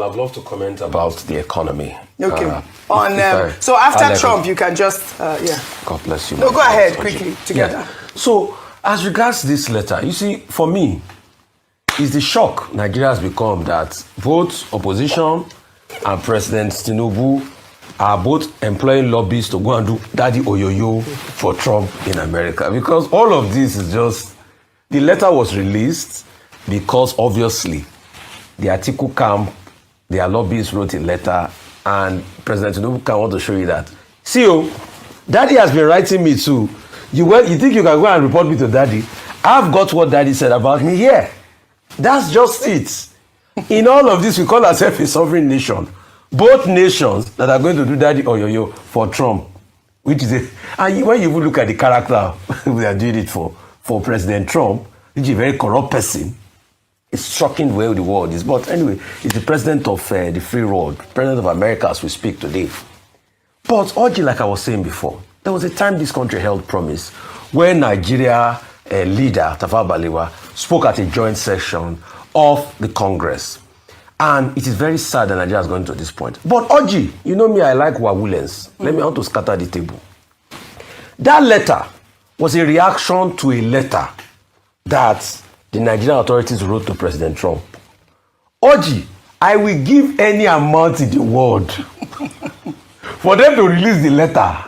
I'd love to comment about the economy. Okay. So after Trump, you can just, yeah. God bless you. No, go ahead quickly, together. Yeah. So, as regards this letter, you see, for me, it's the shock Nigeria has become that both opposition and President Tinubu are both employing lobbyists to go and do daddy oyoyo for Trump in America. Because all of this is just, the letter was released because obviously the Atiku camp, their lobbyists wrote a letter, and President Tinubu can want to show you that. See, daddy has been writing me too. You think you can go and report me to daddy? I've got what daddy said about me here. That's just it. In all of this, we call ourselves a sovereign nation. Both nations that are going to do daddy oyoyo for Trump, which is a, and when you look at the character we are doing it for President Trump, which is a very corrupt person, it's shocking where the world is. But anyway, he's the president of the free world, president of America as we speak today. But Oji, like I was saying before, there was a time this country held promise when Nigeria leader Tafawa Balewa spoke at a joint session of the Congress. And it is very sad that Nigeria has gone to this point. But Oji, you know me, I like wawulens. Let me want to scatter the table. That letter was a reaction to a letter that the Nigerian authorities wrote to President Trump. Oji, I will give any amount in the world for them to release the letter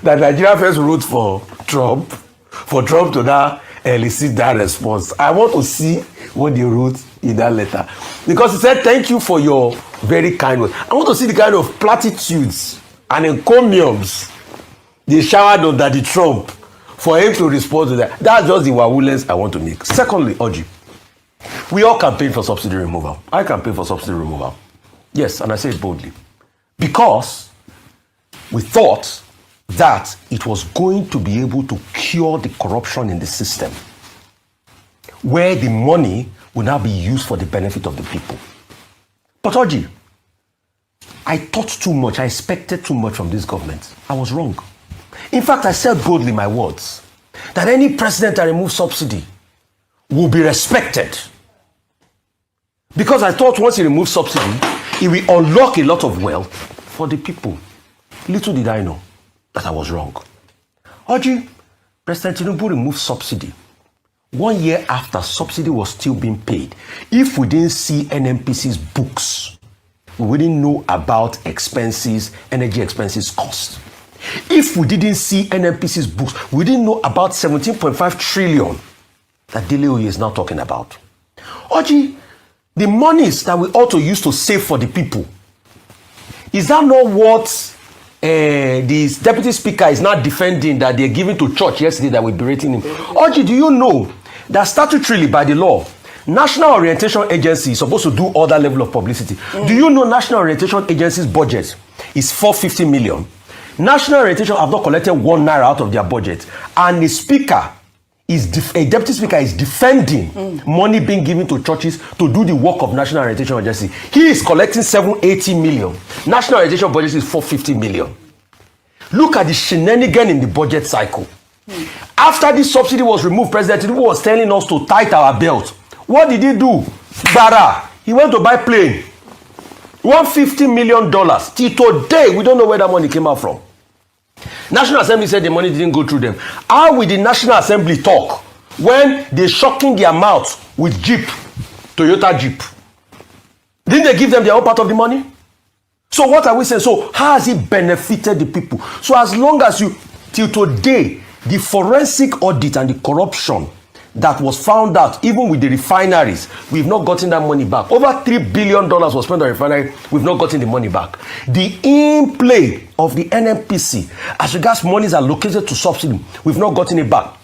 that Nigeria first wrote for Trump to now elicit that response. I want to see what they wrote in that letter. Because he said, thank you for your very kind words. I want to see the kind of platitudes and encomiums they showered on Daddy Trump for him to respond to that. That's just the wawulens I want to make. Secondly, Oji, we all campaign for subsidy removal. I campaign for subsidy removal. Yes, and I say it boldly. Because we thought that it was going to be able to cure the corruption in the system, where the money will now be used for the benefit of the people. But Oji, I thought too much. I expected too much from this government. I was wrong. In fact, I said boldly my words that any president that removes subsidy will be respected. Because I thought once he removes subsidy, he will unlock a lot of wealth for the people. Little did I know that I was wrong. Oji, President Tinubu removed subsidy 1 year after subsidy was still being paid. If we didn't see NNPC's books, we wouldn't know about expenses, energy expenses cost. If we didn't see NNPC's books, we didn't know about 17.5 trillion that Dele is now talking about. Oji, the monies that we ought to use to save for the people, is that not what the deputy speaker is now defending that they're giving to church yesterday that we're berating him? Oji, do you know that statutorily by the law, National Orientation Agency is supposed to do all that level of publicity? Do you know National Orientation Agency's budget is 450 million? National Orientation have not collected 1 naira out of their budget, and the speaker a deputy speaker is defending money being given to churches to do the work of National Orientation Agency. He is collecting 780 million. National Orientation budget is 450 million. Look at the shenanigan in the budget cycle. After this subsidy was removed, President Tinubu was telling us to tighten our belt. What did he do? Bara, he went to buy plane. $150 million. Till today, we don't know where that money came out from. National Assembly said the money didn't go through them. How will the National Assembly talk when they're shocking their mouth with Jeep, Toyota Jeep? Didn't they give them their own part of the money? So what are we saying? So how has it benefited the people? So as long as you, till today, the forensic audit and the corruption that was found out, even with the refineries, we've not gotten that money back. Over $3 billion was spent on refinery, we've not gotten the money back. The in-play of the NNPC, as regards monies allocated to subsidy, we've not gotten it back.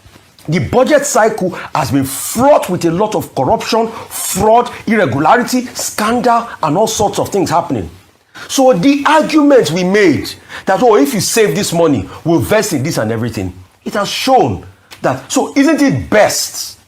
The budget cycle has been fraught with a lot of corruption, fraud, irregularity, scandal, and all sorts of things happening. So the argument we made that, oh, if you save this money, we'll invest in this and everything, it has shown that. So isn't it best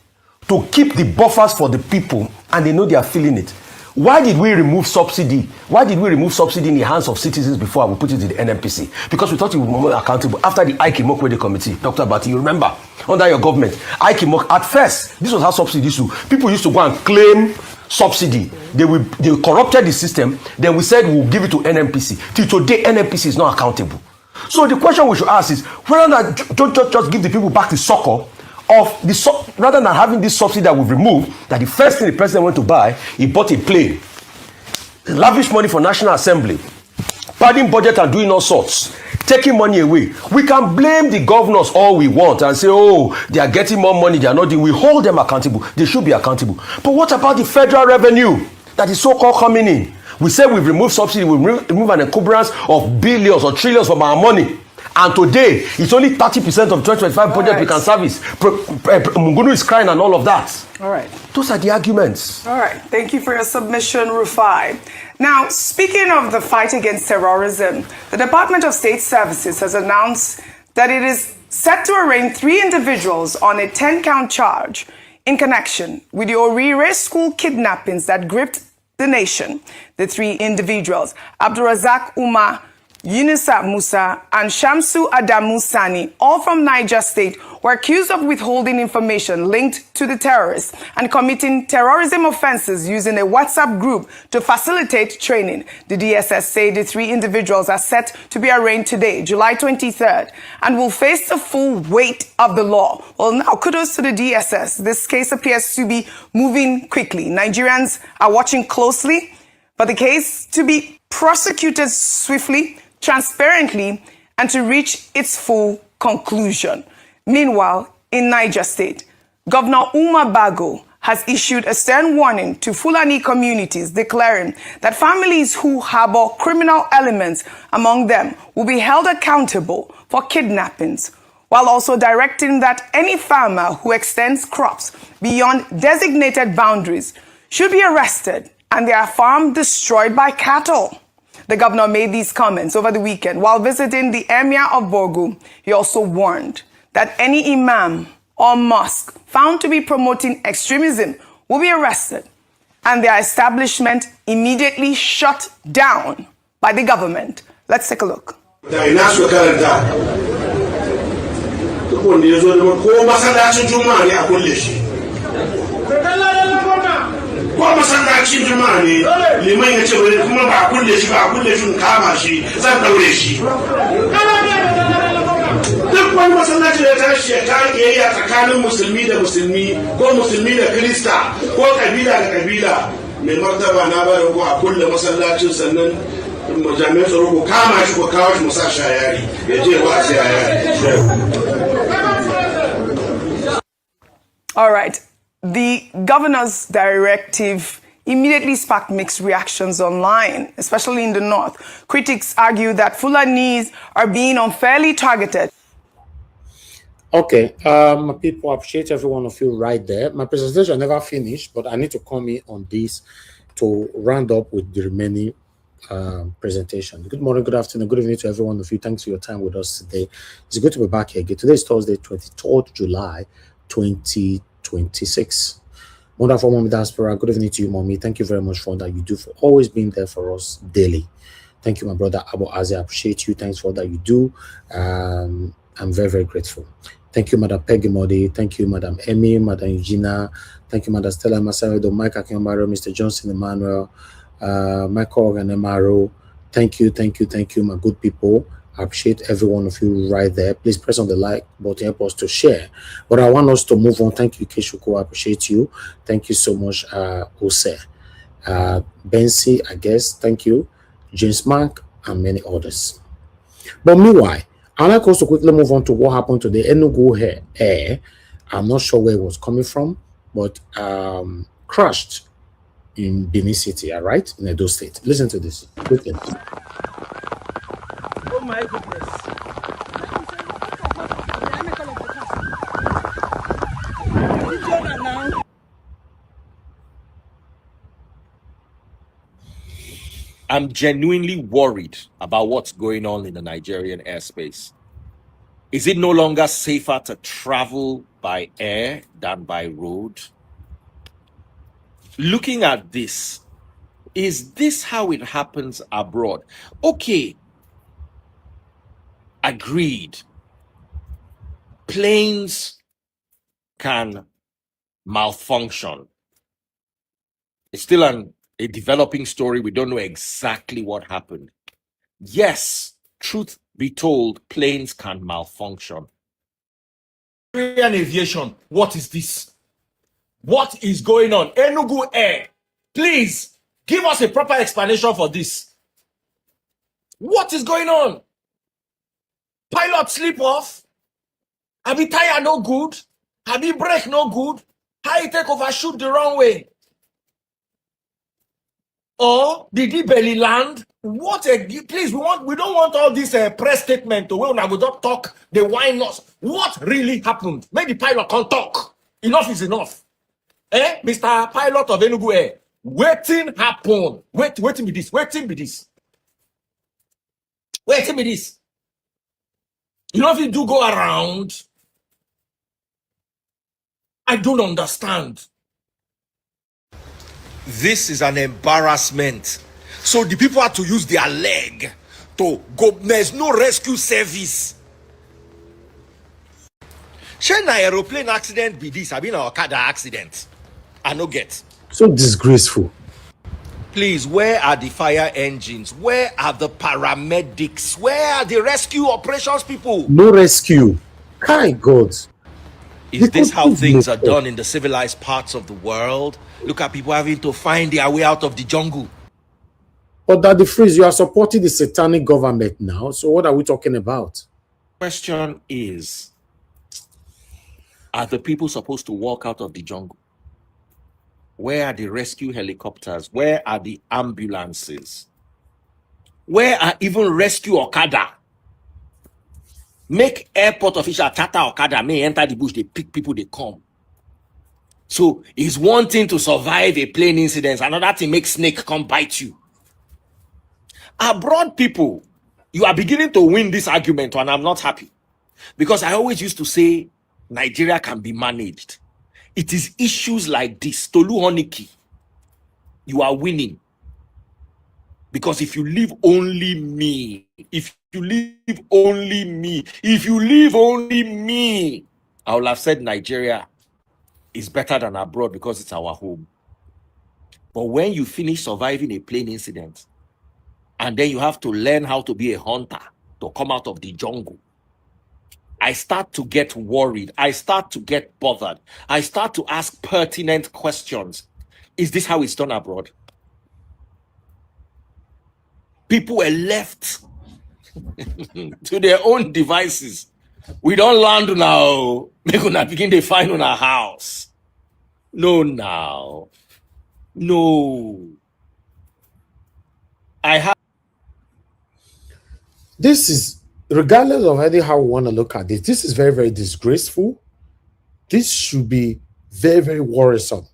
to keep the buffers for the people and they know they are feeling it? Why did we remove subsidy? Why did we remove subsidy in the hands of citizens before we put it in the NNPC? Because we thought it would be more accountable. After the Ike Imokwede committee, Dr. Bati, you remember, under your government, Ike Imokwede, at first, this was how subsidy used to, people used to go and claim subsidy. They corrupted the system. Then we said we'll give it to NNPC. Till today, NNPC is not accountable. So the question we should ask is whether not just give the people back the succor of the rather than having this subsidy that we've removed. That the first thing the president went to buy, he bought a plane, lavish money for National Assembly, padding budget and doing all sorts, taking money away. We can blame the governors all we want and say, oh, they are getting more money, they are not doing. We hold them accountable. They should be accountable. But what about the federal revenue that is so-called coming in? We say we've removed subsidy, we've removed an encumbrance of billions or trillions from our money. And today, it's only 30% of 2025 budget we can service. Mungunu is crying and all of that. All right. Those are the arguments. All right. Thank you for your submission, Rufai. Now, speaking of the fight against terrorism, the Department of State Services has announced that it is set to arraign 3 individuals on a 10-count charge in connection with the Orire school kidnappings that gripped the nation. The 3 individuals, Abdurazak Umar, Yunusa Musa, and Shamsu Adamu Sani, all from Niger State, were accused of withholding information linked to the terrorists and committing terrorism offenses using a WhatsApp group to facilitate training. The DSS say the 3 individuals are set to be arraigned today, July 23rd, and will face the full weight of the law. Well, now, kudos to the DSS. This case appears to be moving quickly. Nigerians are watching closely for the case to be prosecuted swiftly, transparently, and to reach its full conclusion. Meanwhile, in Niger State, Governor Umar Bago has issued a stern warning to Fulani communities, declaring that families who harbor criminal elements among them will be held accountable for kidnappings, while also directing that any farmer who extends crops beyond designated boundaries should be arrested and their farm destroyed by cattle. The governor made these comments over the weekend while visiting the Emir of Borgu. He also warned that any imam or mosque found to be promoting extremism will be arrested and their establishment immediately shut down by the government. Let's take a look. Ko masallacin juma'a ne liman ya ce wani kuma ba kulle shi kama shi zan daure shi duk wani masallaci da tashi ya ta kiyayya tsakanin musulmi da musulmi ko musulmi da krista ko kabila da kabila mai martaba na bada ko a kulle masallacin sannan jami'an tsaro ko kama shi ko kawo shi musa shayari ya je wa shayari. All right. The governor's directive immediately sparked mixed reactions online, especially in the north. Critics argue that Fulanis are being unfairly targeted. Okay, people, appreciate every one of you right there. My presentation never finished, but I need to come in on this to round up with the remaining presentation. Good morning, good afternoon, good evening to every one of you. Thanks for your time with us today. It's good to be back here again. Today is Thursday, 23rd July, 2026. Wonderful Mommy Diaspora, good evening to you, Mommy. Thank you very much for all that you do, for always being there for us daily. Thank you, my brother Abu Azi. I appreciate you. Thanks for all that you do. I'm very, very grateful. Thank you, Madam Peggy Modi. Thank you, Madam Emmy, Madam Eugenia. Thank you, Madam Stella Masaredo, Mike Akimaro, Mr. Johnson Emmanuel, Michael Oganemaro. Thank you, my good people. I appreciate every one of you right there. Please press on the like button, help us to share. But I want us to move on. Thank you, Keshuko. I appreciate you. Thank you so much, Jose. Bensi, I guess. Thank you. James Mark, and many others. But meanwhile, I'd like us to quickly move on to what happened to the Enugu air. I'm not sure where it was coming from, but crashed in Benin City, all right, in Edo State. Listen to this quickly. Oh my goodness. I'm genuinely worried about what's going on in the Nigerian airspace. Is it no longer safer to travel by air than by road? Looking at this, is this how it happens abroad? Okay, agreed. Planes can malfunction. It's still a developing story. We don't know exactly what happened. Yes, truth be told, planes can malfunction. Aviation, what is this? What is going on? Enugu Air, please give us a proper explanation for this. What is going on? Pilot slip off? Have you tire no good? Have you brake no good? How you take overshoot the wrong way? Or did he belly land? What a please, we don't want all this press statement to where we don't talk, they whine us. What really happened? Maybe pilot can't talk. Enough is enough. Mr. Pilot of Enugu Air, waiting happen. Waiting be this. Waiting be this. Waiting be this. You know if you do go around, I don't understand. This is an embarrassment. So the people had to use their leg to go. There's no rescue service. Shall an aeroplane accident be this? I mean, an Okada accident. I no get. So disgraceful. Please, where are the fire engines? Where are the paramedics? Where are the rescue operations people? No rescue. Hi, God. Is this how things are done in the civilized parts of the world? Look at people having to find their way out of the jungle. But that the phrase, you are supporting the satanic government now. So what are we talking about? Question is, are the people supposed to walk out of the jungle? Where are the rescue helicopters? Where are the ambulances? Where are even rescue Okada? Make airport official Tata Okada may enter the bush, they pick people, they come. So it's one thing to survive a plane incident, another thing make snake come bite you. Abroad people, you are beginning to win this argument, and I'm not happy. Because I always used to say Nigeria can be managed. It is issues like this. Tolu Honiki, you are winning. Because if you leave only me, if you leave only me, I would have said Nigeria is better than abroad because it's our home. But when you finish surviving a plane incident, and then you have to learn how to be a hunter to come out of the jungle, I start to get worried. I start to get bothered. I start to ask pertinent questions. Is this how it's done abroad? People were left to their own devices. We don't land now. Make una begin to find on our house. No, now. No. I have. This is, regardless of how we want to look at this is very, very disgraceful. This should be very, very worrisome.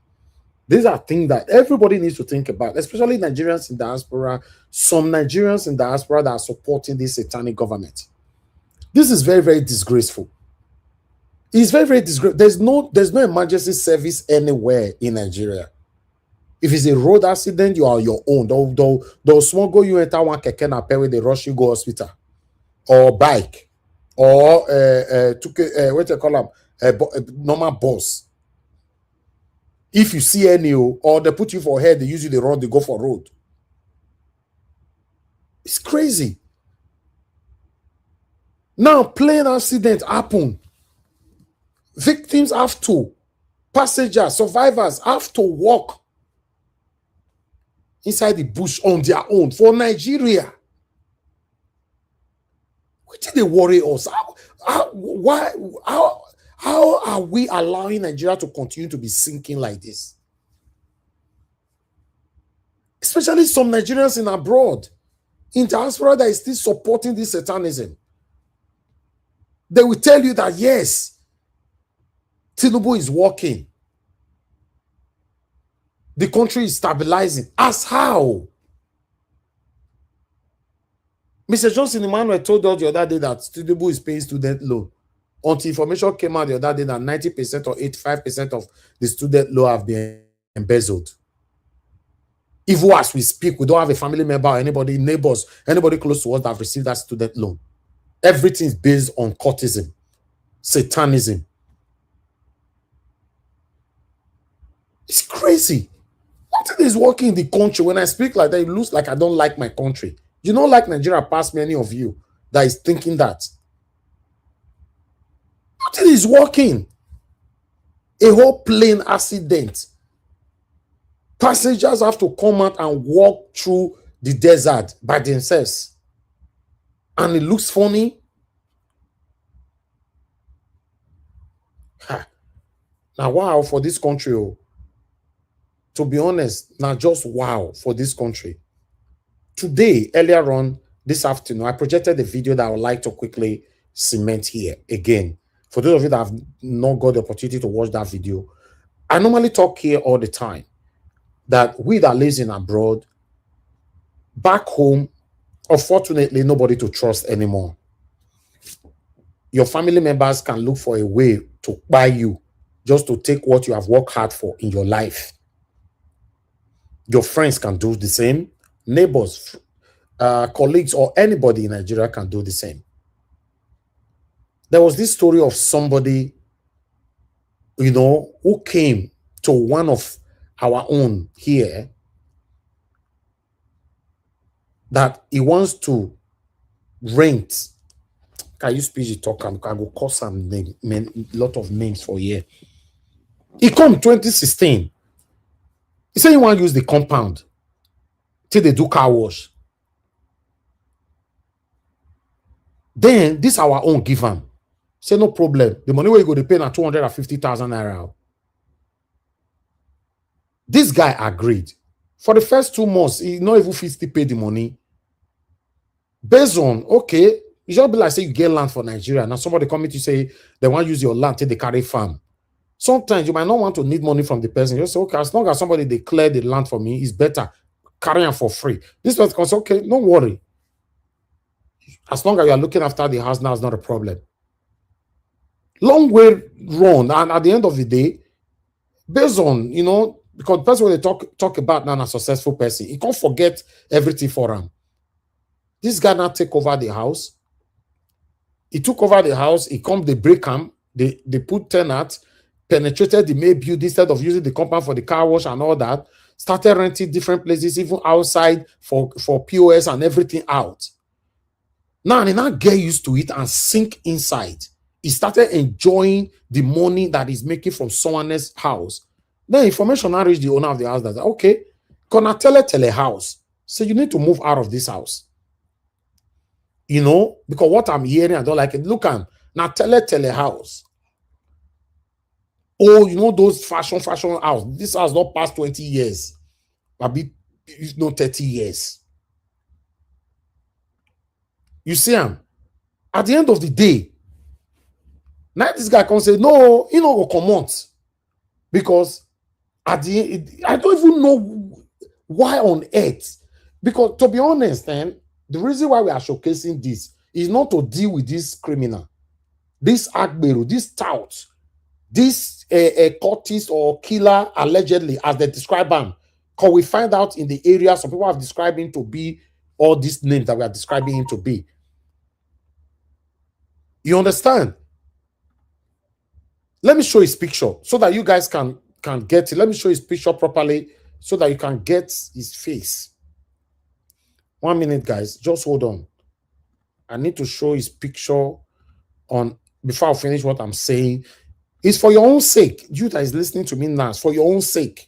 These are things that everybody needs to think about, especially Nigerians in diaspora, some Nigerians in diaspora that are supporting this satanic government. This is very, very disgraceful. It's very, very disgraceful. There's no emergency service anywhere in Nigeria. If it's a road accident, you are your own. They'll smuggle you enter one keke na pay where they rush you go hospital, or bike, or what they call them, normal bus. If you see any, or they put you for head, they use you the road, they go for road. It's crazy. Now, plane accident happen. Victims have to, passengers, survivors have to walk inside the bush on their own for Nigeria. What did they worry us? How are we allowing Nigeria to continue to be sinking like this? Especially some Nigerians in abroad, in diaspora that is still supporting this satanism. They will tell you that, yes, Tinubu is working. The country is stabilizing. As how? Mr. Johnson Emmanuel told us the other day that Tinubu is paying student loan. Until information came out the other day that 90% or 85% of the student loan have been embezzled. Even as we speak, we don't have a family member or anybody, neighbors, anybody close to us that have received that student loan. Everything is based on cultism, satanism. It's crazy. Nothing is working in the country. When I speak like that, it looks like I don't like my country. You don't like Nigeria past many of you that is thinking that. Nothing is working. A whole plane accident. Passengers have to come out and walk through the desert by themselves. And it looks funny. Ha. Now, wow for this country. Oh. To be honest, now just wow for this country. Today, earlier on this afternoon, I projected a video that I would like to quickly cement here again. For those of you that have not got the opportunity to watch that video, I normally talk here all the time that we that lives in abroad, back home, unfortunately, nobody to trust anymore. Your family members can look for a way to buy you just to take what you have worked hard for in your life. Your friends can do the same. Neighbors, colleagues, or anybody in Nigeria can do the same. There was this story of somebody, you know, who came to one of our own here that he wants to rent. Can you speak it talk? I go call some name, lot of names for here. He come 2016. He said he want to use the compound till they do car wash. Then this our own give him. Say no problem. The money where you go to pay now 250,000 naira. This guy agreed. For the first 2 months, he not even 50 pay the money. Based on, okay, you just be like, say you get land for Nigeria. Now somebody come to say they want to use your land till they carry farm. Sometimes you might not want to need money from the person. You just say, okay, as long as somebody declare the land for me, it's better. Carry them for free. This person can say, okay, don't worry. As long as you are looking after the house now, it's not a problem. Long way run, and at the end of the day, based on, you know, because the person when they talk about now a successful person, he can't forget everything for him. This guy now take over the house. He took over the house. He come, they break him. They put tenants, penetrated the main building instead of using the compound for the car wash and all that. Started renting different places, even outside for POS and everything out. Now he now get used to it and sink inside. He started enjoying the money that he's making from someone else's house. Then information now reached the owner of the house that, okay, gonna tele house. So you need to move out of this house. You know, because what I'm hearing, I don't like it. Look at now tele house. Oh, you know those fashion house. This house not past 20 years. Maybe it's not 30 years. You see him. At the end of the day, now this guy can say, no, he not go comment. Because at the end, I don't even know why on earth. Because to be honest, then the reason why we are showcasing this is not to deal with this criminal, this Agberu, this tout, this cultist or killer, allegedly, as they describe him. Because we find out in the area, some people have described him to be all these names that we are describing him to be. You understand? Let me show his picture so that you guys can get it. Let me show his picture properly so that you can get his face. 1 minute, guys. Just hold on. I need to show his picture on before I finish what I'm saying. It's for your own sake. You that is listening to me now, it's for your own sake.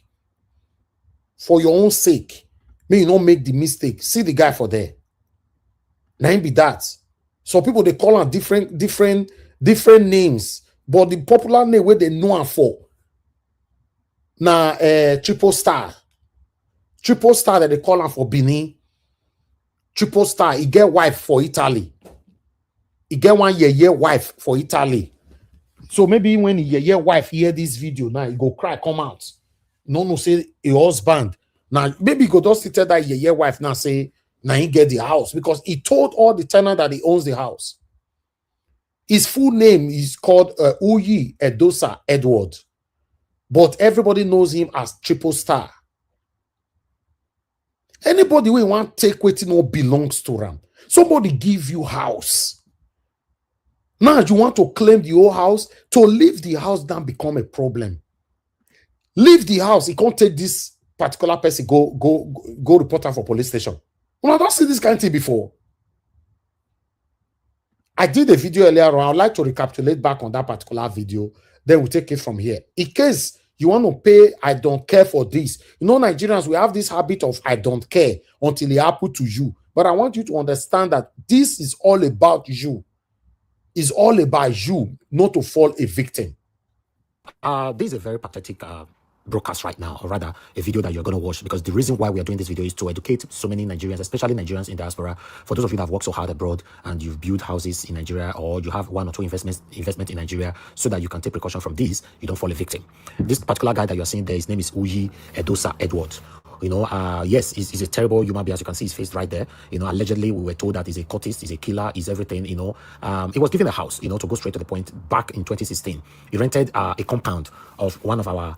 For your own sake. May you not make the mistake. See the guy for there. Now him be that. So people they call on different names, but the popular name where they know him for. Now triple star that they call him for Benin. Triple star, he get wife for Italy. He get 1 year wife for Italy. So maybe when your wife hear this video now, he go cry, come out. No, say a husband. Now maybe he go just tell that your wife now say now he get the house because he told all the tenant that he owns the house. His full name is called Uyi Edosa Edward, but everybody knows him as Triple Star. Anybody who want take wetin no belongs to them. Somebody give you house. Now you want to claim the whole house. To leave the house down become a problem. Leave the house. He can't take this particular person go report her for police station. Well, I don't see this kind of thing before. I did a video earlier on. I would like to recapitulate back on that particular video. Then we'll take it from here. In case you want to pay, I don't care for this. You know, Nigerians, we have this habit of I don't care until it happens to you. But I want you to understand that this is all about you. It's all about you, not to fall a victim. This is a very pathetic broadcast right now, or rather a video that you're going to watch, because the reason why we are doing this video is to educate so many Nigerians, especially Nigerians in diaspora. For those of you that have worked so hard abroad and you've built houses in Nigeria, or you have one or two investment in Nigeria, so that you can take precaution from this, you don't fall a victim. This particular guy that you're seeing there, his name is Uyi Edosa Edward. You know, yes, he's a terrible human being, as you can see his face right there. You know, allegedly we were told that he's a cultist, he's a killer, he's everything. You know, he was given a house, you know, to go straight to the point, back in 2016. He rented a compound of one of our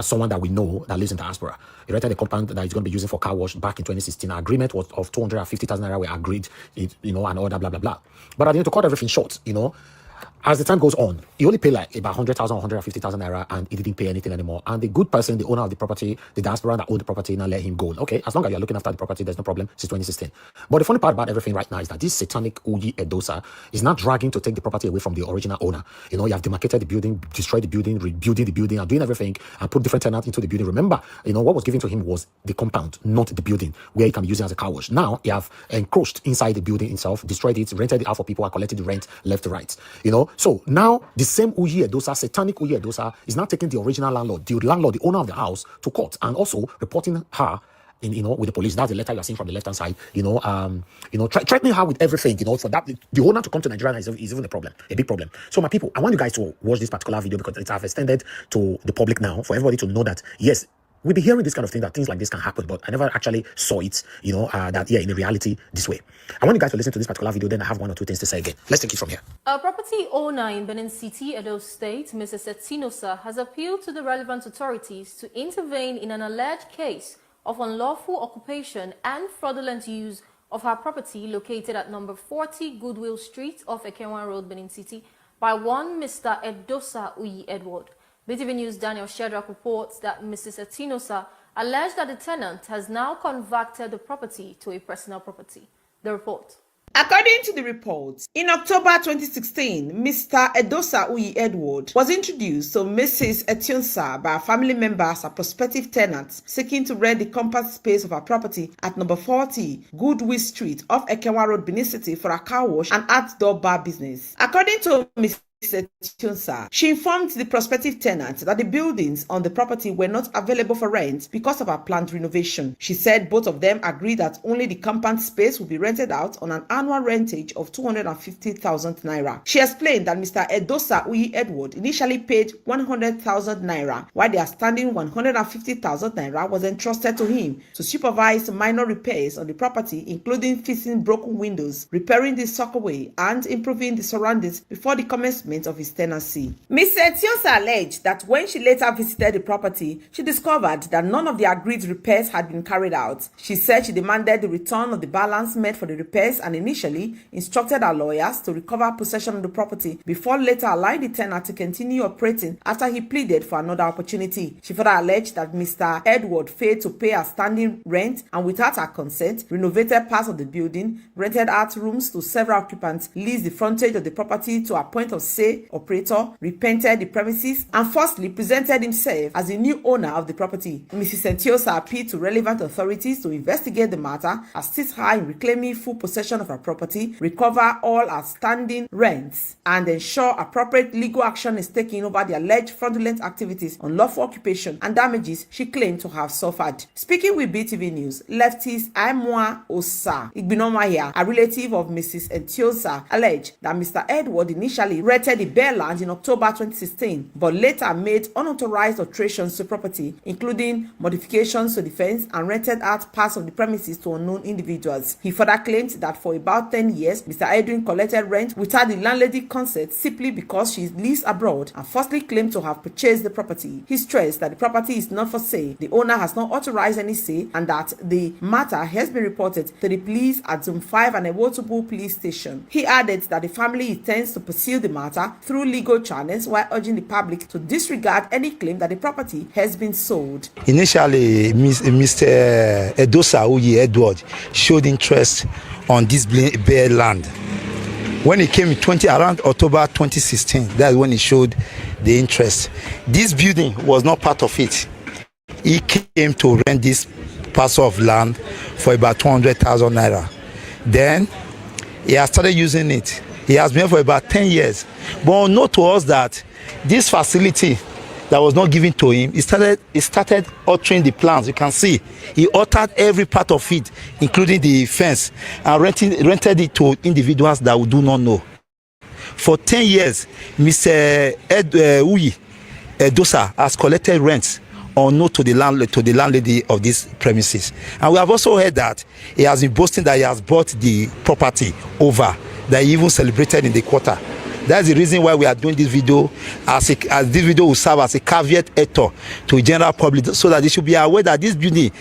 someone that we know that lives in diaspora. He rented a compound that he's going to be using for car wash back in 2016. Our agreement was of 250,000 naira. We agreed, you know, and all that, blah blah blah. But at the end, to cut everything short, you know, as the time goes on, he only paid like about 100,000, 150,000 naira, and he didn't pay anything anymore. And the good person, the owner of the property, the diaspora that owned the property, now let him go. Okay, as long as you're looking after the property, there's no problem since 2016. But the funny part about everything right now is that this satanic Uyi Edosa is not dragging to take the property away from the original owner. You know, you have demarcated the building, destroyed the building, rebuilding the building, and doing everything, and put different tenants into the building. Remember, you know, what was given to him was the compound, not the building, where he can be using as a car wash. Now, you have encroached inside the building itself, destroyed it, rented it out for people, and collected the rent left to right. You know, so now the same Uyi Edosa, satanic Uyi Edosa, is now taking the original landlord, the owner of the house, to court, and also reporting her, you know, with the police. That's the letter you're seeing from the left-hand side. You know, threatening her with everything. You know, for that, the owner to come to Nigeria is even a problem, a big problem. So, my people, I want you guys to watch this particular video, because it's extended to the public now, for everybody to know that yes, we'll be hearing this kind of thing, that things like this can happen, but I never actually saw it, you know, that, yeah, in the reality this way. I want you guys to listen to this particular video, then I have one or two things to say again. Let's take it from here. A property owner in Benin City, Edo State, Mrs. Etinosa, has appealed to the relevant authorities to intervene in an alleged case of unlawful occupation and fraudulent use of her property located at number 40 Goodwill Street off Ekenwa Road, Benin City, by one Mr. Edosa Uyi Edward. BTV News' Daniel Shedrack reports that Mrs. Etinosa alleged that the tenant has now converted the property to a personal property. The report. According to the report, in October 2016, Mr. Edosa Uyi Edward was introduced to Mrs. Etinosa by a family member as a prospective tenant seeking to rent the compact space of her property at number 40 Goodwill Street off Ekenwa Road, Benin City, for a car wash and outdoor bar business. According to Mrs. Etinosa, she informed the prospective tenant that the buildings on the property were not available for rent because of her planned renovation. She said both of them agreed that only the compound space would be rented out on an annual rentage of 250,000 naira. She explained that Mr. Edosa Uyi Edward initially paid 100,000 naira, while the outstanding 150,000 naira was entrusted to him to supervise minor repairs on the property, including fixing broken windows, repairing the sockaway, and improving the surroundings before the commencement of his tenancy. Ms. Etinosa alleged that when she later visited the property, she discovered that none of the agreed repairs had been carried out. She said she demanded the return of the balance made for the repairs and initially instructed her lawyers to recover possession of the property before later allowing the tenant to continue operating after he pleaded for another opportunity. She further alleged that Mr. Edward failed to pay her standing rent and without her consent renovated parts of the building, rented out rooms to several occupants, leased the frontage of the property to a point of sale operator, repainted the premises, and firstly presented himself as the new owner of the property. Mrs. Etinosa appealed to relevant authorities to investigate the matter, assist her in reclaiming full possession of her property, recover all outstanding rents, and ensure appropriate legal action is taken over the alleged fraudulent activities, unlawful occupation, and damages she claimed to have suffered. Speaking with BTV News, leftist Aimwa Osa Igbinomaya, a relative of Mrs. Etinosa, alleged that Mr. Edward initially rented the bare land in October 2016, but later made unauthorized alterations to property, including modifications to the fence, and rented out parts of the premises to unknown individuals. He further claimed that for about 10 years, Mr. Edwin collected rent without the landlady's consent simply because she lives abroad, and falsely claimed to have purchased the property. He stressed that the property is not for sale, the owner has not authorized any sale, and that the matter has been reported to the police at Zone 5 and Ewotubu police station. He added that the family intends to pursue the matter matter through legal channels while urging the public to disregard any claim that the property has been sold. Initially, Mr. Edosa Uyi Edward showed interest on this bare land. When he came around October 2016, that's when he showed the interest. This building was not part of it. He came to rent this parcel of land for about 200,000 naira. Then he has started using it. He has been for about 10 years. But note to us that this facility that was not given to him, he started altering the plans. You can see he altered every part of it, including the fence, and rented it to individuals that we do not know. For 10 years, Mr. Uyi Edosa has collected rents unknown to the landlady of these premises. And we have also heard that he has been boasting that he has bought the property over, that he even celebrated in the quarter. That's the reason why we are doing this video, as this video will serve as a caveat emptor to the general public, so that they should be aware that this building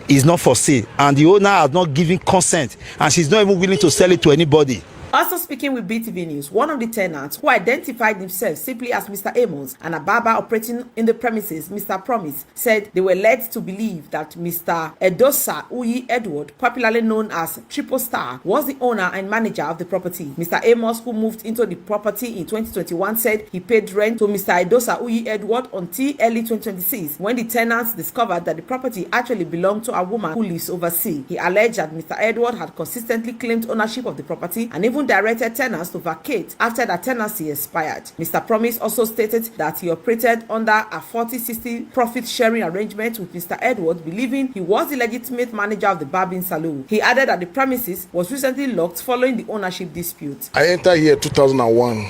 is not for sale and the owner has not given consent, and she's not even willing to sell it to anybody. Also speaking with BTV News, one of the tenants who identified himself simply as Mr. Amos and a barber operating in the premises, Mr. Promise, said they were led to believe that Mr. Edosa Uyi Edward, popularly known as Triple Star, was the owner and manager of the property. Mr. Amos, who moved into the property in 2021, said he paid rent to Mr. Edosa Uyi Edward until early 2026, when the tenants discovered that the property actually belonged to a woman who lives overseas. He alleged that Mr. Edward had consistently claimed ownership of the property and even directed tenants to vacate after the tenancy expired. Mr. Promise also stated that he operated under a 40-60 profit-sharing arrangement with Mr. Edward, believing he was the legitimate manager of the barbing saloon. He added that the premises was recently locked following the ownership dispute. I entered here 2001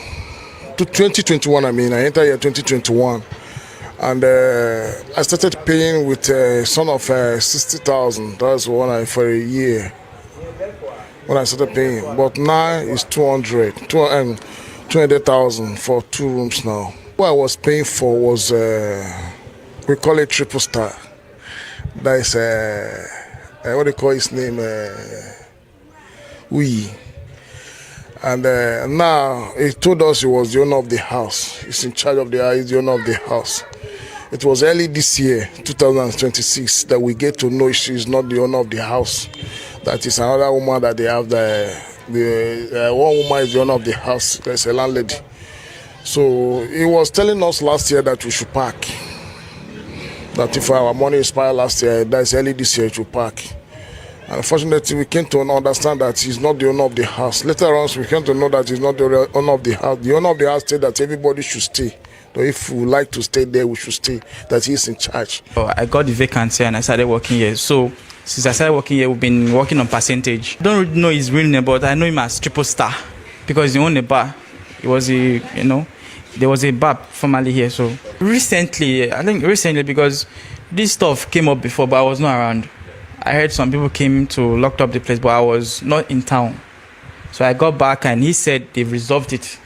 to 2021. I entered here 2021, and I started paying with a sum of 60,000. That's one for a year. When I started paying, but now it's 200,000 for 2 rooms now. What I was paying for was we call it Triple Star. That is what do you call his name? Uyi. And now he told us he was the owner of the house. He's in charge of the house. He's the owner of the house. It was early this year, 2026, that we get to know she's not the owner of the house. That is another woman that they have. One woman is the owner of the house. There's a landlady. So he was telling us last year that we should park. That if our money expired last year, that's early this year, we should park. And unfortunately, we came to understand that he's not the owner of the house. Later on, we came to know that he's not the owner of the house. The owner of the house said that everybody should stay. So if we like to stay there, we should stay. That he's in charge. I got the vacancy and I started working here. So since I started working here, we've been working on percentage. I don't really know his real name, but I know him as Triple Star because he owned a bar. It was there was a bar formerly here. So recently because this stuff came up before, but I was not around. I heard some people came to lock up the place, but I was not in town. So I got back and he said they've resolved it,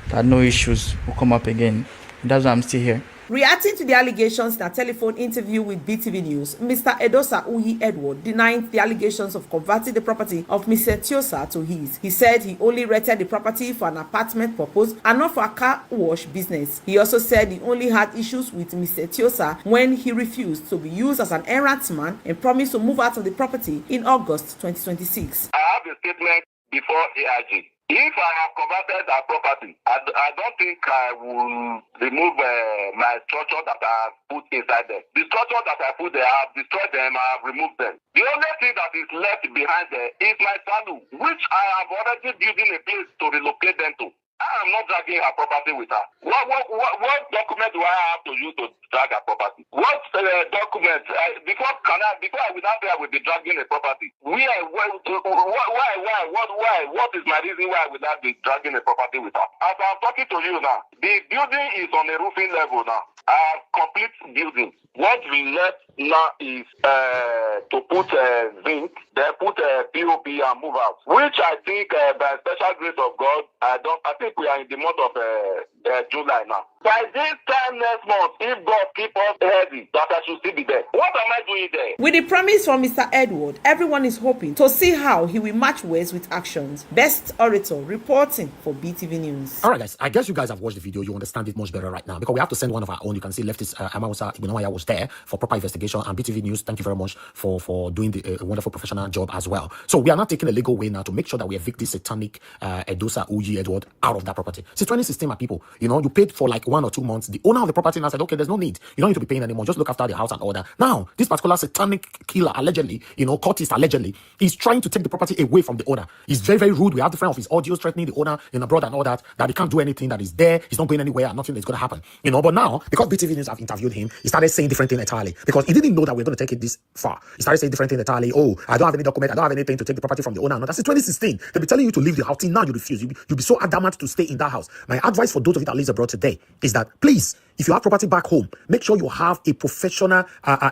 that no issues will come up again. That's why I'm still here. Reacting to the allegations in a telephone interview with BTV News, Mr. Edosa Uyi Edward denied the allegations of converting the property of Mr. Tiosa to his. He said he only rented the property for an apartment purpose and not for a car wash business. He also said he only had issues with Mr. Tiosa when he refused to be used as an errand man and promised to move out of the property in August 2026. I have a statement before AIG. If I have converted that property, I don't think I will remove my structure that I have put inside there. The structure that I put there, I have destroyed them, I have removed them. The only thing that is left behind there is my saloon, which I have already built in a place to relocate them to. I am not dragging her property with her. What document do I have to use to drag her property? What document? Before I will not say I will be dragging a property. Why? What is my reason why I will not be dragging a property with her? As I'm talking to you now, the building is on a roofing level now. I have complete building. What we left now is to put zinc, then put POP and move out. Which I think by special grace of God, I think we are in the month of July now. By this time next month, if God keep us healthy, that I should still be there. What am I doing there? With the promise from Mr. Edward, everyone is hoping to see how he will match words with actions. Best Orator reporting for BTV News. All right, guys. I guess you guys have watched the video. You understand it much better right now because we have to send one of our own. You can see leftist Amawusa Ibunawaya was there for proper investigation, and BTV News, thank you very much for doing the wonderful professional job as well. So we are not taking a legal way now to make sure that we evict this satanic Edosa Uyi Edward out of that property. Since 2016, my people, you paid for like 1 or 2 months. The owner of the property now said, okay, there's no need. You don't need to be paying anymore. Just look after the house and order. Now, this particular satanic killer, allegedly, cultist, allegedly, is trying to take the property away from the owner. He's very, very rude. We have different of his audios threatening the owner abroad and all that he can't do anything, that is there. He's not going anywhere and nothing is going to happen. But now, because BTV News have interviewed him, he started saying different things entirely because he didn't know that we're going to take it this far. He started saying different things entirely. Oh, I don't have any document. I don't have anything to take the property from the owner. No, that's in 2016. They'll be telling you to leave the house. Now you refuse. You'll be so adamant to stay in that house. My advice for those of you that live abroad today is that please, if you have property back home, make sure you have a professional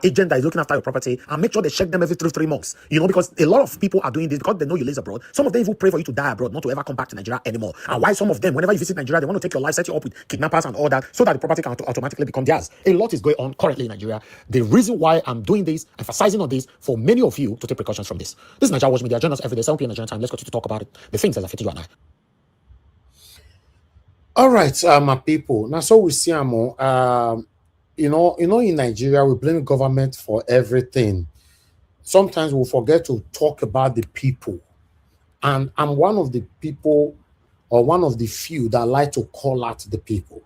agent that is looking after your property and make sure they check them every 3 months. Because a lot of people are doing this because they know you live abroad. Some of them even pray for you to die abroad, not to ever come back to Nigeria anymore. And why some of them, whenever you visit Nigeria, they want to take your life, set you up with kidnappers and all that so that the property can automatically become theirs. A lot is going on currently in Nigeria. The reason why I'm doing this, emphasizing on this, for many of you to take precautions from this. This is Nigeria Watch Media. Join us every day, 7 p.m. Nigerian time. Let's continue to talk about it. The things that affect you and I. All right, my people. Now, so we see, in Nigeria, we blame government for everything. Sometimes we forget to talk about the people. And I'm one of the people, or one of the few, that like to call out the people.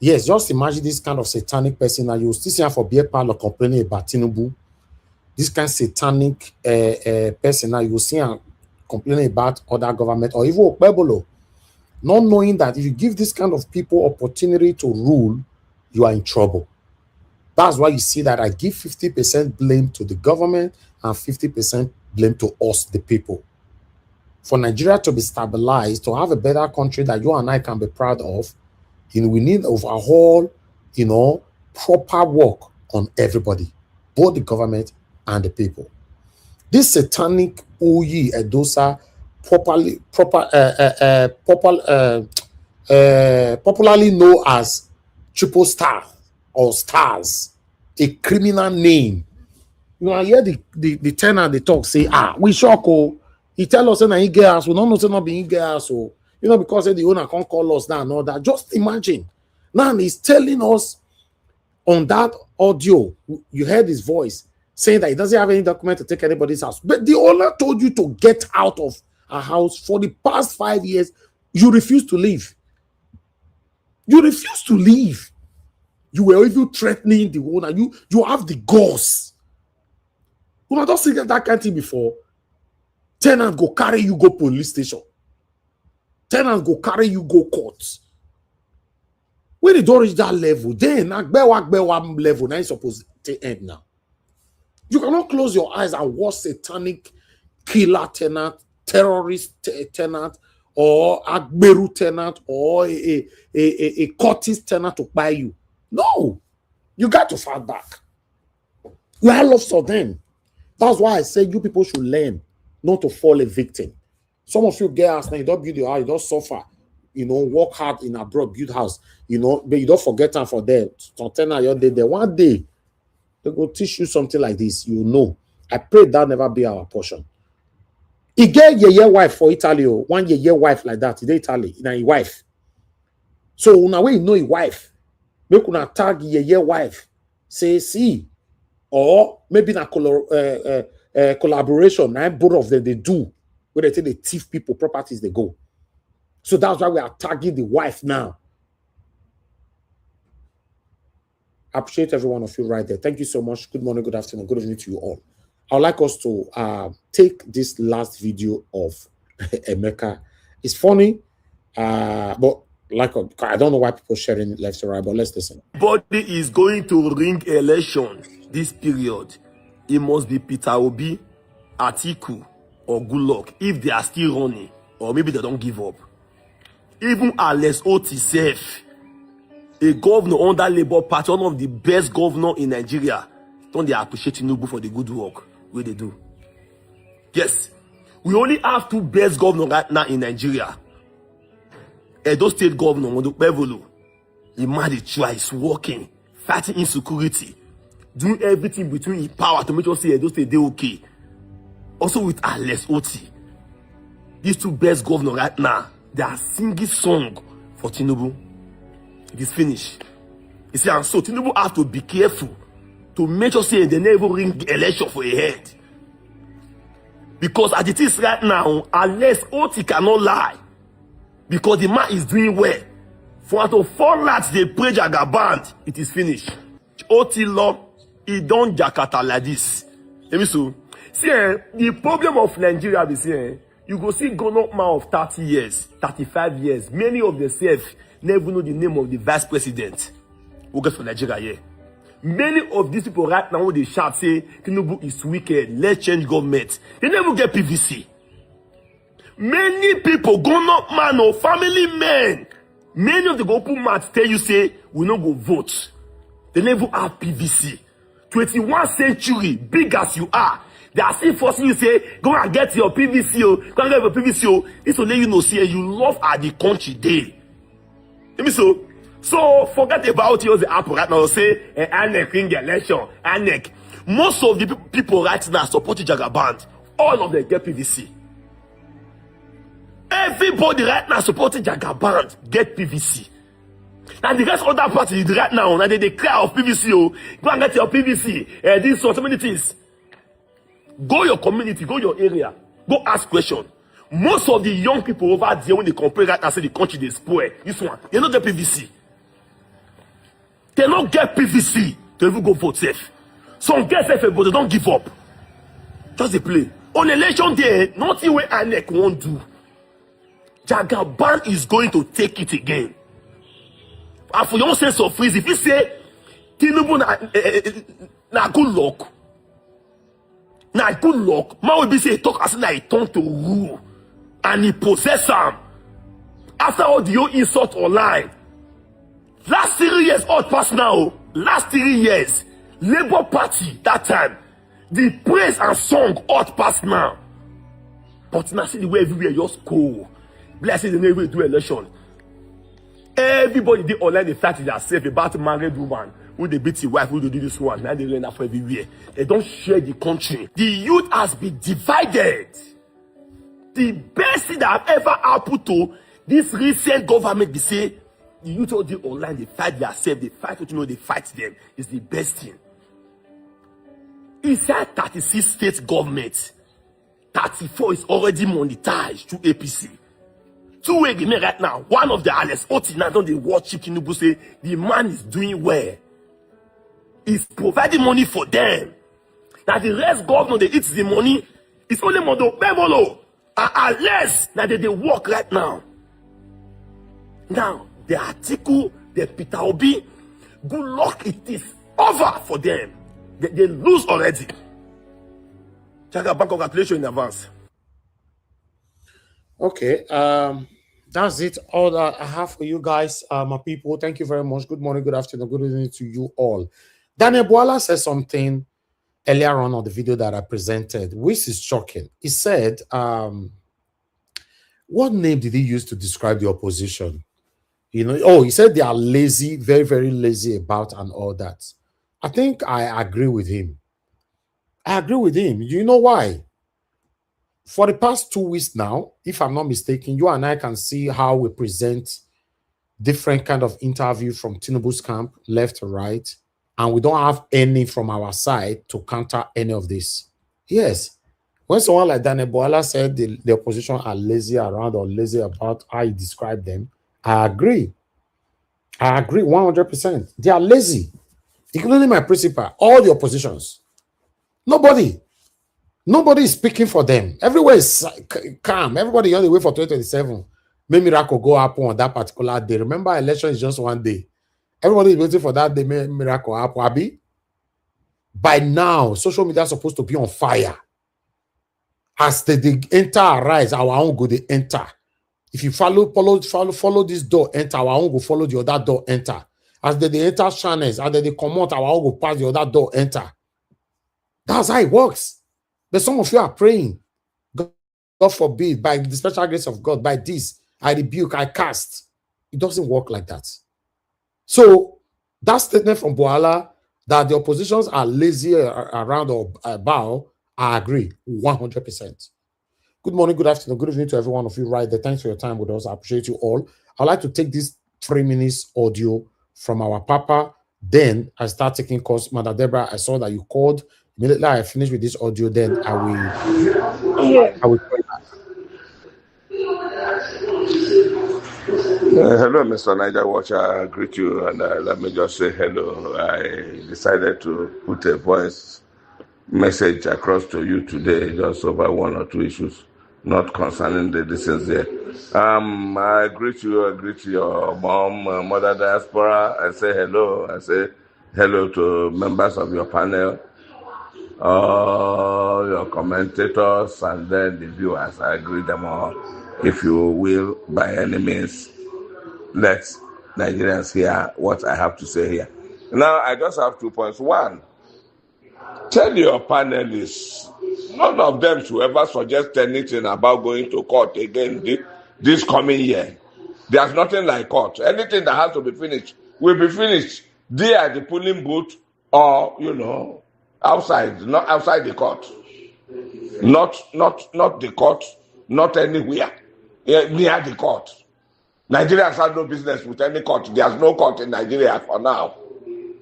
Yes, just imagine this kind of satanic person that you still see for beer parlor complaining about Tinubu. This kind of satanic person that you see complaining about other government, or even Okpebolo. Not knowing that if you give this kind of people opportunity to rule, you are in trouble. That's why you see that I give 50% blame to the government and 50% blame to us, the people. For Nigeria to be stabilized, to have a better country that you and I can be proud of, we need overhaul, proper work on everybody, both the government and the people. This satanic Uyi Edosa, popularly known as Triple Star or Stars, a criminal name. I hear the tenant they talk say, we shock. He tell us that he get us. We don't know not being get us. Because the owner can't call us now and all that. Just imagine. Now he's telling us on that audio, you heard his voice saying that he doesn't have any document to take anybody's house. But the owner told you to get out of a house for the past 5 years. You refuse to leave. You refuse to leave. You were even threatening the owner. You have the guts. You have not seen that kind of thing before. Tenant go carry you go police station. Tenant go carry you go court. When they don't reach that level, then level now is supposed to end now. You cannot close your eyes and watch satanic killer tenant, terrorist tenant, or Agberu tenant, or a cultist tenant to buy you. No, you got to fight back. We have lots of them. That's why I say you people should learn not to fall a victim. Some of you get house now, you don't build your house, you don't suffer. Work hard in abroad, build house. But you don't forget them for them. One day, they go teach you something like this. I pray that never be our portion. He get your wife for Italy, one year wife like that. He Italy, now his wife. So now when you know his wife, make una tag your wife. Say see, or maybe na collaboration. Now both of them they do. Where they take the thief people properties they go. So that's why we are tagging the wife now. I appreciate every one of you right there. Thank you so much. Good morning, good afternoon, good evening to you all. I would like us to take this last video of Emeka. It's funny, but I don't know why people sharing it left or right, but let's listen. Body is going to ring election this period. It must be Peter Obi, Atiku, or Goodluck if they are still running, or maybe they don't give up. Even Alex Oti self, a governor under Labour Party, one of the best governors in Nigeria, don't they appreciate Tinubu for the good work where they do? Yes, we only have 2 best governors right now in Nigeria. Edo State Governor Mondopevolo, the man is try, is working, fighting insecurity, doing everything between his power to make sure say Edo State they okay. Also with Alex Oti, these two best governors right now, they are singing song for Tinubu. It is finished. You see, and so Tinubu have to be careful to make sure say they never ring election for a head. Because as it is right now, Alex Oti cannot lie. Because the man is doing well. For out of 4 lakhs they pray Jagaband, it is finished. Oti law, he don't Jakarta like this. Let me see. See, the problem of Nigeria is here. You go see grown-up man of 30 years, 35 years. Many of themselves never know the name of the vice president who gets for Nigeria here. Many of these people right now, they shout, say, Tinubu is wicked, let's change government. They never get PVC. Many people, grown-up man or family men, many of the open mouths tell you, say, we not go vote. They never have PVC. 21st century, big as you are, they are still forcing you, say, go and get your PVC, go and get your PVC. This will let you know, say, you love at the country day. Let me so forget about yours, the apple right now, say, ANEC ring election, ANEC. Most of the people right now supporting Jagaband, all of them get PVC. Everybody right now supporting Jagaband get PVC. And the rest of that party right now, now they cry of PVC, go and get your PVC, this so many things. Go your community, go your area, go ask questions. Most of the young people over there, when they compare right now, say the country they spoil. This one, they don't get PVC. They don't get PVC to even go vote safe. Some get safe, but they don't give up. Just they play. On election day, nothing where ANEC won't do. Jagaban is going to take it again. And for your sense of freeze, if you say Tinubu na good luck, man will be say talk as he turn to rule and he possess him. After all the old insult online, last 3 years old pass now. Last 3 years, Labour Party that time, the praise and song odd pass now. But now see the way everywhere just go. Blessed the way do election. Everybody they online they fight themselves about married woman who they beat the wife who they do this one. Now they learn that for everywhere. They don't share the country. The youth has been divided. The best thing that have ever happened to this recent government, they say the youth all the online they fight themselves. They fight what you know they fight them is the best thing. Inside 36 state governments, 34 is already monetized through APC. 2 way remain right now. One of the Alex Oti now don't they watch Tinubu say the man is doing well. He's providing money for them. Now the rest governor they eat the money. It's only Mondopevolo and Alex now they work right now. Now the article, the Peter Obi, good luck it is over for them. They lose already. Jagaban, congratulations in advance. Okay, that's it. All that I have for you guys, my people. Thank you very much. Good morning, good afternoon, good evening to you all. Daniel Boala said something earlier on the video that I presented, which is shocking. He said, what name did he use to describe the opposition? You know, oh, he said they are lazy, very, very lazy about and all that. I think I agree with him. I agree with him. You know why? For the past 2 weeks now, if I'm not mistaken, you and I can see how we present different kind of interview from Tinubu's camp, left to right, and we don't have any from our side to counter any of this. Yes. When someone like Daniel Boala said the opposition are lazy around or lazy about how he described them, I agree. I agree 100%. They are lazy, including my principal, all the oppositions. Nobody is speaking for them. Everywhere is calm. Everybody on the way for 2027. May miracle go happen on that particular day. Remember, election is just one day. Everybody is waiting for that day. May miracle happen. Abi? By now, social media is supposed to be on fire. As they enter, arise, our own go they enter. If you follow this door, enter, our own go follow the other door, enter. As they enter channels, as they come out, our own go pass the other door, enter. That's how it works. But some of you are praying, God forbid, by the special grace of God, by this, I rebuke, I cast. It doesn't work like that. So that statement from Boala that the oppositions are lazy around or about, I agree 100%. Good morning, good afternoon, good evening to every one of you right there. Thanks for your time with us. I appreciate you all. I'd like to take this 3 minutes audio from our Papa. Then I start taking calls. Mother Deborah, I saw that you called. Immediately I finish with this audio, then I will call you back. Hello, Mr. Niger Watcher. I greet you, and let me just say hello. I decided to put a voice message across to you today, just over 1 or 2 issues, not concerning the distance there. I greet you. I greet your mom, mother diaspora. I say hello. I say hello to members of your panel, your commentators, and then the viewers. I greet them all. If you will, by any means, let Nigerians hear what I have to say here. Now, I just have 2 points. One, tell your panelists, none of them should ever suggest anything about going to court again this coming year. There's nothing like court. Anything that has to be finished will be finished there at the polling booth or, outside, not outside the court. Not the court, not anywhere near the court. Nigerians have no business with any court. There's no court in Nigeria for now.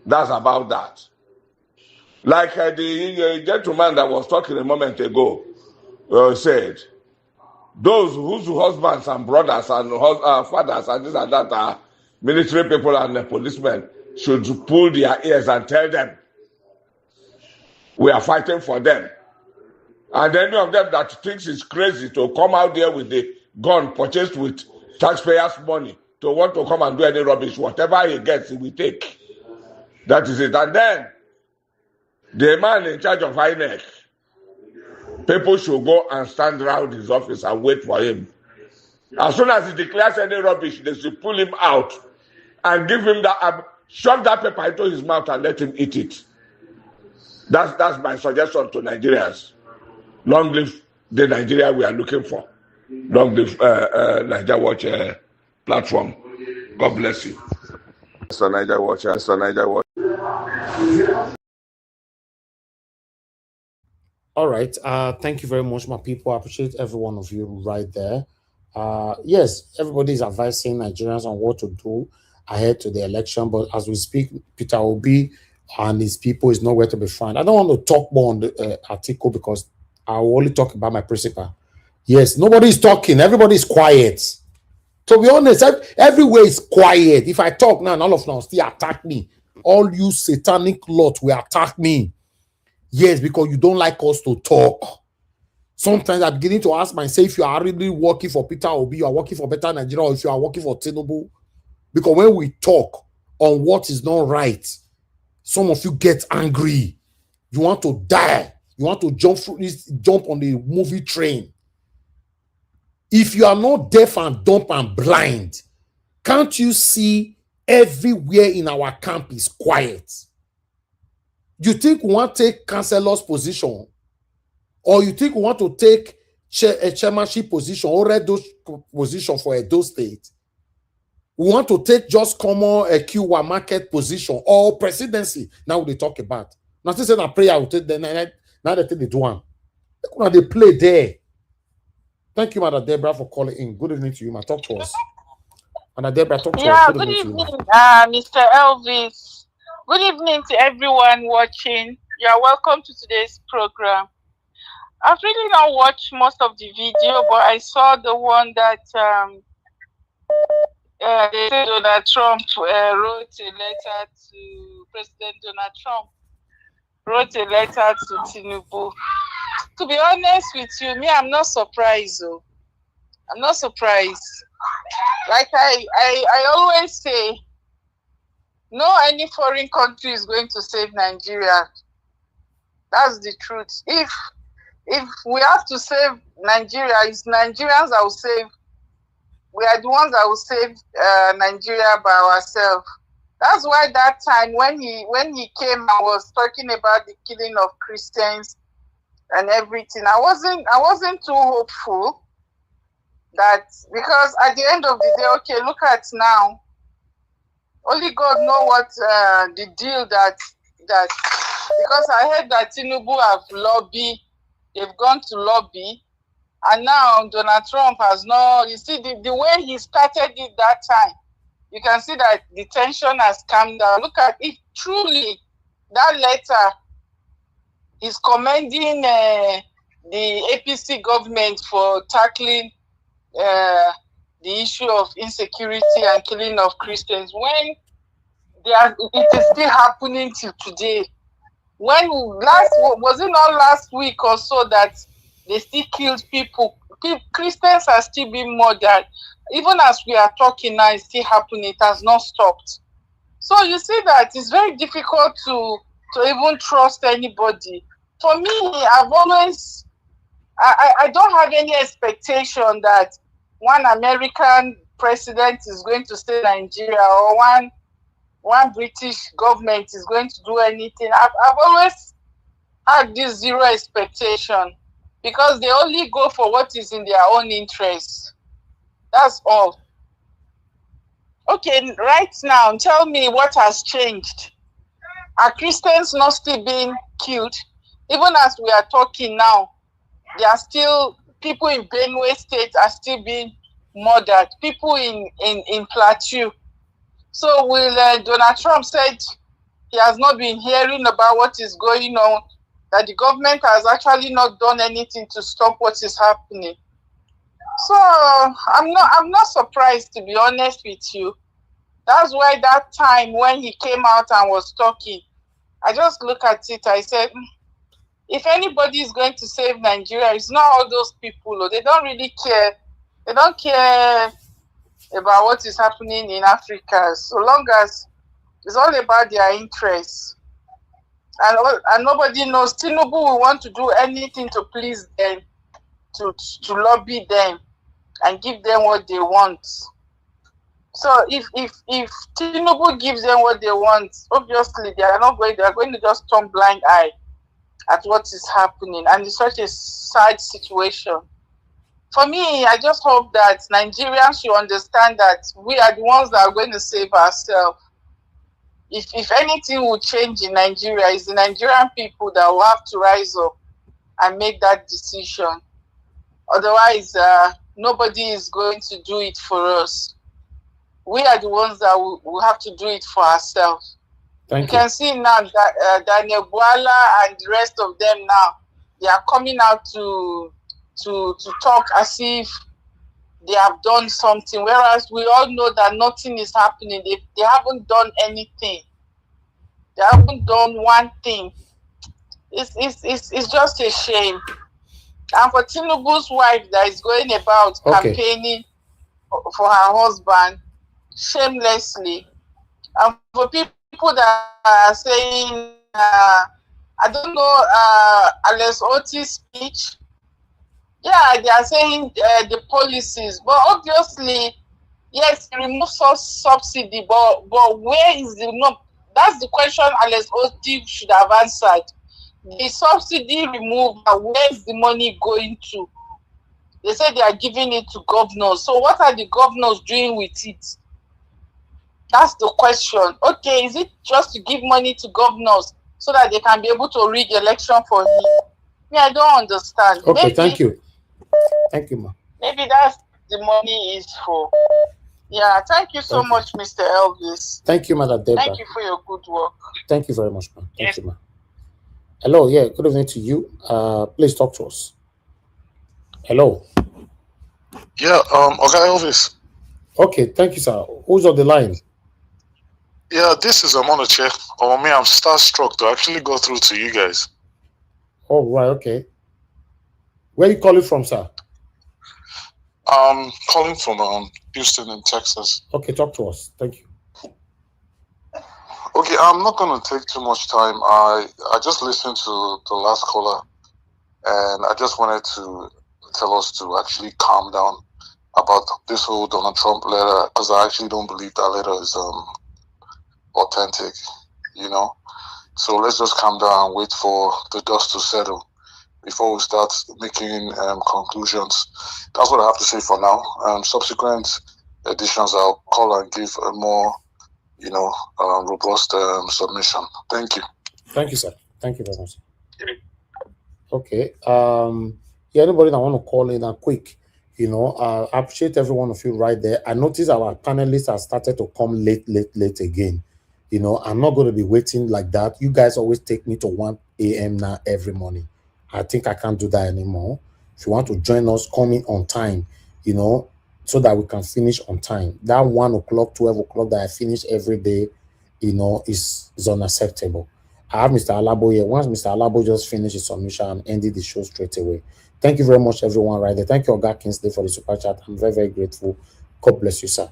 That's about that. Like the gentleman that was talking a moment ago said, those whose husbands and brothers and fathers and this and that are military people and policemen should pull their ears and tell them, we are fighting for them. And any of them that thinks it's crazy to come out there with the gun purchased with taxpayers' money to want to come and do any rubbish, whatever he gets, he will take. That is it. And then, the man in charge of INEC, people should go and stand around his office and wait for him. As soon as he declares any rubbish, they should pull him out and give him that, shove that paper into his mouth and let him eat it. That's my suggestion to Nigerians. Long live the Nigeria we are looking for. Long live Niger Watch platform. God bless you. Mr. Niger Watch. All right. Thank you very much, my people. I appreciate every one of you right there. Yes, everybody is advising Nigerians on what to do ahead to the election. But as we speak, Peter Obi and his people is nowhere to be found. I don't want to talk more on the article because I will only talk about my principal. Yes, nobody is talking. Everybody is quiet. To be honest, everywhere is quiet. If I talk now, all of them still attack me. All you satanic lot will attack me. Yes, because you don't like us to talk. Sometimes I'm beginning to ask myself if you are really working for Peter Obi, you are working for Better Nigeria, or if you are working for Tinubu. Because when we talk on what is not right, some of you get angry. You want to die. You want to jump on the movie train. If you are not deaf and dumb and blind, can't you see everywhere in our camp is quiet? You think we want to take councillor's position, or you think we want to take a chairmanship position or Edo position for Edo State? We want to take just common a Q1 market position or presidency. Now they talk about. Now they say na prayer will take now they take the one. They play there. Thank you, Mother Deborah, for calling in. Good evening to you, ma. Talk to us. Mother Deborah, talk to us. Good evening, Mr. Elvis. Good evening to everyone watching. You are welcome to today's program. I've really not watched most of the video, but I saw the one that they said Donald Trump wrote a letter to President Donald Trump. Wrote a letter to Tinubu. To be honest with you, I'm not surprised. Though. I'm not surprised. Like I always say, no any foreign country is going to save Nigeria. That's the truth. If we have to save Nigeria, it's Nigerians that will save. We are the ones that will save Nigeria by ourselves. That's why that time when he came and was talking about the killing of Christians and everything, I wasn't too hopeful. That because at the end of the day, okay, look at now. Only God know what the deal that because I heard that Tinubu have lobby, they've gone to lobby, and now Donald Trump has no. You see the way he started it that time, you can see that the tension has calmed down. Look at it. Truly, that letter is commending the APC government for tackling the issue of insecurity and killing of Christians when it is still happening till today. When was it not last week or so that they still killed people? Christians are still being murdered. Even as we are talking now, it's still happening. It has not stopped. So you see that it's very difficult to even trust anybody. For me, I don't have any expectation that one American president is going to stay in Nigeria or one British government is going to do anything. I've always had this zero expectation because they only go for what is in their own interest. That's all. Okay, right now, tell me what has changed. Are Christians not still being killed? Even as we are talking now, there are still people in Benue State are still being murdered. People in Plateau. So will Donald Trump said he has not been hearing about what is going on, that the government has actually not done anything to stop what is happening. So I'm not surprised, to be honest with you. That's why that time when he came out and was talking, I just look at it, I said, if anybody is going to save Nigeria, it's not all those people. They don't really care. They don't care about what is happening in Africa, so long as it's all about their interests. And nobody knows. Tinubu will want to do anything to please them, to lobby them and give them what they want. So if Tinubu gives them what they want, obviously they are going to just turn blind eye at what is happening, and it's such a sad situation. For me, I just hope that Nigerians should understand that we are the ones that are going to save ourselves. If anything will change in Nigeria, it's the Nigerian people that will have to rise up and make that decision. Otherwise, nobody is going to do it for us. We are the ones that will have to do it for ourselves. You can see now that Daniel Bwala and the rest of them now, they are coming out to talk as if they have done something, whereas we all know that nothing is happening. They haven't done anything. They haven't done one thing. It's just a shame. And for Tinubu's wife that is going about campaigning for her husband shamelessly, and for people that are saying, I don't know, Alex Oti's speech, yeah, they are saying the policies, but obviously, yes, remove subsidy, but where is the no? That's the question Alex Oti should have answered. The subsidy removed, where is the money going to? They say they are giving it to governors. So what are the governors doing with it? That's the question. Okay, is it just to give money to governors so that they can be able to rig election for him? Yeah, I don't understand. Okay, maybe, thank you. Thank you, ma. Maybe that's the money is for. Yeah, thank you so much, Mr. Elvis. Thank you, Madam Deborah. Thank you for your good work. Thank you very much, ma. Thank you, ma. Hello, yeah, good evening to you. Please talk to us. Hello. Yeah, okay, Elvis. Okay, thank you, sir. Who's on the line? Yeah, this is Amonache. Me, I'm starstruck to actually go through to you guys. Oh, right, okay. Where are you calling from, sir? I'm calling from Houston in Texas. Okay, talk to us. Thank you. Okay, I'm not going to take too much time. I just listened to the last caller, and I just wanted to tell us to actually calm down about this whole Donald Trump letter, because I actually don't believe that letter is authentic, you know. So let's just calm down and wait for the dust to settle. before we start making conclusions. That's what I have to say for now. Subsequent editions, I'll call and give a more, robust submission. Thank you. Thank you, sir. Thank you very much. Okay. Yeah, anybody that want to call in and quick, I appreciate every one of you right there. I notice our panelists have started to come late again. I'm not going to be waiting like that. You guys always take me to 1 a.m. now every morning. I think I can't do that anymore. If you want to join us, come in on time, so that we can finish on time. That 1 o'clock, 12 o'clock that I finish every day, is unacceptable. I have Mr. Alabo here. Once Mr. Alabo just finished his submission, I'm ending the show straight away. Thank you very much, everyone, right there. Thank you, Oga Kingsley, for the super chat. I'm very, very grateful. God bless you, sir.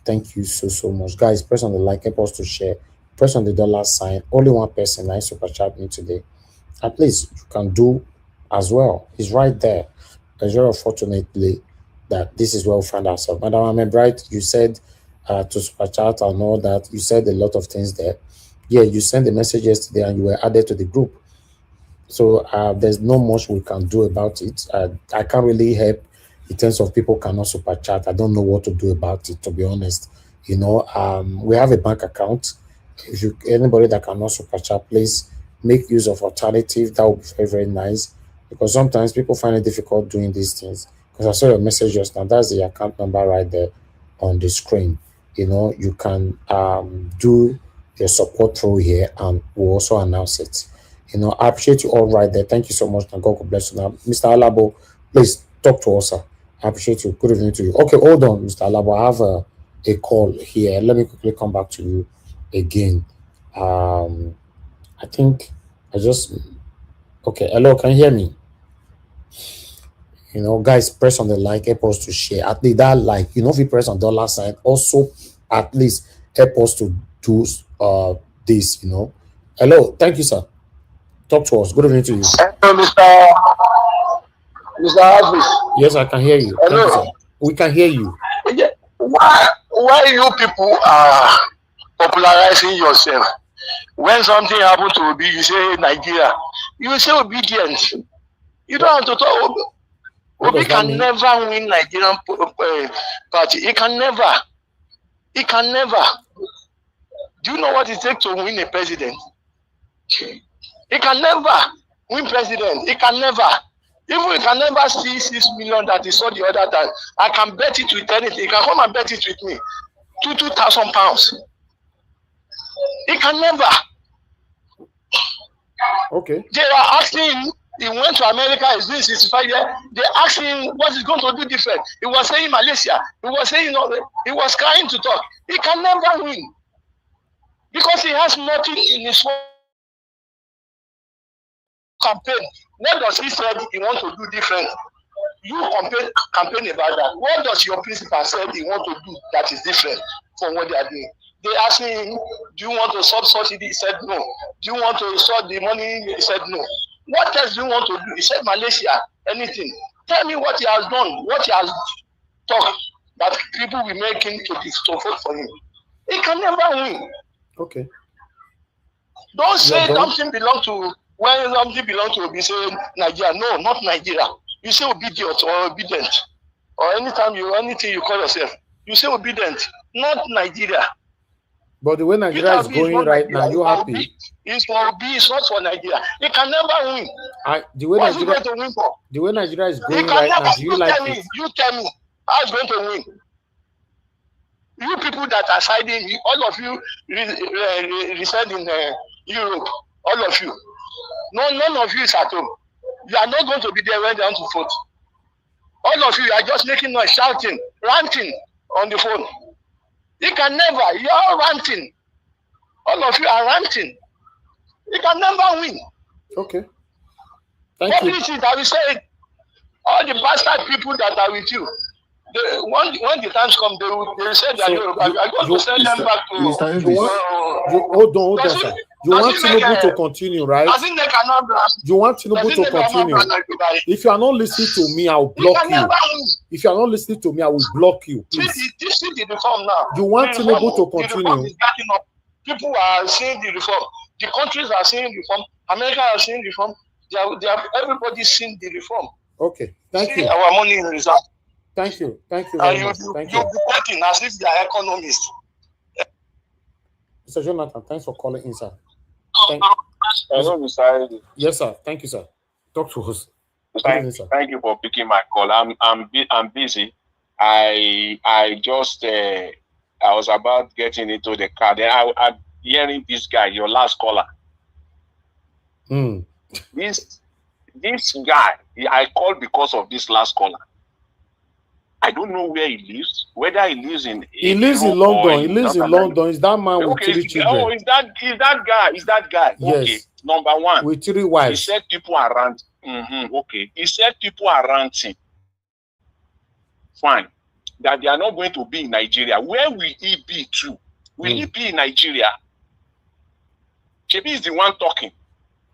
Thank you so much. Guys, press on the like, help us to share. Press on the $sign. Only one person I super chat me today. At least you can do as well. He's right there. It's very unfortunately that this is where we find ourselves. Madam Ahmed, right? You said to super chat and all that. You said a lot of things there. Yeah, you sent the message yesterday and you were added to the group. So there's not much we can do about it. I can't really help in terms of people cannot super chat. I don't know what to do about it, to be honest. We have a bank account. If anybody that cannot super chat, please make use of alternative. That would be very, very nice, because sometimes people find it difficult doing these things. Because I saw your message just now. That's the account number right there on the screen. You can do your support through here, and we'll also announce it. I appreciate you all right there. Thank you so much, and God bless you. Now, Mr. Alabo, please talk to us, sir. I appreciate you. Good evening to you. Okay, hold on, Mr. Alabo. I have a call here. Let me quickly come back to you again. I think I just... Okay, hello, can you hear me? Guys, press on the like, help us to share. At least that like, if you press on $sign, also at least help us to do this, Hello, thank you, sir. Talk to us. Good evening to you. Hello, Mr. Harvey. Yes, I can hear you. Hello. Thank you, sir. We can hear you. Why you people are popularizing yourself? When something happens to Obi, you say Nigeria. You say obedient. You don't have to talk. Obi can never win Nigerian party. He can never. He can never. Do you know what it takes to win a president? He can never win president. He can never. Even he can never see 6 million that he saw the other time. I can bet it with anything. He can come and bet it with me. 2,000 pounds. He can never. Okay. They are asking him. He went to America. He's doing 65 years. They asked him what he's going to do different. He was saying Malaysia. He was saying he was trying to talk. He can never win because he has nothing in his campaign. What does he say he wants to do different? You campaign about that. What does your principal say he wants to do that is different from what they are doing? They asked him, do you want to stop subsidy? He said no. Do you want to stop the money? He said no. What else do you want to do? He said Malaysia, anything. Tell me what he has done, what he has talked that people will make him to vote for him. He can never win. Okay. Don't say something belongs to, when something belongs to Obi, say Nigeria. No, not Nigeria. You say obedient or obedient. Or anytime anything you call yourself, you say obedient, not Nigeria. But the way Nigeria is going right now, you happy? It's for Obi, it's not for Nigeria. He can never win. What's he going to win for? The way Nigeria is going right now, do you like it? You tell me, how is going to win? You people that are siding, all of you reside in Europe, all of you. No, none of you is at home. You are not going to be there when they want to vote. All of you are just making noise, shouting, ranting on the phone. You can never. You are ranting. All of you are ranting. You can never win. Okay. Thank you. What is it? I will say it. All the bastard people that are with you, when the times come, they will say that I'm going to send them back to... Hold on, sir. You want Tinubu to continue, right? I think they cannot... You want Tinubu to continue. If you are not listening to me, I will block you. If you are not listening to me, I will block you. Please. See the reform now. You want Tinubu to continue. People are seeing the reform. The countries are seeing reform. America are seeing reform. everybody's seen the reform. Okay, thank you. Our money in reserve. Thank you. Thank you And very much. Thank you. you're talking as if they are economists. Mr. Jonathan, thanks for calling in, sir. Hello, Mr. Yes, sir. Thank you, sir. Talk to us. Thank you for picking my call. I'm busy. I just I was about getting into the car. Then I'm hearing this guy, your last caller. This guy, I called because of this last caller. I don't know where he lives. Whether he lives in London. He lives in London. Is that man with 3 children? Oh, is that guy? Yes. Okay. Number one. With 3 wives. He said people are ranting. Okay. He said people are ranting. Fine. That they are not going to be in Nigeria. Where will he be to? Will he be in Nigeria? Chebi is the one talking.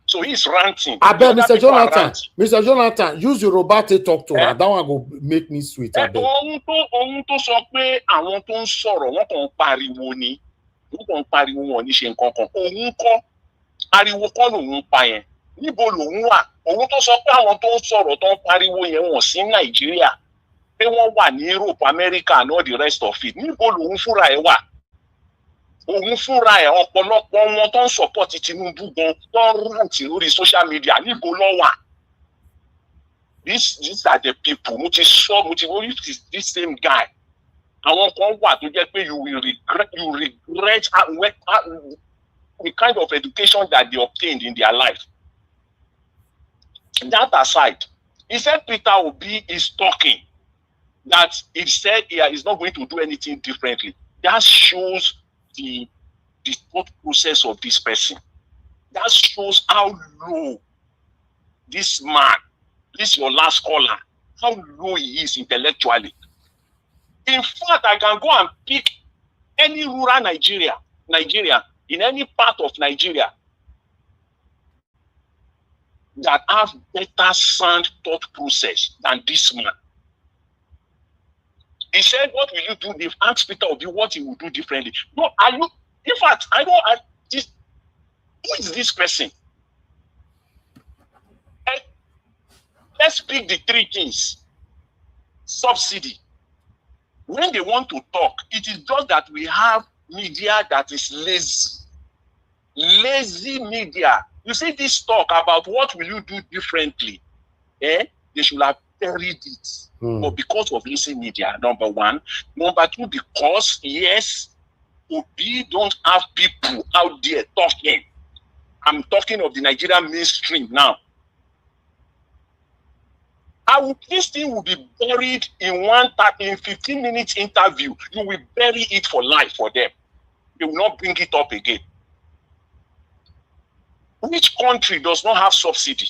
So he's ranting. I bet Mr. Jonathan, use your robot to talk to her. That one go make me sweet. I bet. Ohun tó sọ pé àwọn tó ń sọ̀rọ̀ wọ́n kàn ń pariwo ni. Wọ́n kàn ń pariwo wọn ní ṣe nǹkan kan. Òun kọ́ ariwo kọ́ lòun pa yẹn. Níbo lòun wà? Òun tó sọ pé àwọn tó ń sọ̀rọ̀ tó ń pariwo yẹn wọ́n sí Nàìjíríà. Pé wọ́n wà ní Europe, America and all the rest of it. Níbo lòun fúnra ẹ̀ wà? Òun fúnra ẹ̀ ọ̀pọ̀lọpọ̀ wọn tó ń support Tinubu gan tó ń rántí lórí social media níbo ló wà. These are the people mo ti worry this same guy. Àwọn kan wà tó jẹ́ pé you regret the kind of education that they obtained in their life. That aside, he said Peter Obi is talking that he said he's not going to do anything differently. That shows the thought process of this person. That shows how low this man, this your last caller, how low he is intellectually. In fact, I can go and pick any rural Nigeria, in any part of Nigeria that have better sound thought process than this man. He said, what will you do? They've asked Peter Obi what he will do differently. No, in fact, who is this person? Let's pick the 3 things. Subsidy. When they want to talk, it is just that we have media that is lazy. Lazy media. You see this talk about what will you do differently? They should have buried it. But because of lazy media, number one. Number two, because, yes, Obi don't have people out there talking. I'm talking of the Nigerian mainstream now. This thing will be buried in 15 minutes interview. You will bury it for life for them. They will not bring it up again. Which country does not have subsidy?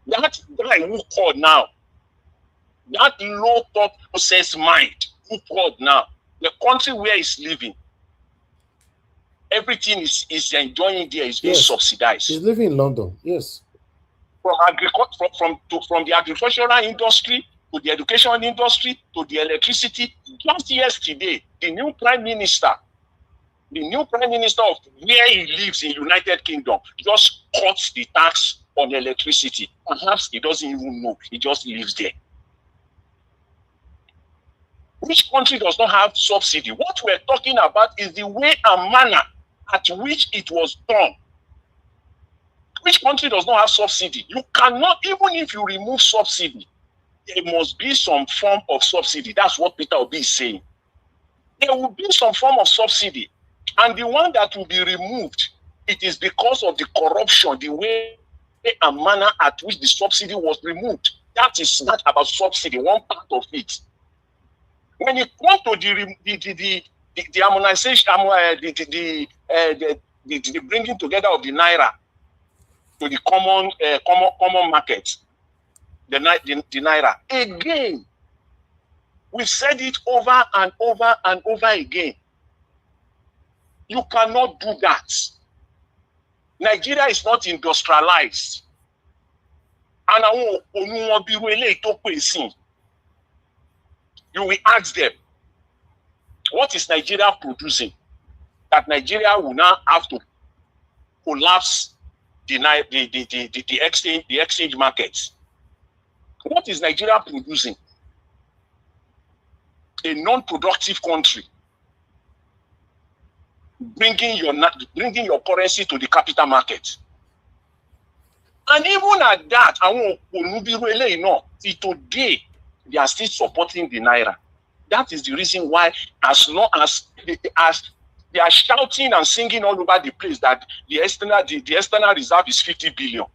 That guy who called now, that low thought process mind who called now, the country where he's living, everything is enjoying there is being subsidized. He's living in London, yes. From the agricultural industry to the education industry to the electricity. Just yesterday, the new prime minister of where he lives in United Kingdom just cuts the tax on electricity. Perhaps he doesn't even know. He just lives there. Which country does not have subsidy? What we're talking about is the way and manner at which it was done. Which country does not have subsidy? You cannot, even if you remove subsidy, there must be some form of subsidy. That's what Peter Obi is saying. There will be some form of subsidy. And the one that will be removed, it is because of the corruption, the way and manner at which the subsidy was removed. That is not about subsidy, one part of it. When it comes to the harmonization, the bringing together of the naira to the common market, the naira. Again, we've said it over and over and over again. You cannot do that. Nigeria is not industrialized. And you will ask them, what is Nigeria producing that Nigeria will now have to collapse the exchange markets. What is Nigeria producing? A non-productive country, bringing your currency to the capital market. And even at that, today, they are still supporting the Naira. That is the reason why, as long as they are shouting and singing all over the place that the external reserve is 50 billion.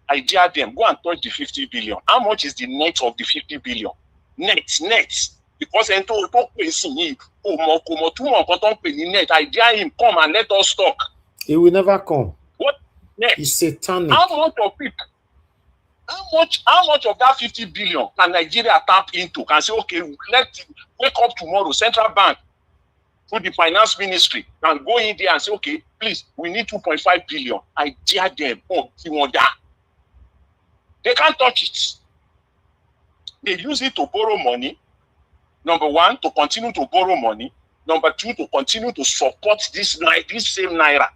I dare them, go and touch the 50 billion. How much is the net of the 50 billion? Net. Because I dare him, come and let us talk. He will never come. What net? It's satanic. How much of it? How much of that 50 billion can Nigeria tap into? Can say, okay, let's wake up tomorrow, Central Bank, through the finance ministry, and go in there and say, okay, please, we need 2.5 billion. I dare them. Oh, you want that? They can't touch it. They use it to borrow money. Number one, to continue to borrow money. Number two, to continue to support this same Naira.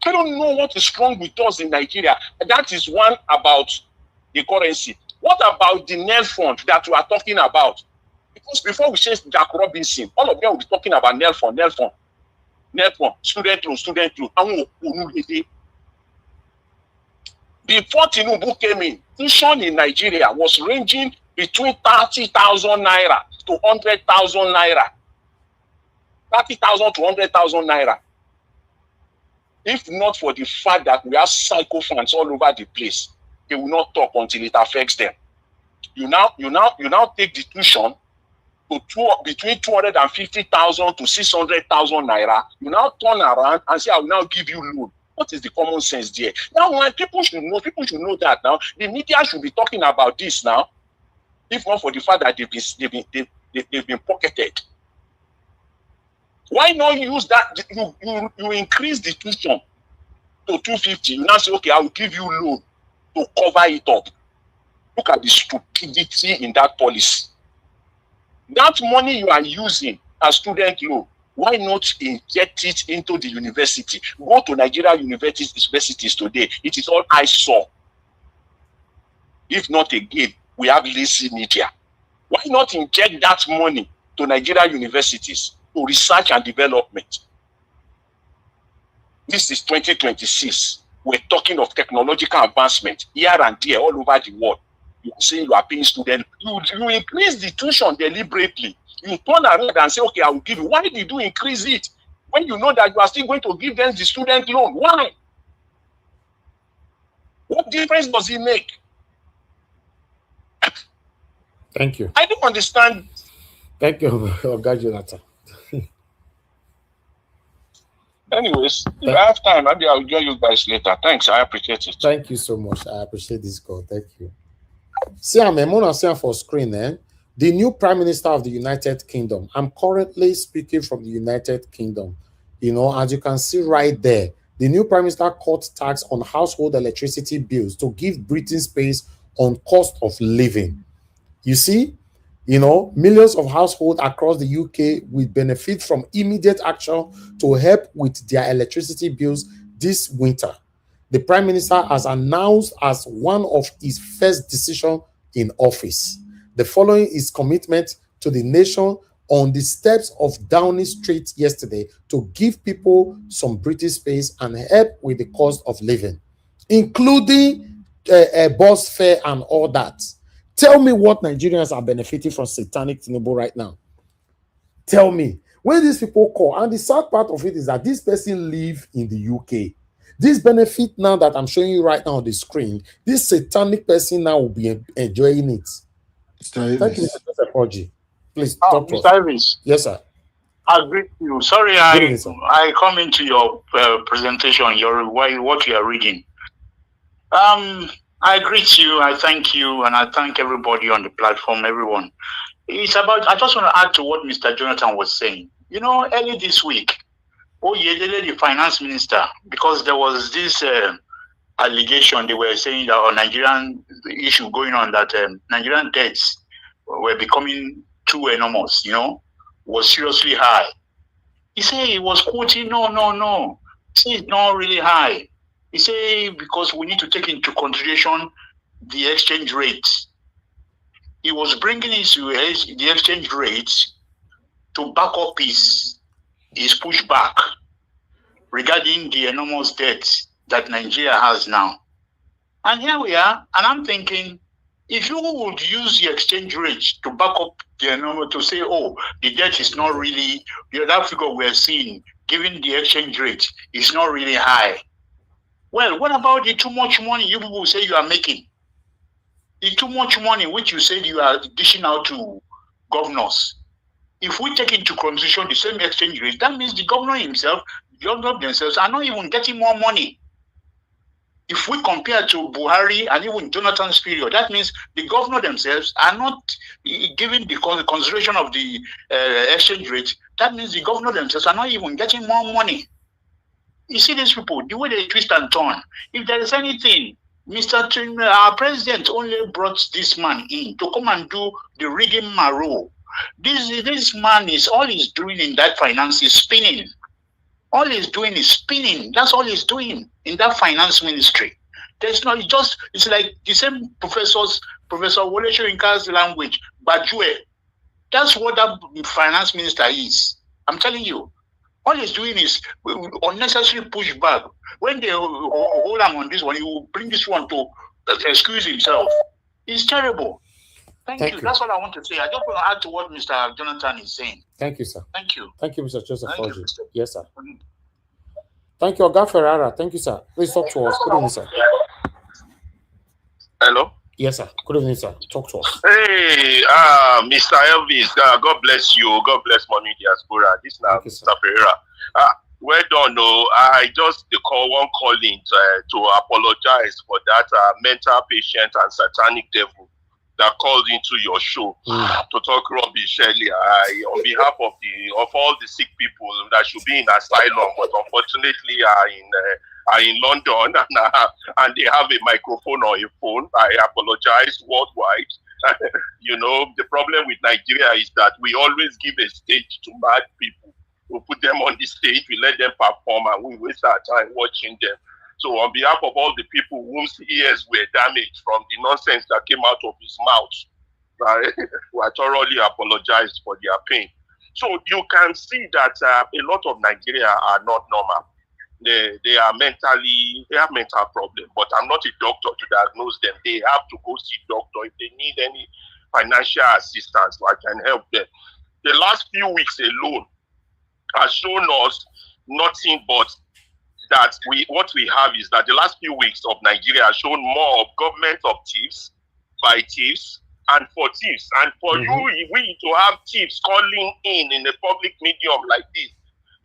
I don't know what is wrong with us in Nigeria. That is one about the currency. What about the NEL fund that we are talking about? Because before we say Jack Robinson, all of them will be talking about NEL fund, student loan. Before Tinubu came in, tuition in Nigeria was ranging between 30,000 naira to 100,000 naira. 30,000 to 100,000 naira. If not for the fact that we have psychophants all over the place, they will not talk until it affects them. You now take the tuition to between 250,000 to 600,000 naira. You now turn around and say, I will now give you loan. What is the common sense there? Now, when people should know that now. The media should be talking about this now, if not for the fact that they've been pocketed. Why not use that? You increase the tuition to 250. You now say, okay, I will give you loan to cover it up. Look at the stupidity in that policy. That money you are using as student loan, why not inject it into the university? Go to Nigeria universities today. It is all eyesore. If not, again, we have lazy media. Why not inject that money to Nigeria universities to research and development? This is 2026. We're talking of technological advancement here and there all over the world. You say you are paying students. You increase the tuition deliberately. You turn around and say, okay, I will give you. Why did you increase it when you know that you are still going to give them the student loan? Why? What difference does it make? Thank you. I don't understand. Thank you, Oga Jonathan. Anyways, if I have time, maybe I'll join you guys later. Thanks, I appreciate it. Thank you so much. I appreciate this call. Thank you. See, I'm Mona Sian for screen, the new Prime Minister of the United Kingdom. I'm currently speaking from the United Kingdom. You know, as you can see right there, the new Prime Minister cut tax on household electricity bills to give Britain space on cost of living. You see, you know, millions of households across the UK will benefit from immediate action to help with their electricity bills this winter. The Prime Minister has announced as one of his first decisions in office. The following is commitment to the nation on the steps of Downing Street yesterday to give people some British space and help with the cost of living, including bus fare and all that. Tell me what Nigerians are benefiting from satanic Tinubu right now. Tell me. When these people call, and the sad part of it is that this person live in the UK. This benefit now that I'm showing you right now on the screen, this satanic person now will be enjoying it. Thank you, Mr. Koji. Please talk to us. Mr. Evans. Yes, sir. I agree with you. Sorry, I come into your presentation, what you are reading. I greet you, I thank you, and I thank everybody on the platform, everyone. It's about, I just want to add to what Mr. Jonathan was saying. You know, early this week, the finance minister, because there was this allegation, they were saying that on Nigerian issue going on, that Nigerian debts were becoming too enormous, you know, was seriously high. He said he was quoting, no. See, it's not really high. He say because we need to take into consideration the exchange rate. He was bringing the exchange rate to back up his pushback regarding the enormous debt that Nigeria has now. And here we are, and I'm thinking, if you would use the exchange rate to back up the enormous, to say, oh, the debt is not really, that figure we're seeing, given the exchange rate, is not really high. Well, what about the too much money you people say you are making? The too much money which you said you are dishing out to governors. If we take into consideration the same exchange rate, that means the governor himself, the governor themselves are not even getting more money. If we compare to Buhari and even Jonathan's period, that means the governor themselves are not giving the consideration of the exchange rate. That means the governor themselves are not even getting more money. You see these people, the way they twist and turn. If there is anything, Mr. Tinubu, our president only brought this man in to come and do the rigging marrow. This man is, all he's doing in that finance is spinning. All he's doing is spinning. That's all he's doing in that finance ministry. There's not, it's like the same Professor Wole Soyinka's language, Bajue. That's what that finance minister is. I'm telling you. All he's doing is unnecessary pushback. When they hold him on this one, he will bring this one to excuse himself. It's terrible. Thank you. That's what I want to say. I just want to add to what Mr. Jonathan is saying. Thank you, sir. Thank you. Thank you, Mr. Joseph. Thank you, Mr. Yes, sir. Thank you, Oga Ferrara. Thank you, sir. Please talk to us. Good evening, sir. Hello? Yes, sir. Good evening, sir. Talk to us. Hey, Mr. Elvis, God bless you. God bless Mommy Diaspora. This is now Mr. Ferreira. Well done. No, I just call one calling to apologize for that mental patient and satanic devil that called into your show to talk rubbish earlier. On behalf of all the sick people that should be in asylum, but unfortunately are in London and they have a microphone or a phone, I apologize worldwide. You know, the problem with Nigeria is that we always give a stage to mad people. We put them on the stage, we let them perform, and we waste our time watching them. So on behalf of all the people whose ears were damaged from the nonsense that came out of his mouth, we thoroughly apologize for their pain. So you can see that a lot of Nigeria are not normal. They have mental problems, but I'm not a doctor to diagnose them. They have to go see a doctor. If they need any financial assistance, I can help them. The last few weeks alone has shown us nothing but that what we have is that the last few weeks of Nigeria have shown more of government of thieves, by thieves, and for thieves. And for we to have thieves calling in a public medium like this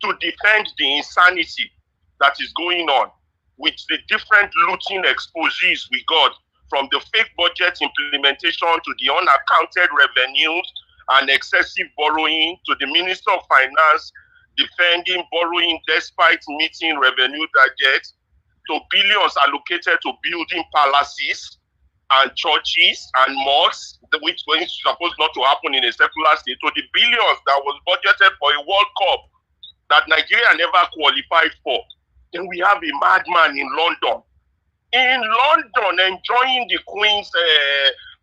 to defend the insanity that is going on with the different looting exposés we got, from the fake budget implementation to the unaccounted revenues and excessive borrowing, to the Minister of Finance defending borrowing despite meeting revenue targets, to billions allocated to building palaces and churches and mosques, which was supposed not to happen in a secular state, to the billions that was budgeted for a World Cup that Nigeria never qualified for. Then we have a madman in London. In London, enjoying the Queen's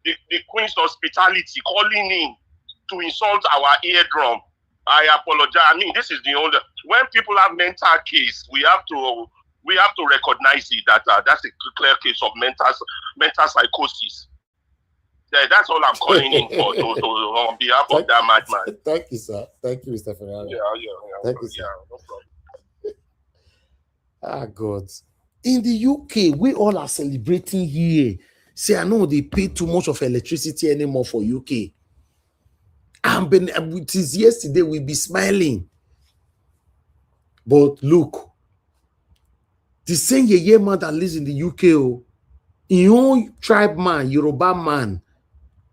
the Queen's hospitality, calling in to insult our eardrum. I apologize. I mean, this is the only, when people have mental case, we have to recognize it that that's a clear case of mental psychosis. Yeah, that's all I'm calling in for on behalf of that madman. Thank you, sir. Thank you, Mr. Ferrari. Yeah. Thank you, sir. No problem. God. In the UK, we all are celebrating here. Say, I know they pay too much of electricity anymore for UK. It is yesterday we'll be smiling. But look, the same Yeye man that lives in the UK, in own tribe man, Yoruba man,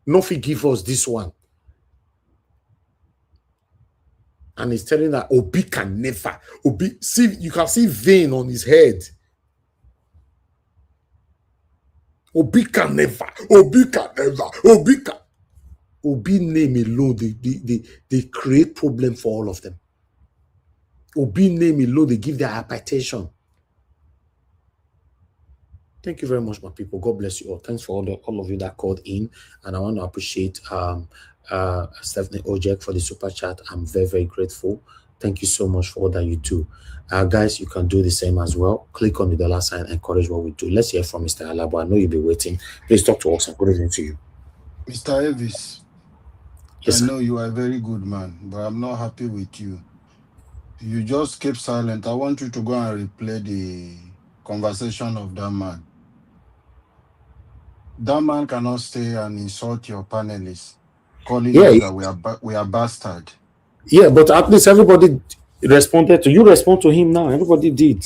no fit give us this one. And he's telling that Obi can never. See, you can see vein on his head. Obi can never. Obi name alone, they create problem for all of them. Obi name alone, they give their hypertension. Thank you very much, my people. God bless you all. Thanks for all of you that called in. And I want to appreciate Stephanie Ojek for the super chat. I'm very, very grateful. Thank you so much for all that you do. Guys, you can do the same as well. Click on the dollar sign, encourage what we do. Let's hear from Mr. Alabo. I know you'll be waiting. Please talk to us and good evening to you. Mr. Elvis, yes, I know you are a very good man, but I'm not happy with you. You just kept silent. I want you to go and replay the conversation of that man. That man cannot stay and insult your panelists, calling yeah, us that we are bastard. yeah, but at least everybody responded to you. Respond to him now. Everybody did.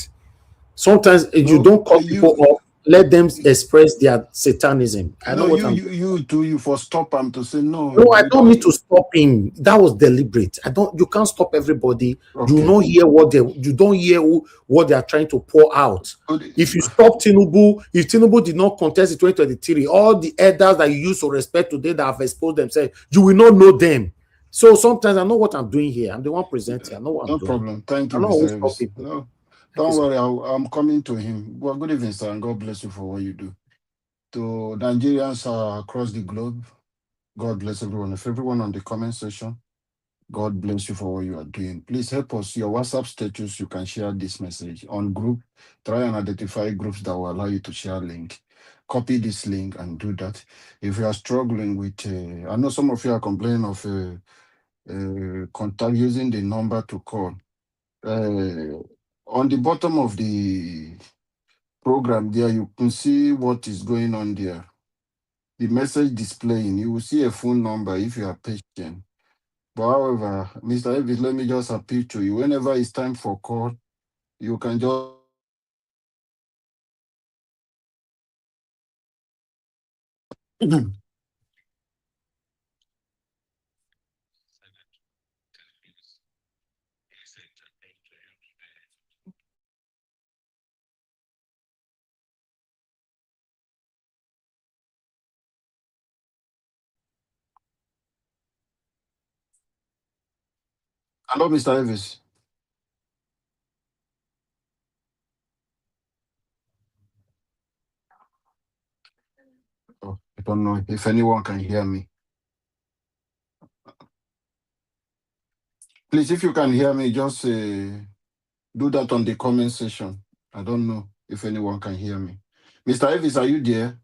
Sometimes you No, don't cut people off. Let them express their satanism. I know no, what I'm doing. you for stop him to say no. No, I We don't don't. need to stop him. That was deliberate. I don't. You can't stop everybody. You Okay. don't hear what they. You don't hear what they are trying to pour out. If you stop Tinubu, if Tinubu did not contest in 2023, all the elders that you used to respect today that have exposed themselves, you will not know them. So sometimes I know what I'm doing here. I'm the one presenting. I know what I'm No doing. problem. Thank you, I don't Mr. always stop Elvis. people. No, Thank don't you, worry. I'm coming to him. Well, good evening, sir, and God bless you for what you do. To Nigerians across the globe, God bless everyone. If everyone on the comment section, God bless you for what you are doing. Please help us. Your WhatsApp status, you can share this message on group. Try and identify groups that will allow you to share link. Copy this link and do that. If you are struggling with, I know some of you are complaining of contact using the number to call. On the bottom of the program there, you can see what is going on there. The message displaying, you will see a phone number if you are patient. But however, Mr. Elvis, let me just appeal to you. Whenever it's time for call, you can just Hello, Mr. Elvis. Oh, I don't know if anyone can hear me. Please, if you can hear me, just do that on the comment section. I don't know if anyone can hear me. Mr. Elvis, are you there?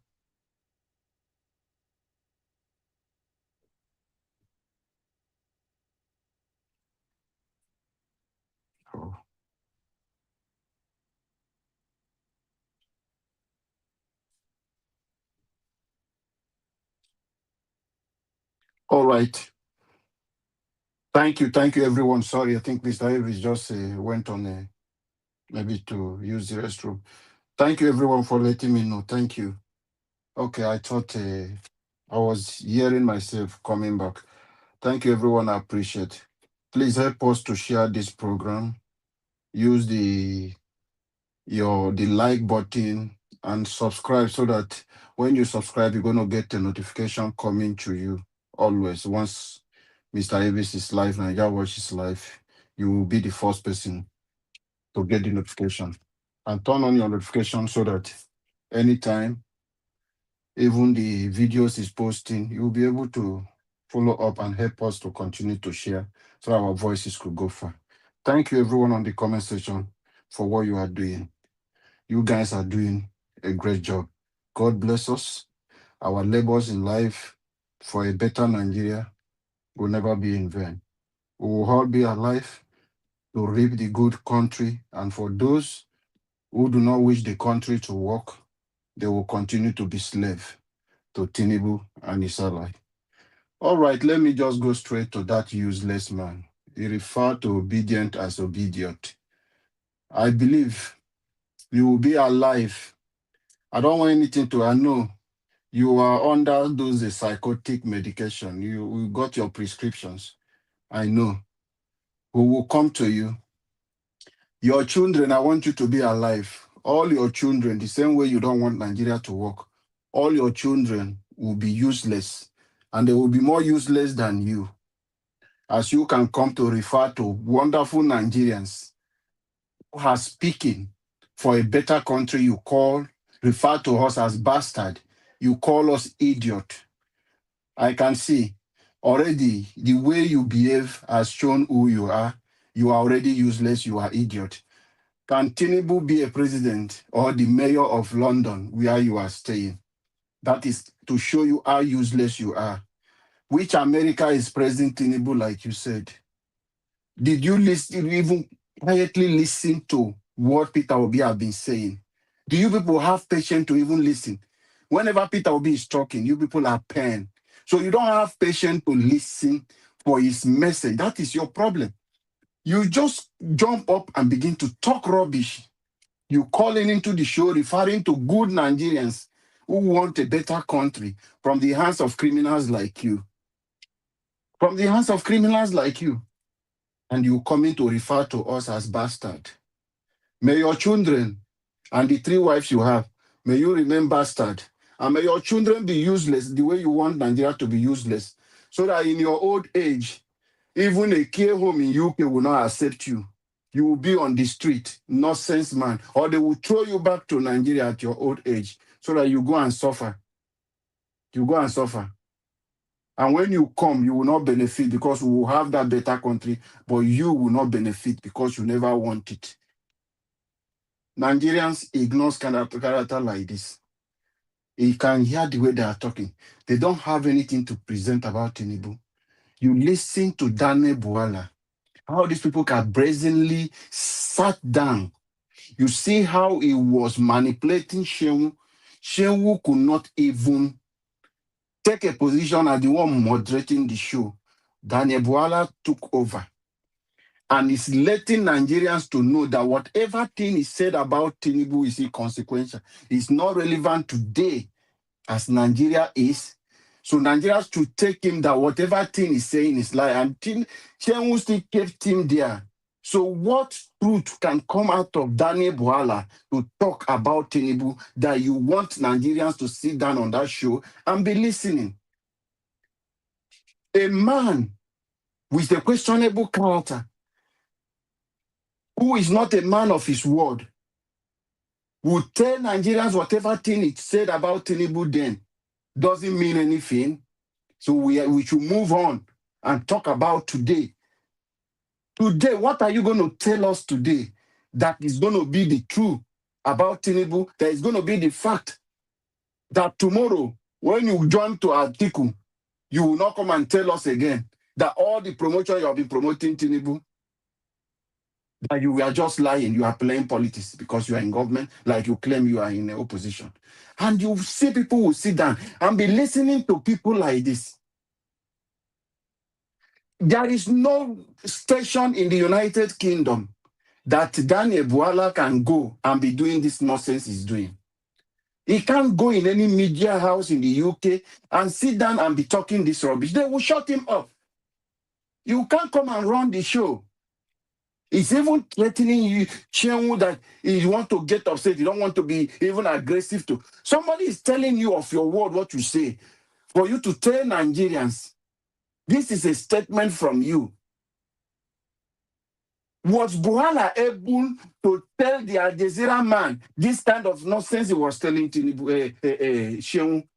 Oh. All right. Thank you, everyone. Sorry, I think Mr. Elvis just went on maybe to use the restroom. Thank you, everyone, for letting me know. Thank you. Okay, I thought I was hearing myself coming back. Thank you, everyone. I appreciate. Please help us to share this program. Use the like button and subscribe so that when you subscribe, you're gonna get a notification coming to you always. Once Mr. Elvis is live, Nigeria Watch is live, you will be the first person to get the notification. And turn on your notification so that anytime even the videos is posting, you'll be able to follow up and help us to continue to share so our voices could go far. Thank you, everyone on the comment section, for what you are doing. You guys are doing a great job. God bless us. Our labors in life for a better Nigeria will never be in vain. We will all be alive to reap the good country, and for those who do not wish the country to work, they will continue to be slave to Tinubu and his ally. All right, let me just go straight to that useless man. He referred to obedient as obedient. I believe you will be alive. I don't want anything to, I know you are under those psychotic medication. You got your prescriptions. I know. We will come to you. Your children, I want you to be alive. All your children, the same way you don't want Nigeria to work, all your children will be useless, and they will be more useless than you. as you can come to refer to wonderful Nigerians who are speaking for a better country, you refer to us as bastard. You call us idiot. I can see already the way you behave has shown who you are. You are already useless. You are idiot. Can Tinubu be a president or the mayor of London where you are staying? That is to show you how useless you are. Which America is President Tinubu, like you said? Did you listen, even quietly listen to what Peter Obi have been saying? Do you people have patience to even listen? Whenever Peter Obi is talking, you people are pen. So you don't have patience to listen for his message. That is your problem. You just jump up and begin to talk rubbish. You calling into the show referring to good Nigerians who want a better country from the hands of criminals like you. From the hands of criminals like you. And you coming to refer to us as bastard. May your children and the 3 wives you have, may you remain bastard. And may your children be useless the way you want Nigeria to be useless. So that in your old age, even a care home in UK will not accept you. You will be on the street, nonsense man. Or they will throw you back to Nigeria at your old age so that you go and suffer. You go and suffer. And when you come, you will not benefit because we will have that better country, but you will not benefit because you never want it. Nigerians ignore character like this. You can hear the way they are talking. They don't have anything to present about Tinubu. You listen to Daniel Buala, how these people can brazenly sat down. You see how he was manipulating Shehu. Shehu could not even take a position as the one moderating the show. Daniel Buala took over and is letting Nigerians to know that whatever thing is said about Tinubu is inconsequential. It's not relevant today as Nigeria is. So Nigerians should take him that whatever thing he's saying is lie. And Shehu still kept him there. So what truth can come out of Daniel Buala to talk about Tinubu that you want Nigerians to sit down on that show and be listening? A man with a questionable character who is not a man of his word will tell Nigerians whatever thing it said about Tinubu then doesn't mean anything. So we should move on and talk about today. Today, what are you going to tell us today that is going to be the truth about Tinubu, that is going to be the fact that tomorrow, when you join to Atiku, you will not come and tell us again that all the promotion you have been promoting Tinubu, that you are just lying, you are playing politics because you are in government, like you claim you are in opposition. And you see people will sit down and be listening to people like this. There is no station in the United Kingdom that Daniel Buala can go and be doing this nonsense he's doing. He can't go in any media house in the UK and sit down and be talking this rubbish. They will shut him up. You can't come and run the show. He's even threatening you, Shehu, that he want to get upset. You don't want to be even aggressive to. Somebody is telling you of your word what you say. For you to tell Nigerians, this is a statement from you. Was Buhala able to tell the Al Jazeera man this kind of nonsense he was telling Shehu?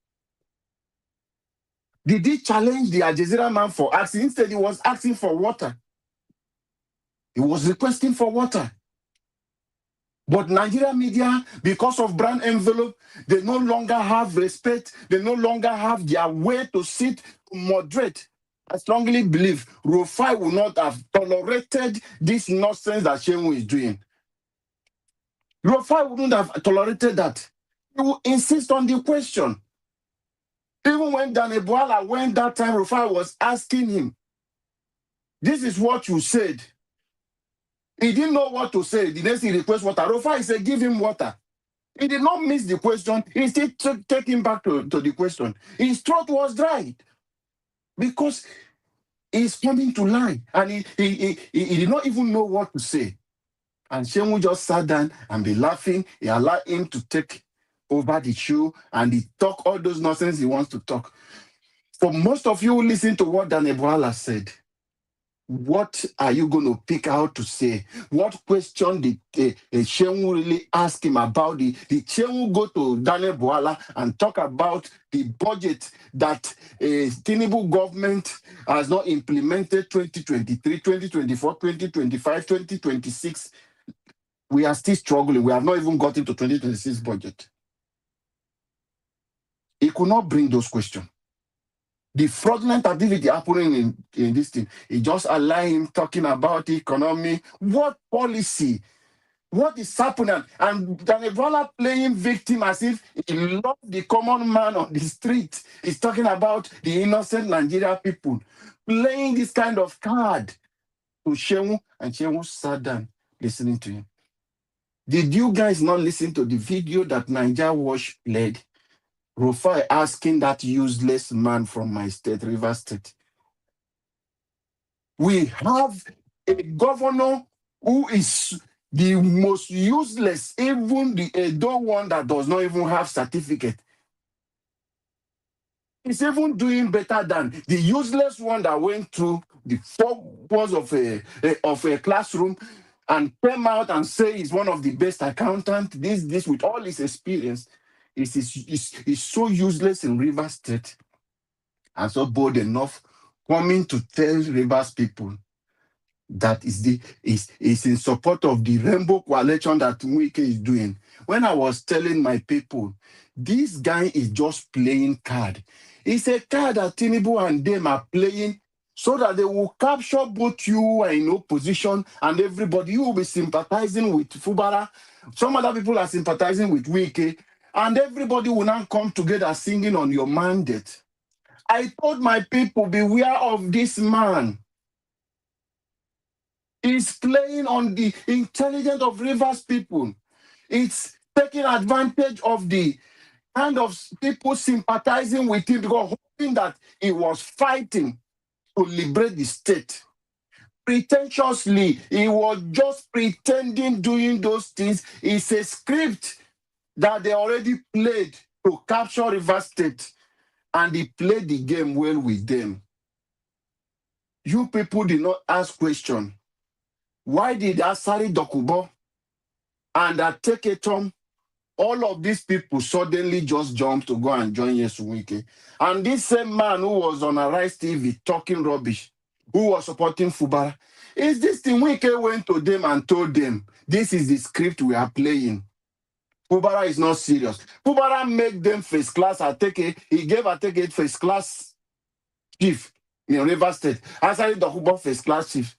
Did he challenge the Al Jazeera man for asking? Instead, he was asking for water. He was requesting for water. But Nigeria media, because of brand envelope, they no longer have respect. They no longer have their way to sit, moderate. I strongly believe Rufai will not have tolerated this nonsense that Shehu is doing. Rufai wouldn't have tolerated that. He will insist on the question. Even when Daniel Buala went that time, Rufai was asking him, this is what you said. He didn't know what to say. The next he requests water. Rufai said, give him water. He did not miss the question. He still take him back to the question. His throat was dried because he's coming to lie. And he did not even know what to say. And Shehu just sat down and be laughing. He allowed him to take over the show and he talk all those nonsense he wants to talk. For most of you who listen to what Daniel Buala said, What are you going to pick out to say? What question did Shehu really ask him about? Did Shehu go to Daniel Boala and talk about the budget that Tinubu government has not implemented 2023, 2024, 2025, 2026? We are still struggling. We have not even gotten to 2026 budget. He could not bring those questions. The fraudulent activity happening in this thing, it just allow him talking about economy. What policy? What is happening? And Daniela playing victim as if he loved the common man on the street. He's talking about the innocent Nigeria people. Playing this kind of card to Shehu, and Shehu sat down listening to him. Did you guys not listen to the video that Niger Watch played? Rufai asking that useless man from my state, River State. We have a governor who is the most useless, even the Edo one that does not even have certificate. He's even doing better than the useless one that went through the 4 walls of a classroom and came out and say he's one of the best accountants. This with all his experience. Is so useless in Rivers State and so bold enough coming to tell Rivers people that is in support of the Rainbow Coalition that Wike is doing. When I was telling my people, this guy is just playing card. It's a card that Tinubu and them are playing so that they will capture both you in opposition and everybody. You will be sympathizing with Fubara. Some other people are sympathizing with Wike. And everybody will now come together singing on your mandate. I told my people, beware of this man. He's playing on the intelligence of Rivers people. It's taking advantage of the kind of people sympathizing with him because hoping that he was fighting to liberate the state. Pretentiously, he was just pretending doing those things. It's a script that they already played to capture Rivers State, and they played the game well with them. You people did not ask question. Why did Asari Dokubo and Ateketom, all of these people suddenly just jumped to go and join Yesuwike? And this same man who was on Arise TV talking rubbish, who was supporting Fubara, is this thing Wike went to them and told them, this is the script we are playing. Fubara is not serious. Fubara made them first class. He gave Ateke first class chief in River State. Asari Dokubo first class chief.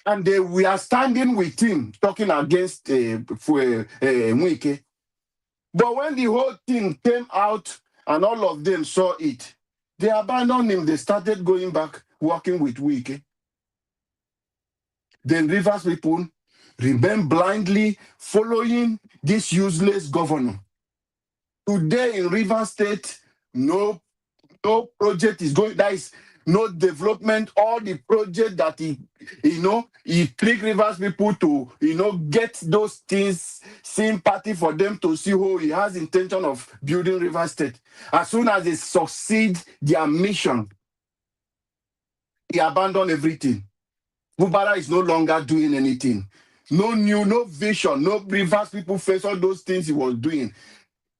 And we are standing with him talking against Mwike. But when the whole thing came out and all of them saw it, they abandoned him. They started going back, working with Mwike. Then Rivers people remain blindly following this useless governor. Today in Rivers State, no project is going. There is no development. All the project that he trick Rivers people to, get those things, sympathy for them to see who he has intention of building Rivers State. As soon as they succeed their mission, he abandoned everything. Fubara is no longer doing anything. No vision, no Rivers people face all those things he was doing.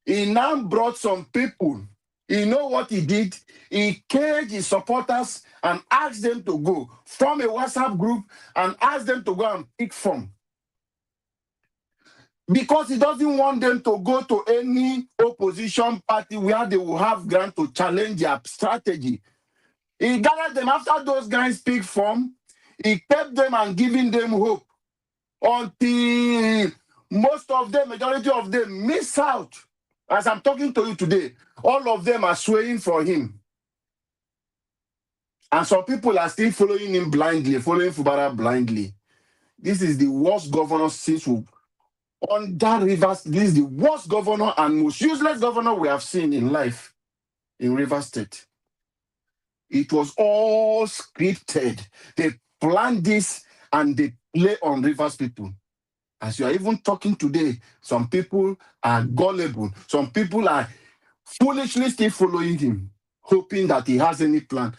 He now brought some people. You know what he did? He caged his supporters and asked them to go, form a WhatsApp group and ask them to go and pick from. Because he doesn't want them to go to any opposition party where they will have grant to challenge their strategy. He gathered them after those guys picked from. He kept them and giving them hope until most of them, majority of them, miss out. As I'm talking to you today, all of them are swaying for him. And some people are still following him blindly, following Fubara blindly. This is the worst governor since under Rivers. This is the worst governor and most useless governor we have seen in life in Rivers State. It was all scripted. They planned this and they play on Rivers people. As you are even talking today, some people are gullible. Some people are foolishly still following him, hoping that he has any plan.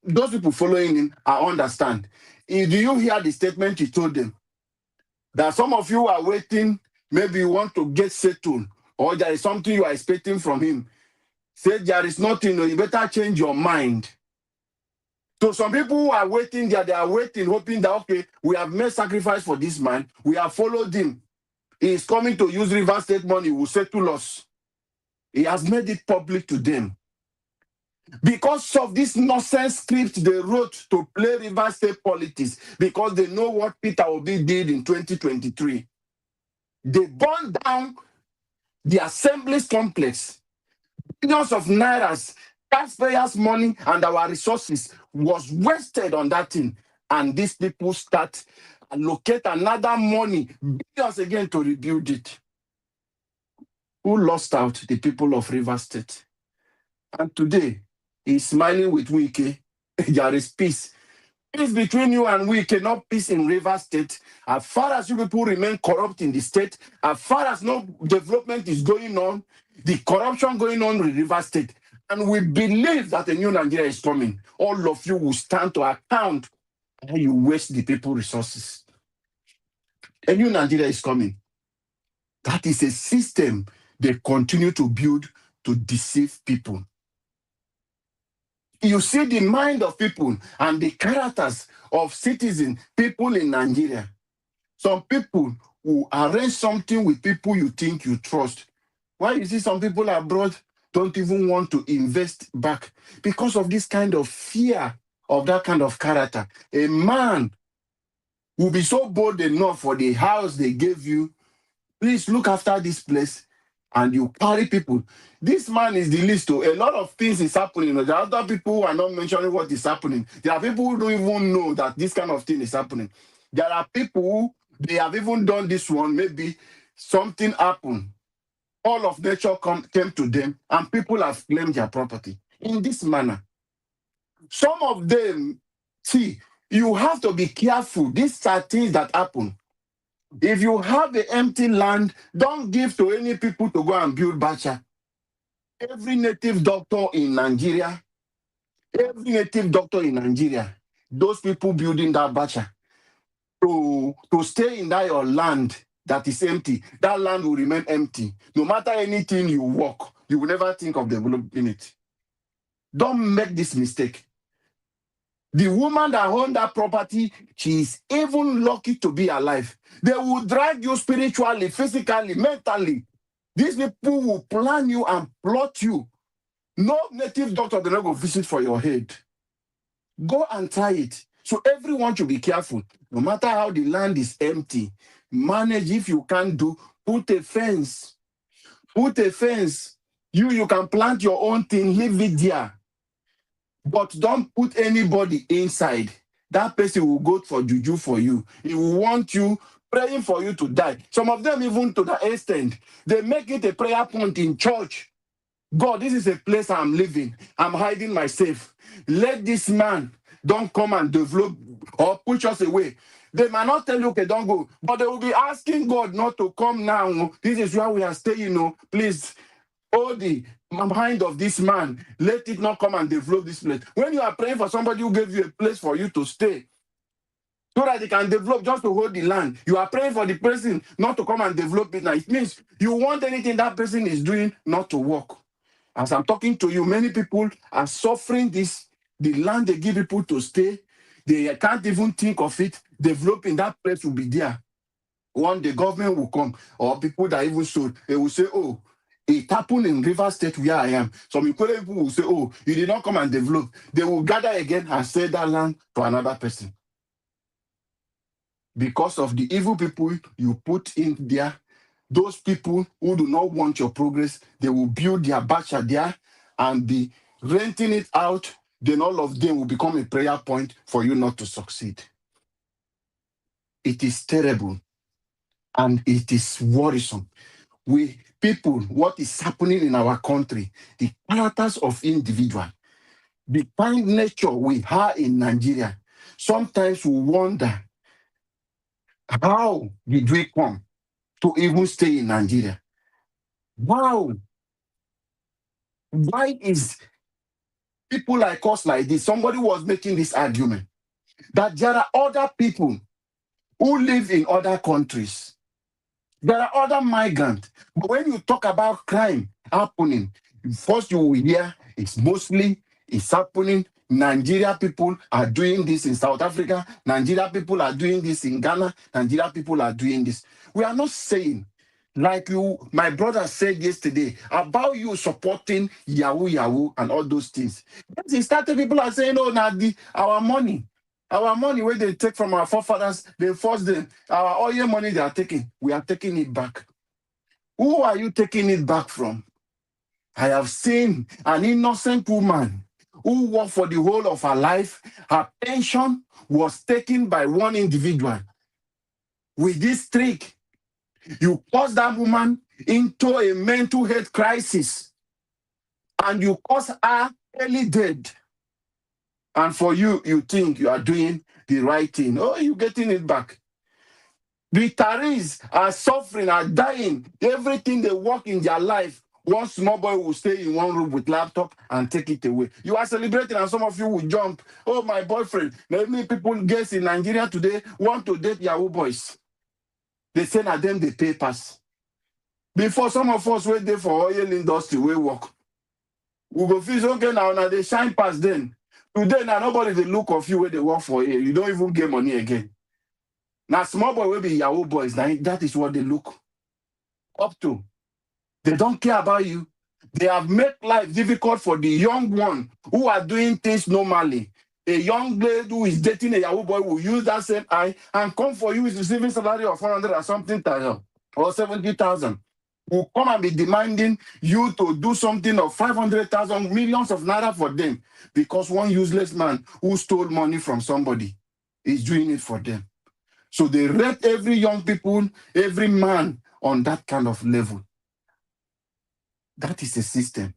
those people following him, I understand. Do you hear the statement he told them? That some of you are waiting, maybe you want to get settled, or there is something you are expecting from him. Say there is nothing, you better change your mind. So some people who are waiting there, they are waiting, hoping that, okay, we have made sacrifice for this man, we have followed him. He is coming to use River State money, he will settle us. He has made it public to them. Because of this nonsense script they wrote to play River State politics, because they know what Peter Obi did in 2023. They burned down the Assembly's complex. Billions of nairas, taxpayers' money, and our resources was wasted on that thing. And these people start allocate another money, billions again, to rebuild it. Who lost out? The people of River State. And today, he's smiling with Wike. There is peace. Peace between you and Wike, not peace in River State. As far as you people remain corrupt in the state, as far as no development is going on, the corruption going on in River State, and we believe that a new Nigeria is coming, all of you will stand to account how you waste the people resources. A new Nigeria is coming. That is a system they continue to build to deceive people. You see the mind of people and the characters of citizens, people in Nigeria. Some people who arrange something with people you think you trust. Why you see some people abroad don't even want to invest back? Because of this kind of fear of that kind of character. A man will be so bold enough for the house they gave you. Please look after this place, and you carry people. This man is the least. A lot of things is happening. There are other people who are not mentioning what is happening. There are people who don't even know that this kind of thing is happening. There are people who, they have even done this one, maybe something happened. All of nature came to them, and people have claimed their property in this manner. Some of them, see, you have to be careful. These are things that happen. If you have an empty land, don't give to any people to go and build bacha. Every native doctor in Nigeria, those people building that bacha, to stay in that your land that is empty, that land will remain empty. No matter anything you work, you will never think of developing it. Don't make this mistake. The woman that owned that property, she is even lucky to be alive. They will drag you spiritually, physically, mentally. These people will plan you and plot you. No native doctor will not go visit for your head. Go and try it. So everyone should be careful. No matter how the land is empty, manage. If you can't do, put a fence. Put a fence. You can plant your own thing, leave it there. But don't put anybody inside. That person will go for juju for you. He will want you, praying for you to die. Some of them, even to the extent, they make it a prayer point in church. God, this is a place I'm living. I'm hiding myself. Let this man don't come and develop or push us away. They might not tell you, okay, don't go. But they will be asking God not to come now. This is where we are staying. Please, hold the mind of this man. Let it not come and develop this place. When you are praying for somebody who gave you a place for you to stay, so that they can develop, just to hold the land, you are praying for the person not to come and develop it now. It means you want anything that person is doing not to work. As I'm talking to you, many people are suffering this. The land they give people to stay, they can't even think of it. Developing that place will be there. One, the government will come, or people that even sold, they will say, oh, it happened in River State where I am. Some people will say, oh, you did not come and develop. They will gather again and sell that land to another person. Because of the evil people you put in there, those people who do not want your progress, they will build their bacha there and be renting it out. Then all of them will become a prayer point for you not to succeed. It is terrible and it is worrisome. What is happening in our country, the characters of individuals, the kind nature we have in Nigeria, sometimes we wonder, how did we come to even stay in Nigeria? Wow. Why is people like us like this, somebody was making this argument that there are other people who live in other countries. There are other migrants. But when you talk about crime happening, first you will hear it's happening. Nigeria people are doing this in South Africa. Nigeria people are doing this in Ghana. Nigeria people are doing this. We are not saying, like my brother said yesterday, about you supporting Yahoo and all those things. Then started people are saying, oh, our money where they take from our forefathers, they force them. Our oil money they are taking, we are taking it back. Who are you taking it back from? I have seen an innocent woman who worked for the whole of her life. Her pension was taken by one individual. With this trick, you cause that woman into a mental health crisis and you cause her early death. And for you think you are doing the right thing. Oh, you're getting it back. The retirees are suffering, are dying. Everything they work in their life, one small boy will stay in one room with laptop and take it away. You are celebrating and some of you will jump. Oh, my boyfriend. Many people guess in Nigeria today want to date Yahoo boys. They send at them the papers. Before some of us wait there for oil industry, we work. We go feel okay now they shine past them. Today now nobody they look of you where they work for you. You don't even get money again. Now small boy will be Yahoo boys. Now that is what they look up to. They don't care about you. They have made life difficult for the young one who are doing things normally. A young lady who is dating a Yahoo boy will use that same eye and come for you with receiving salary of 400 or something thousand or 70,000. Will come and be demanding you to do something of 500,000 millions of naira for them because one useless man who stole money from somebody is doing it for them. So they rate every young people, every man on that kind of level. That is a system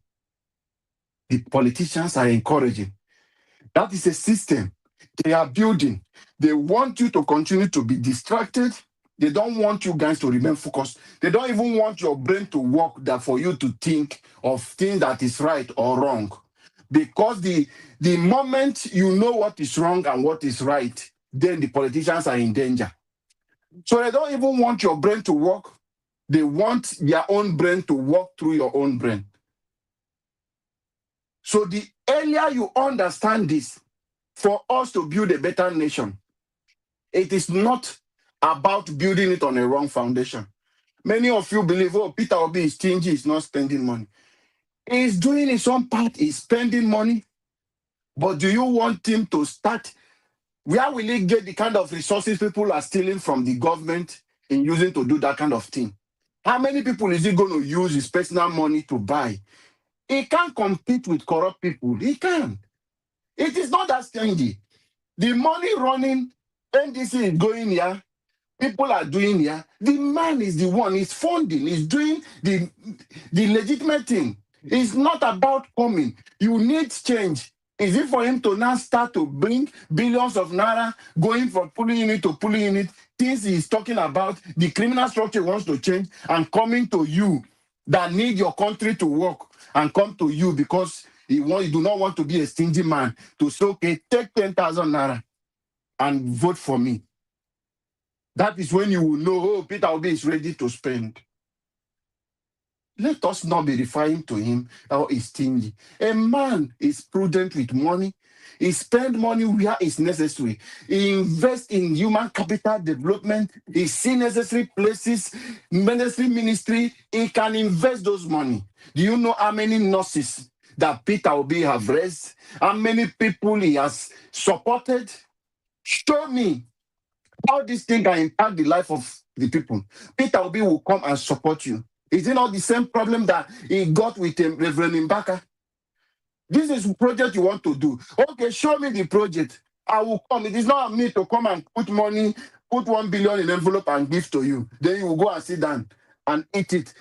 the politicians are encouraging. That is a system they are building. They want you to continue to be distracted. They don't want you guys to remain focused. They don't even want your brain to work that for you to think of things that is right or wrong. Because the moment you know what is wrong and what is right, then the politicians are in danger. So they don't even want your brain to work. They want their own brain to work through your own brain. So the earlier you understand this, for us to build a better nation, it is not about building it on a wrong foundation. Many of you believe, oh, Peter Obi is stingy, he's not spending money. He's doing his own part, he's spending money. But do you want him to start? Where will he get the kind of resources people are stealing from the government in using to do that kind of thing? How many people is he going to use his personal money to buy? He can't compete with corrupt people. He can't. It is not that stingy. The money running, NDC is going here, people are doing here. The man is the one, he's funding, he's doing the legitimate thing. It's not about coming. You need change. Is it for him to now start to bring billions of naira, going from pulling unit to pulling unit, things he's talking about, the criminal structure wants to change, and coming to you that need your country to work and come to you because you do not want to be a stingy man to say, okay, take 10,000 naira and vote for me. That is when you will know, oh, Peter Obi is ready to spend. Let us not be referring to him or he's stingy. A man is prudent with money. He spends money where it's necessary. He invests in human capital development. He sees necessary places, ministry. He can invest those money. Do you know how many nurses that Peter Obi have raised? How many people he has supported? Show me how this thing can impact the life of the people. Peter Obi will come and support you. Is it not the same problem that he got with Reverend Mbaka? This is a project you want to do. Okay, show me the project. I will come. It is not me to come and put money, put 1 billion in envelope and give to you. Then you will go and sit down and eat it.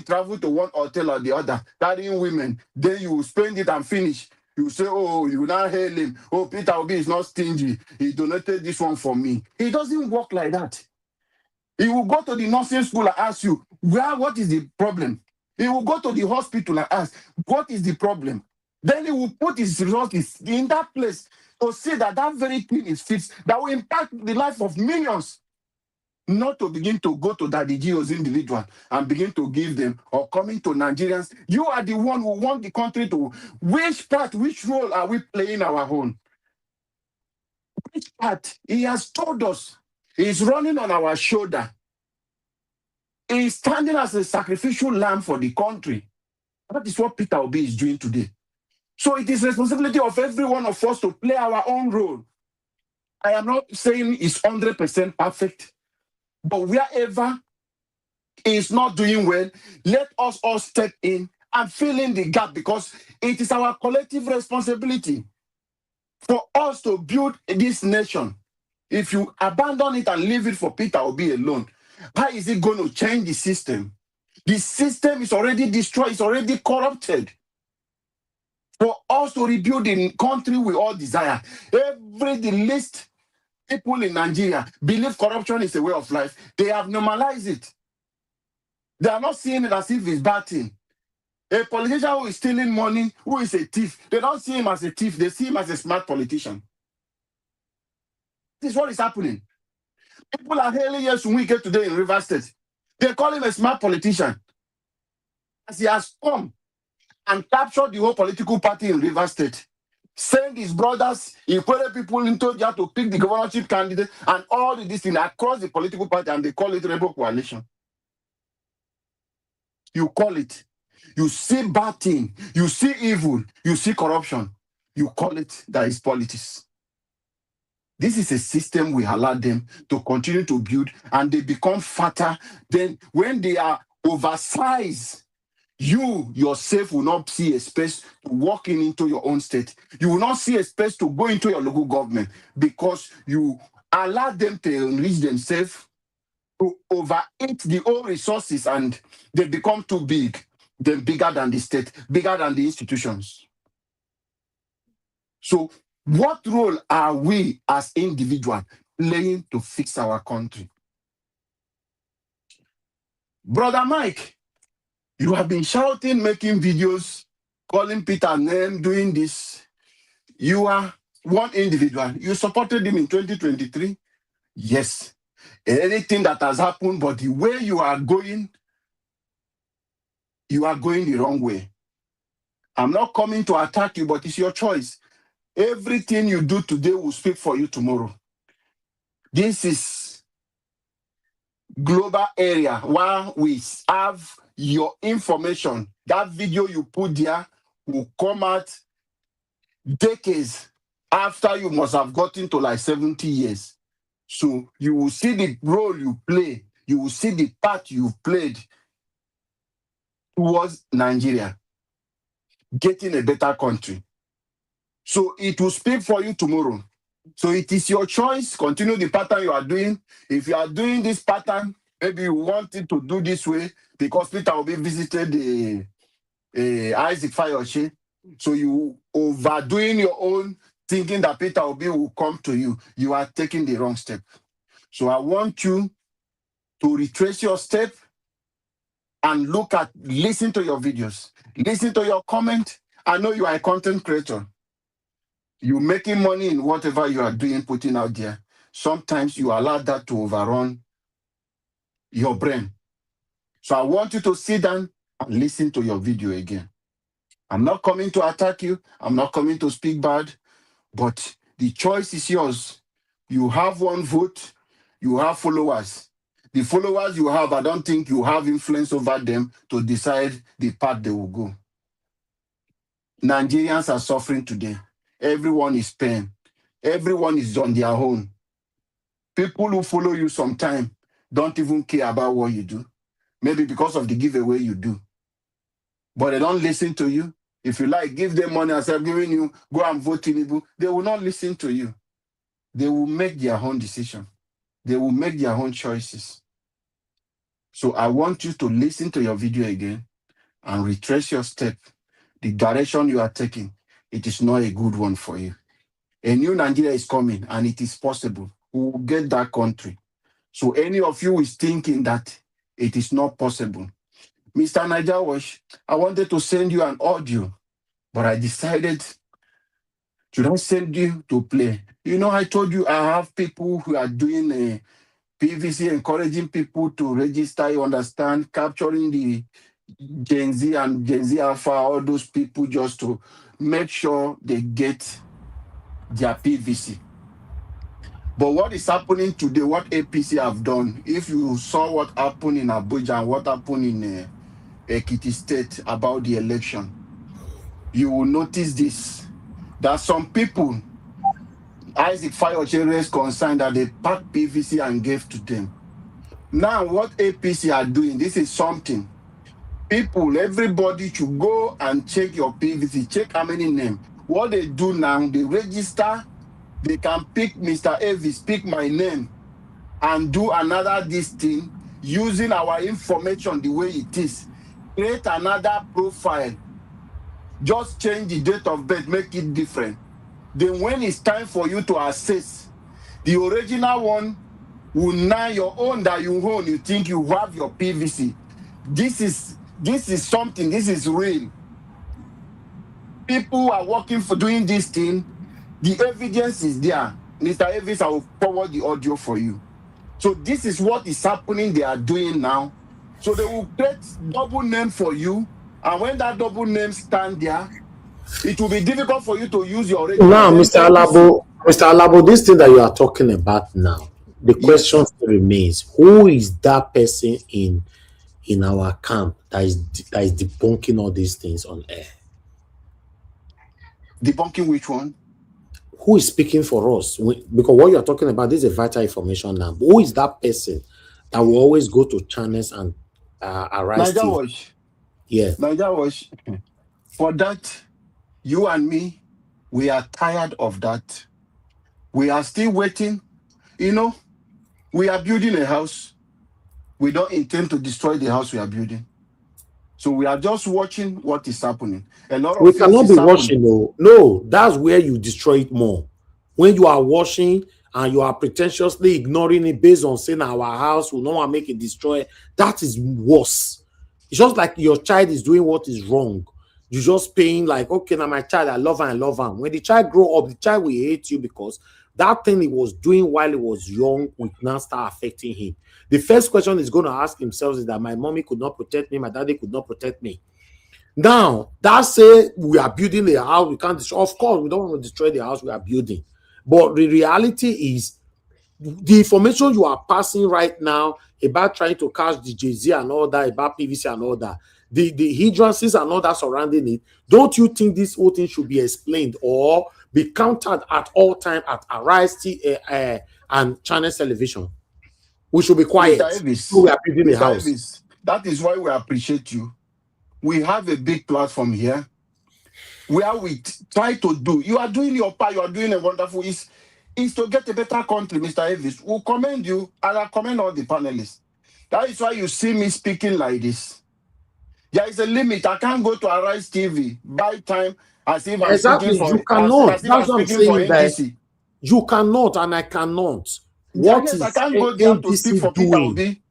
Travel to one hotel or the other, carrying women. Then you will spend it and finish. You say, oh, you now hail him. Oh, Peter Obi is not stingy. He donated this one for me. It doesn't work like that. He will go to the nursing school and ask you, what is the problem? He will go to the hospital and ask, what is the problem? Then he will put his resources in that place to see that that very thing is fixed, that will impact the life of millions. Not to begin to go to Daddy Gio's individual and begin to give them, or coming to Nigerians. You are the one who want the country to. Which part, which role are we playing our own? Which part? He has told us. He's running on our shoulder. He's standing as a sacrificial lamb for the country. That is what Peter Obi is doing today. So it is responsibility of every one of us to play our own role. I am not saying it's 100% perfect, but wherever is not doing well, let us all step in and fill in the gap, because it is our collective responsibility for us to build this nation. If you abandon it and leave it for Peter Obi alone, how is it going to change the system? The system is already destroyed, it's already corrupted. For us to rebuild the country we all desire, the least people in Nigeria believe corruption is a way of life. They have normalized it. They are not seeing it as if it's bad thing. A politician who is stealing money, who is a thief, they don't see him as a thief, they see him as a smart politician. This is what is happening. People are hailing Yes Wike today in Rivers State. They call him a smart politician. As he has come and captured the whole political party in Rivers State, send his brothers, he put people into there to pick the governorship candidate and all this thing across the political party, and they call it rebel coalition. You call it. You see bad thing, you see evil, you see corruption. You call it that is politics. This is a system we allow them to continue to build, and they become fatter. Then when they are oversized, you yourself will not see a space to walk into your own state. You will not see a space to go into your local government, because you allow them to enrich themselves, to overeat the own resources, and they become too big. They're bigger than the state, bigger than the institutions. So what role are we as individuals playing to fix our country? Brother Mike, you have been shouting, making videos, calling Peter name, doing this. You are one individual. You supported him in 2023. Yes. Anything that has happened, but the way you are going the wrong way. I'm not coming to attack you, but it's your choice. Everything you do today will speak for you tomorrow. This is global area where we have your information. That video you put there will come out decades after you must have gotten to like 70 years. So you will see the role you play. You will see the part you've played towards Nigeria getting a better country. So it will speak for you tomorrow. So it is your choice. Continue the pattern you are doing. If you are doing this pattern, maybe you want it to do this way because Peter Obi visited the Isaac Fayoshe. So you overdoing your own, thinking that Peter Obi will come to you. You are taking the wrong step. So I want you to retrace your step and listen to your videos, listen to your comment. I know you are a content creator. You're making money in whatever you are doing, putting out there. Sometimes you allow that to overrun your brain. So I want you to sit down and listen to your video again. I'm not coming to attack you. I'm not coming to speak bad, but the choice is yours. You have one vote. You have followers. The followers you have, I don't think you have influence over them to decide the path they will go. Nigerians are suffering today. Everyone is paying. Everyone is on their own. People who follow you sometimes don't even care about what you do. Maybe because of the giveaway you do. But they don't listen to you. If you like, give them money and say, I'm giving you, go and vote Tinubu. They will not listen to you. They will make their own decision. They will make their own choices. So I want you to listen to your video again and retrace your step. The direction you are taking, it is not a good one for you. A new Nigeria is coming, and it is possible. We will get that country. So any of you is thinking that it is not possible. Mr. Niger Wash, I wanted to send you an audio But I decided, should I send you to play? You know, I told you I have people who are doing a PVC, encouraging people to register, you understand, capturing the Gen Z and Gen Z Alpha, all those people just to make sure they get their PVC. But what is happening today, what APC have done, if you saw what happened in Abuja and what happened in Ekiti State about the election, you will notice this, that some people, Isaac Fayose raised concern that they packed PVC and gave to them. Now, what APC are doing, this is something. People, everybody should go and check your PVC, check how many names. What they do now, they register, they can pick Mr. Avis, pick my name, and do another this thing using our information the way it is. Create another profile. Just change the date of birth, make it different. Then when it's time for you to access, the original one will now your own that you own, you think you have your PVC. This is something, this is real. People are working for doing this thing. The evidence is there. Mr. Avis, I will forward the audio for you. So this is what is happening, they are doing now. So they will create double name for you. And when that double name stand there, it will be difficult for you to use your original now, name. Mr. Alabo, this thing that you are talking about now, the question still remains: who is that person in our camp that is debunking all these things on air? Debunking which one? Who is speaking for us? Because what you are talking about, this is vital information now. Who is that person that will always go to channels and arise? Niger Watch. Yeah. Niger Watch. For that, you and me, we are tired of that. We are still waiting. You know, we are building a house. We don't intend to destroy the house we are building. So we are just watching what is happening. A lot of we things cannot be happening. watching. No, that's where you destroy it more. When you are watching and you are pretentiously ignoring it based on saying our house will not make it destroy, that is worse. It's just like your child is doing what is wrong. You're just paying like, okay, now my child, I love her, I love her. When the child grow up, the child will hate you because that thing he was doing while he was young will now start affecting him. The first question he's going to ask himself is that my mommy could not protect me, my daddy could not protect me. Now, that's say we are building a house, we can't destroy. Of course, we don't want to destroy the house we are building. But the reality is, the information you are passing right now about trying to catch the Jay-Z and all that, about PVC and all that, the hindrances and all that surrounding it, don't you think this whole thing should be explained or be countered at all time at Arise and Channel Television? We should be quiet. Mr. Avis, we are building a Mr. house. Avis, that is why we appreciate you. We have a big platform here where we try to do. You are doing your part. You are doing a wonderful. Is to get a better country, Mr. Avis. We'll commend you, and I commend all the panelists. That is why you see me speaking like this. There is a limit. I can't go to Arise TV, buy time, as if I'm Exactly. speaking for. You cannot. As if I'm speaking for NDC. You cannot, and I cannot. What is I can't go there to speak for Peter Obi.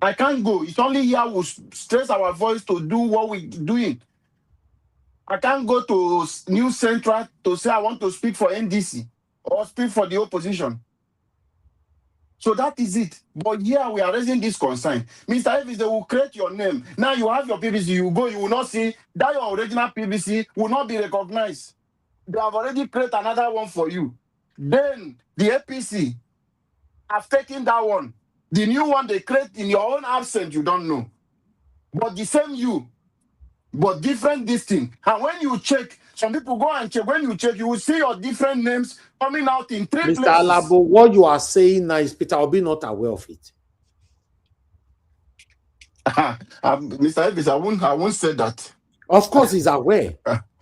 I can't go. It's only here we stress our voice to do what we're doing. I can't go to News Central to say I want to speak for NDC or speak for the opposition. So that is it. But here we are raising this concern. Mr. Avis, they will create your name. Now you have your PVC, you go, you will not see that your original PVC will not be recognized. They have already created another one for you. Then the APC have taken that one. The new one they create in your own absence, you don't know. But the same you, but different this thing. And when you check, some people go and check. When you check, you will see your different names coming out in three places. Mr. Alabo, what you are saying now is Peter Obi not aware of it. Mr. Avis, I won't say that. Of course, he's aware.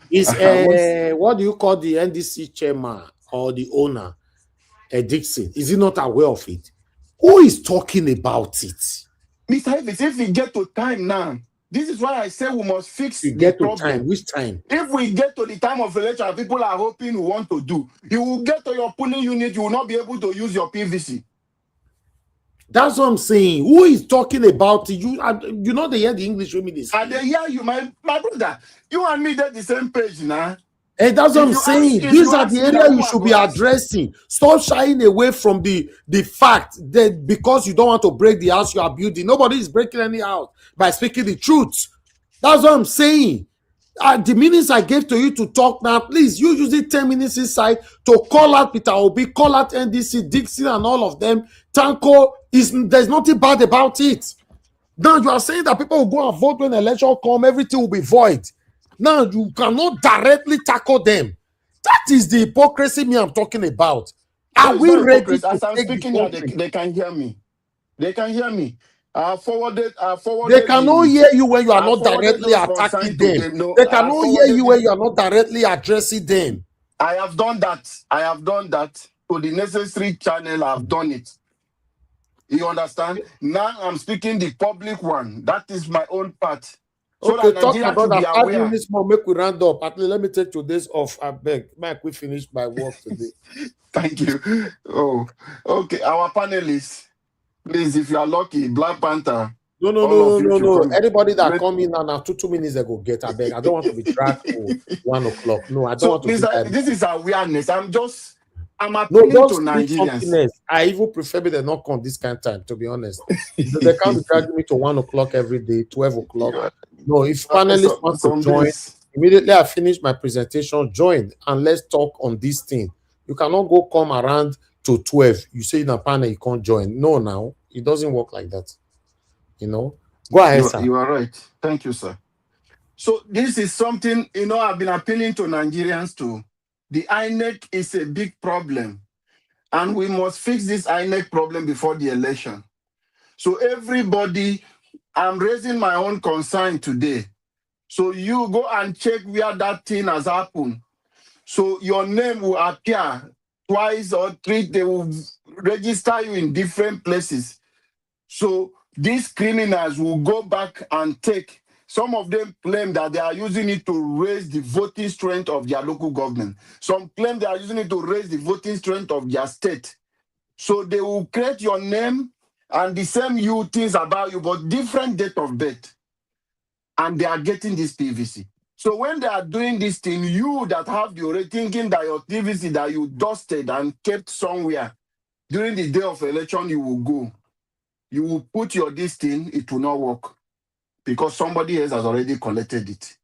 He's what do you call the NDC chairman or the owner, Dixon? Is he not aware of it? Who is talking about it? Mr. Avis, if we get to time now, this is why I say we must fix we the get problem. To time. Which time? If we get to the time of election, people are hoping we want to do. You will get to your polling unit, you will not be able to use your PVC. That's what I'm saying. Who is talking about it? You know they hear the English with me this. And they hear you, my brother. You and me they're the same page now. And that's what I'm saying. These are the areas you should be addressing. Stop shying away from the fact that because you don't want to break the house you are building, nobody is breaking any house by speaking the truth. That's what I'm saying. The minutes I gave to you to talk now, please, you use it 10 minutes inside to call out Peter Obi, call out NDC, Dixon, and all of them. Tanko, there's nothing bad about it. Now you are saying that people will go and vote when the election come, everything will be void. Now you cannot directly tackle them. That is the hypocrisy I'm talking about. Are we ready to as I'm take speaking the here, they can hear me. They can hear me. I forwarded. They cannot hear you when you are not directly attacking them. No, they cannot hear you when you are not directly addressing them. I have done that. I have done that to the necessary channel. I've done it. You understand? Now I'm speaking the public one. That is my own part. So Okay, that talk Nigeria about should be that. 5 aware. minutes more, make we round up. At least let me take today's off. I beg. Mike, we finish my work today. Thank you. Oh, okay. Our panelists, please, if you are lucky, Black Panther. No. Anybody that come in now 2 minutes ago, get a beg. I don't want to be dragged to 1 o'clock. No, I don't want to do that. This is awareness. I'm appealing to Nigerians. I even prefer me they not come this kind of time, to be honest. They can't be dragging me to 1 o'clock every day, 12 o'clock. No, if panelists want to join, immediately I finish my presentation, join and let's talk on this thing. You cannot go come around to 12. You say in a panel you can't join. No, now it doesn't work like that. You know, go ahead, sir. You are right. Thank you, sir. So this is something, I've been appealing to Nigerians too. The INEC is a big problem, and we must fix this INEC problem before the election. So everybody, I'm raising my own concern today. So you go and check where that thing has happened. So your name will appear twice or three. They will register you in different places. So these criminals will go back and take. Some of them claim that they are using it to raise the voting strength of their local government. Some claim they are using it to raise the voting strength of their state. So they will create your name and the same things about you, but different date of birth. And they are getting this PVC. So when they are doing this thing, you that have the thinking that your PVC that you dusted and kept somewhere, during the day of election, you will go. You will put your this thing, it will not work because somebody else has already collected it.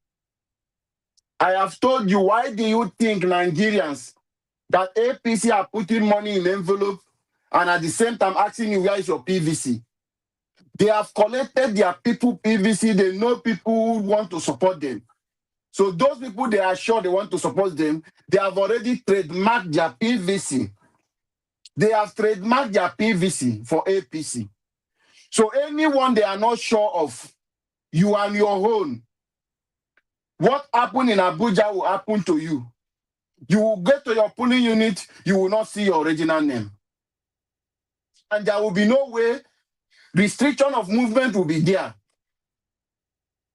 I have told you, why do you think Nigerians that APC are putting money in envelope and at the same time asking you where is your PVC? They have collected their people PVC. They know people who want to support them. So those people, they are sure they want to support them. They have already trademarked their PVC. They have trademarked their PVC for APC. So anyone they are not sure of, you and your own, what happened in Abuja will happen to you. You will get to your polling unit, you will not see your original name. And there will be no way, restriction of movement will be there.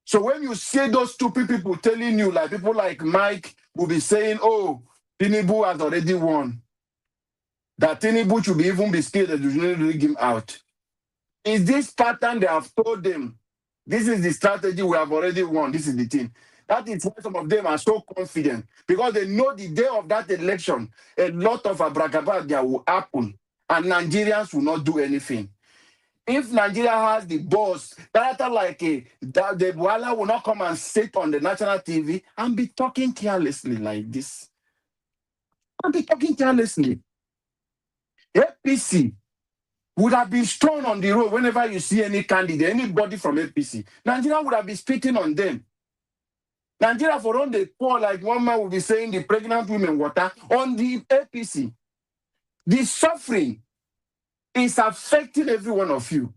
So when you see those stupid people telling you, like people like Mike will be saying, oh, Tinubu has already won. That Tinubu should even be scared that you should rig him out. Is this pattern they have told them? This is the strategy we have already won. This is the thing. That is why some of them are so confident. Because they know the day of that election, a lot of abracadabra will happen. And Nigerians will not do anything. If Nigeria has the boss, the Buala will not come and sit on the national TV and be talking carelessly like this. And be talking carelessly. APC would have been strong on the road whenever you see any candidate, anybody from APC. Nigeria would have been spitting on them. Nigeria for on the poor, like one man will be saying, the pregnant women water on the APC. The suffering is affecting every one of you.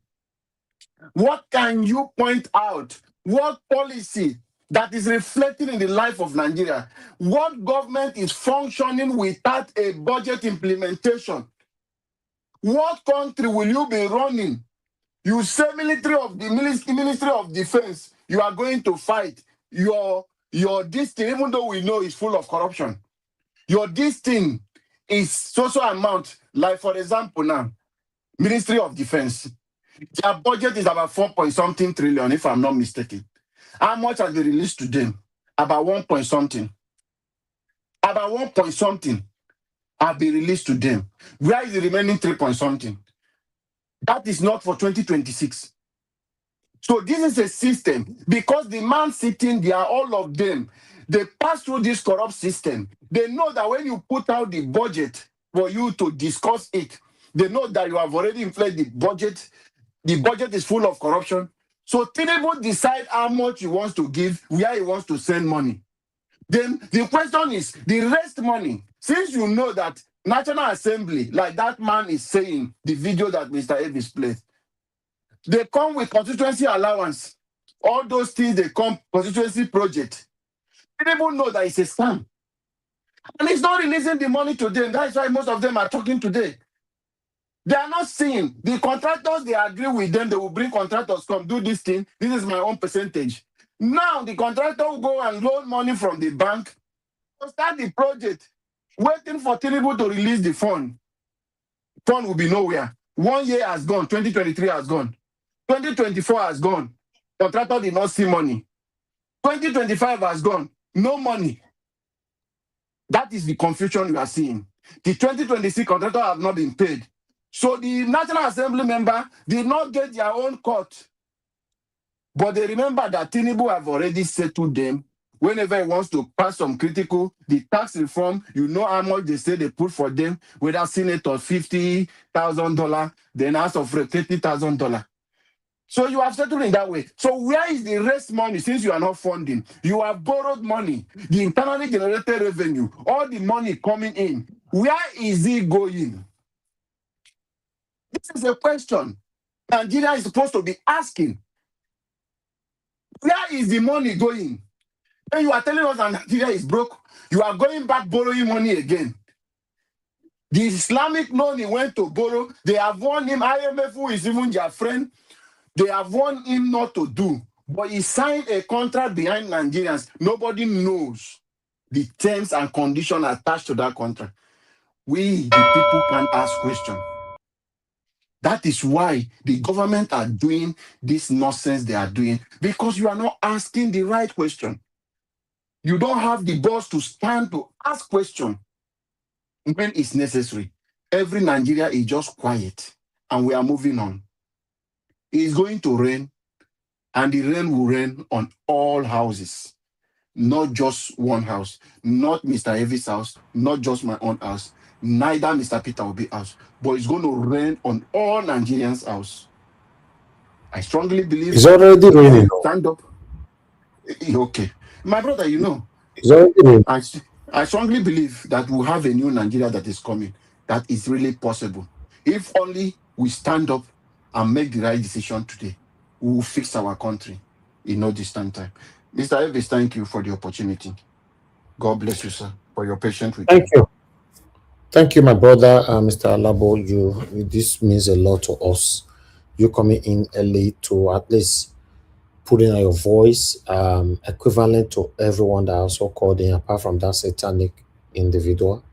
What can you point out? What policy that is reflecting in the life of Nigeria? What government is functioning without a budget implementation? What country will you be running? You say Ministry of Defense, you are going to fight. Your this thing, even though we know is full of corruption, your this thing is so amount. Like for example now, Ministry of Defense. Their budget is about 4 point something trillion, if I'm not mistaken. How much has been released to them? About 1 point something. About 1 point something have been released to them. Where is the remaining 3 point something? That is not for 2026. So this is a system, because the man sitting there, all of them, they pass through this corrupt system. They know that when you put out the budget for you to discuss it, they know that you have already inflated the budget. The budget is full of corruption. So Tinubu decide how much he wants to give, where he wants to send money. Then the question is, the rest money, since you know that National Assembly, like that man is saying, the video that Mr. Avis played, they come with constituency allowance. All those things, they come constituency project. People know that it's a scam. And it's not releasing the money to them. That's why most of them are talking today. They are not seeing. The contractors, they agree with them. They will bring contractors, come do this thing. This is my own percentage. Now, the contractor will go and loan money from the bank to start the project, waiting for Tinubu to release the fund. Fund will be nowhere. 1 year has gone. 2023 has gone. 2024 has gone. Contractor did not see money. 2025 has gone. No money. That is the confusion you are seeing. The 2026 contractor have not been paid. So the National Assembly member did not get their own cut. But they remember that Tinubu have already settled them. Whenever he wants to pass some critical, the tax reform, you know how much they say they put for them, whether Senate or $50,000, then House of Rep $30,000. So you have settled in that way. So where is the rest money since you are not funding? You have borrowed money, the internally generated revenue, all the money coming in. Where is it going? This is a question Nigeria is supposed to be asking. Where is the money going? When you are telling us that Nigeria is broke, you are going back borrowing money again. The Islamic loan he went to borrow, they have warned him, IMF, who is even their friend, they have warned him not to do. But he signed a contract behind Nigerians. Nobody knows the terms and conditions attached to that contract. We, the people, can ask questions. That is why the government are doing this nonsense they are doing, because you are not asking the right question. You don't have the balls to stand to ask questions when it's necessary. Every Nigeria is just quiet, and we are moving on. It's going to rain, and the rain will rain on all houses, not just one house, not Mr. Evie's house, not just my own house, neither Mr. Peter Obi's house, but it's going to rain on all Nigerians' house. I strongly believe It's already raining. Stand up. Okay. My brother, you know, It's already raining. I strongly believe that we'll have a new Nigeria that is coming, that is really possible. If only we stand up and make the right decision today, we will fix our country in no distant time. Mr. Evans, thank you for the opportunity. God bless you, sir, for your patience with Thank me. you. Thank you, my brother, Mr. Alabo. This means a lot to us. You coming in early to at least put in your voice, equivalent to everyone that also called in, apart from that satanic individual.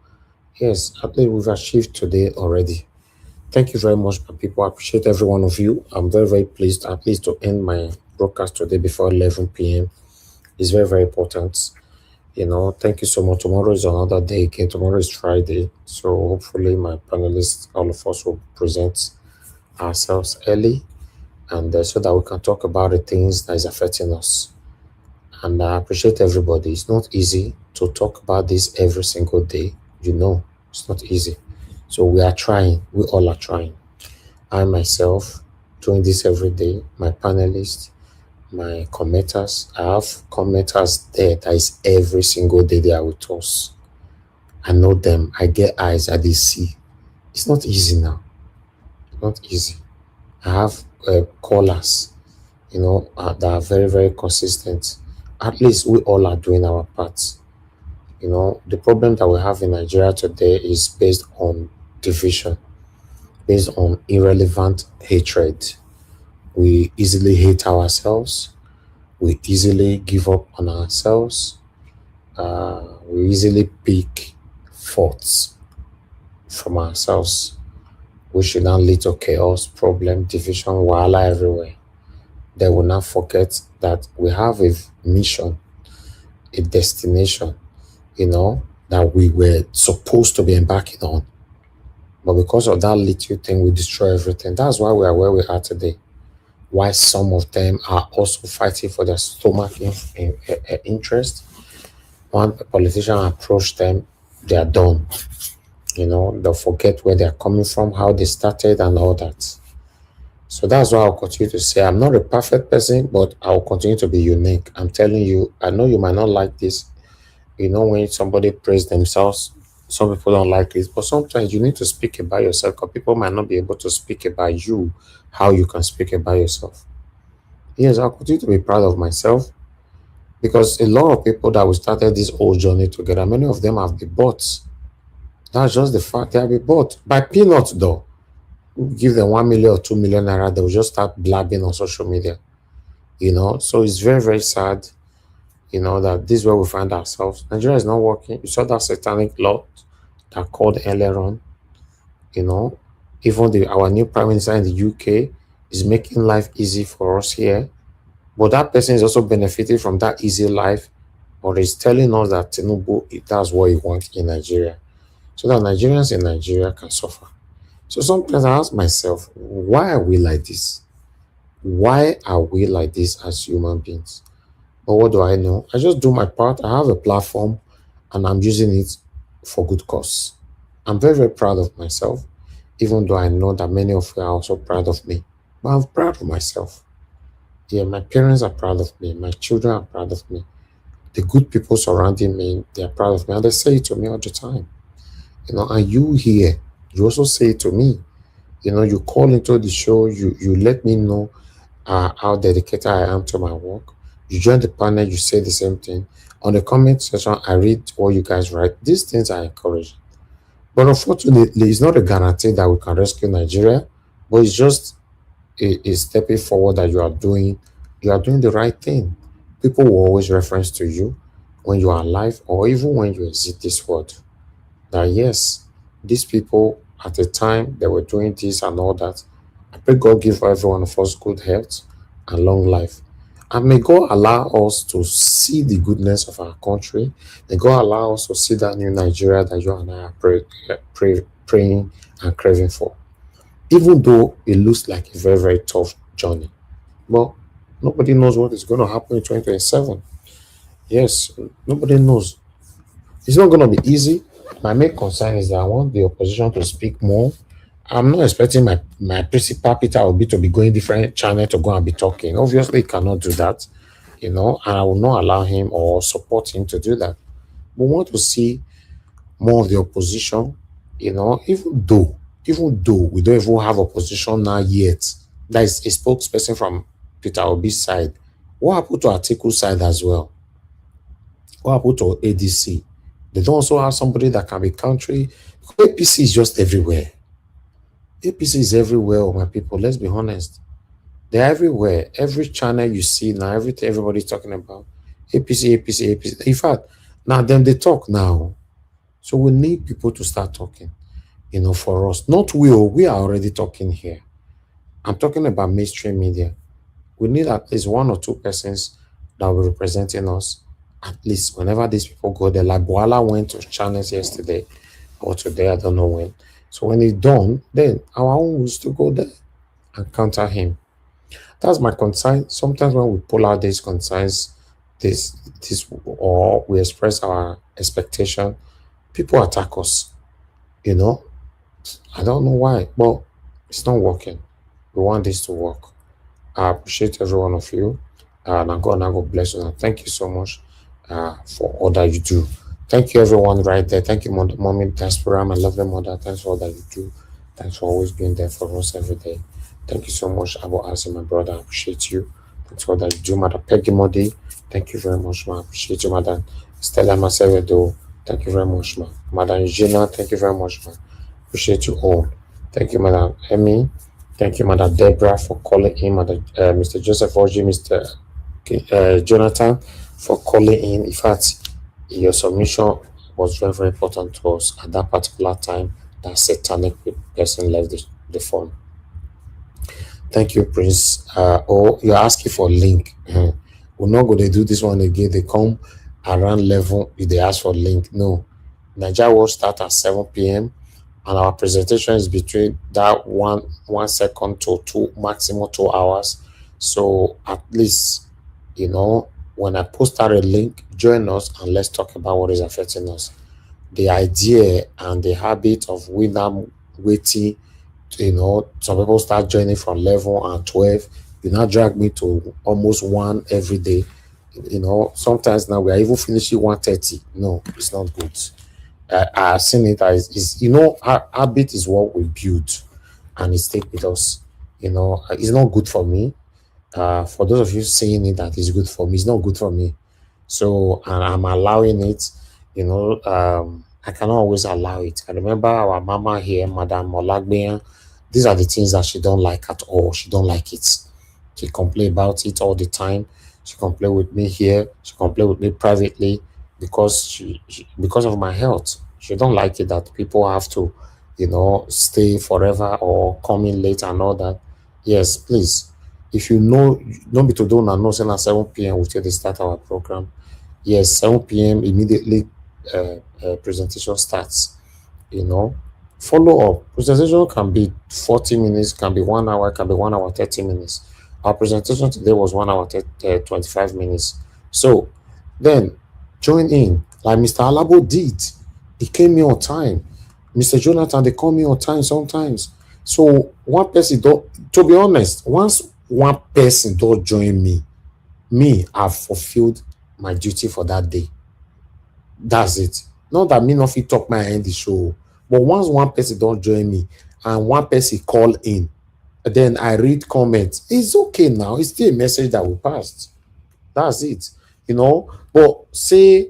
Yes, I think we've achieved today already. Thank you very much, my people. I appreciate every one of you. I'm very, very pleased at least to end my broadcast today before 11 p.m. It's very, very important. You know, thank you so much. Tomorrow is another day again. Tomorrow is Friday. So hopefully my panelists, all of us, will present ourselves early, and so that we can talk about the things that is affecting us. And I appreciate everybody. It's not easy to talk about this every single day. You know, it's not easy. So we are trying. We all are trying. I myself doing this every day. My panelists, my commenters. I have commenters there that is every single day they are with us. I know them. I get eyes. I they see. It's not easy now. It's not easy. I have callers, you know, that are very, very consistent. At least we all are doing our parts. You know, the problem that we have in Nigeria today is based on division, based on irrelevant hatred. We easily hate ourselves. We easily give up on ourselves. We easily pick faults from ourselves. which should not lead to chaos, problem, division, wahala everywhere. They will not forget that we have a mission, a destination, that we were supposed to be embarking on. But because of that little thing, we destroy everything. That's why we are where we are today. Why some of them are also fighting for their stomach interest. One politician approach them, they are done. They'll forget where they're coming from, how they started, and all that. So that's why I'll continue to say I'm not a perfect person, but I'll continue to be unique. I'm telling you, I know you might not like this. When somebody praise themselves, some people don't like it, but sometimes you need to speak about yourself because people might not be able to speak about you how you can speak about yourself. Yes, I'll continue to be proud of myself because a lot of people that we started this whole journey together, many of them have been bought. That's just the fact. They have been bought by peanuts, though. Give them 1 million or 2 million naira, they will just start blabbing on social media. So it's very, very sad, that this is where we find ourselves. Nigeria is not working. You saw that satanic law that called earlier on. Even our new prime minister in the UK is making life easy for us here. But that person is also benefiting from that easy life, or is telling us that Tinubu, that's what he wants in Nigeria. So that Nigerians in Nigeria can suffer. So sometimes I ask myself, why are we like this? Why are we like this as human beings? But what do I know? I just do my part. I have a platform and I'm using it for good cause. I'm very, very proud of myself, even though I know that many of you are also proud of me. But I'm proud of myself. Yeah, my parents are proud of me. My children are proud of me. The good people surrounding me, they are proud of me. And they say it to me all the time. And you here, you also say it to me. You call into the show, you let me know how dedicated I am to my work. You join the panel, you say the same thing. On the comment section, I read what you guys write. These things are encouraging. But unfortunately, it's not a guarantee that we can rescue Nigeria, but it's just a stepping forward that you are doing the right thing. People will always reference to you when you are alive or even when you exit this world. That yes, these people at the time they were doing this and all that. I pray God give every one of us good health and long life. And may God allow us to see the goodness of our country. May God allow us to see that new Nigeria that you and I are praying and craving for. Even though it looks like a very, very tough journey. But nobody knows what is going to happen in 2027. Yes, nobody knows. It's not going to be easy. My main concern is that I want the opposition to speak more. I'm not expecting my principal Peter Obi to be going different channel to go and be talking. Obviously, he cannot do that, and I will not allow him or support him to do that. We want to see more of the opposition, even though we don't even have opposition now yet. That is a spokesperson from Peter Obi's side. What happened to Atiku's side as well? What happened to ADC? They don't also have somebody that can be country. APC is just everywhere. APC is everywhere, my people. Let's be honest. They're everywhere. Every channel you see now, everything everybody's talking about. APC. In fact, now them they talk now. So we need people to start talking, for us. Not we are already talking here. I'm talking about mainstream media. We need at least one or two persons that will be representing us. At least whenever these people go there, like Boala went to channels yesterday or today, I don't know when. So when he's done, then our own is to go there and counter him. That's my concern. Sometimes when we pull out these concerns, this or we express our expectation, people attack us. I don't know why, but it's not working. We want this to work. I appreciate every one of you. And God bless you. And thank you so much for all that you do. Thank you, everyone, right there. Thank you, Mommy Diaspora, my lovely mother. Thanks for all that you do. Thanks for always being there for us every day. Thank you so much, Abu Asi, my brother. I appreciate you. Thanks for all that you do, Mother Peggy Modi. Thank you very much, ma. I appreciate you, Madam Stella Masevedo. Thank you very much, ma. Madam Eugenia, thank you very much, ma. Appreciate you all. Thank you, Madam Emmy. Thank you, Madam Deborah, for calling in. Mr. Joseph Oji, Mr. Jonathan, for calling in. In fact, your submission was very, very important to us at that particular time. That satanic person left the phone. Thank you, Prince. Oh, you're asking for link. We're not going to do this one again. They come around 11. If they ask for link, no. Nigeria will start at 7 p.m. and our presentation is between that 1 second to 2, maximum 2 hours. So at least, when I post out a link, join us and let's talk about what is affecting us. The idea and the habit of we now waiting, some people start joining from 11 and 12. You now drag me to almost 1 every day. Sometimes now we are even finishing 1:30. No, it's not good. I've seen it as habit is what we build and it stays with us. It's not good for me. For those of you saying it that is good for me, it's not good for me. So, and I'm allowing it. I cannot always allow it. I remember our mama here, Madam Olagbeyan. These are the things that she don't like at all. She don't like it. She complain about it all the time. She complain with me here. She complain with me privately because because of my health. She don't like it that people have to, stay forever or come in late and all that. Yes, please. If you know, don't be to do na no say na 7 p.m. we take the start our program. Yes, 7 p.m. immediately presentation starts. Follow up. Presentation can be 40 minutes, can be 1 hour, can be 1 hour 30 minutes. Our presentation today was 1 hour 25 minutes. So then join in like Mr. Alabo did. He came here on time. Mr. Jonathan, they call me on time sometimes. So one person don't, to be honest, once one person don't join me, I've fulfilled my duty for that day. That's it. Not that me not fit talk my end the show, but once one person don't join me and one person call in, then I read comments. It's okay now. It's still a message that we passed. That's it. But say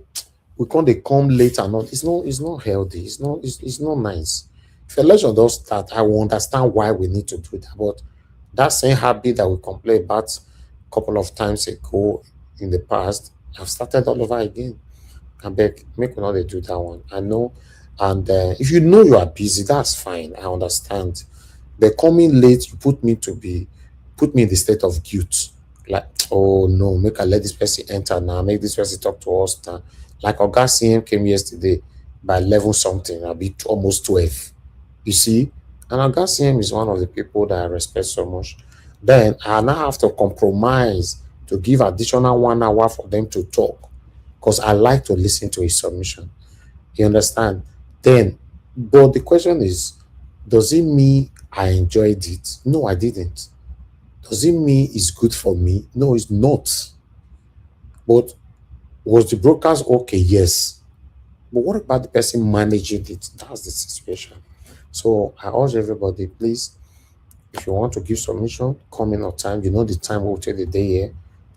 we can't come late or not. It's not healthy. It's not nice. If election does start, I will understand why we need to do that. But that same habit that we complained about a couple of times ago in the past, I've started all over again. I beg, make we not dey do that one. I know, and if you know you are busy, that's fine. I understand. But coming late, you put me in the state of guilt. Like, oh no, make I let this person enter now. Make this person talk to us now. Like Oga CM came yesterday by 11 something. I'll be almost 12. You see, and Oga CM is one of the people that I respect so much. Then I now have to compromise to give additional 1 hour for them to talk. Because I like to listen to his submission. You understand? Then, but the question is, does it mean I enjoyed it? No, I didn't. Does it mean it's good for me? No, it's not. But was the broadcast okay? Yes. But what about the person managing it? That's the situation. So I urge everybody, please, if you want to give submission, come in on time. You know the time we'll take the day here.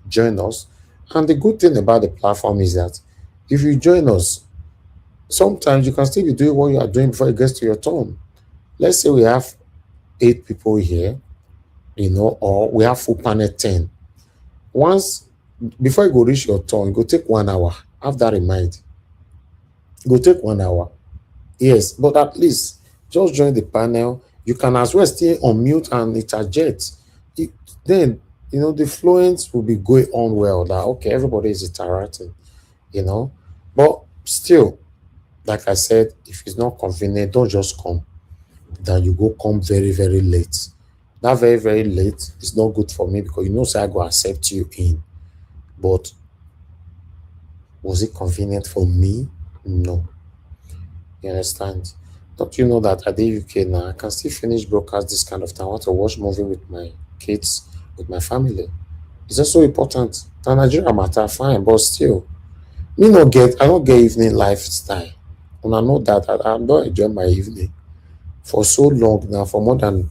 Join us. And the good thing about the platform is that if you join us, sometimes you can still be doing what you are doing before it gets to your turn. Let's say we have 8 people here, or we have full panel 10. Before you go reach your turn, it go take 1 hour. Have that in mind. It go take 1 hour. Yes, but at least just join the panel. You can as well stay on mute and interject. Then the fluence will be going on well. That okay, everybody is interacting, But still, like I said, if it's not convenient, don't just come. Then you go come very, very late. That very, very late is not good for me because say I go accept you in. But was it convenient for me? No. You understand? Don't you know that at the UK now, I can still finish broadcast this kind of time. I want to watch movie with my kids, with my family. It's also important. The Nigeria matter, fine, but still, I don't get evening lifestyle. And I know that I don't enjoy my evening for so long now, for more than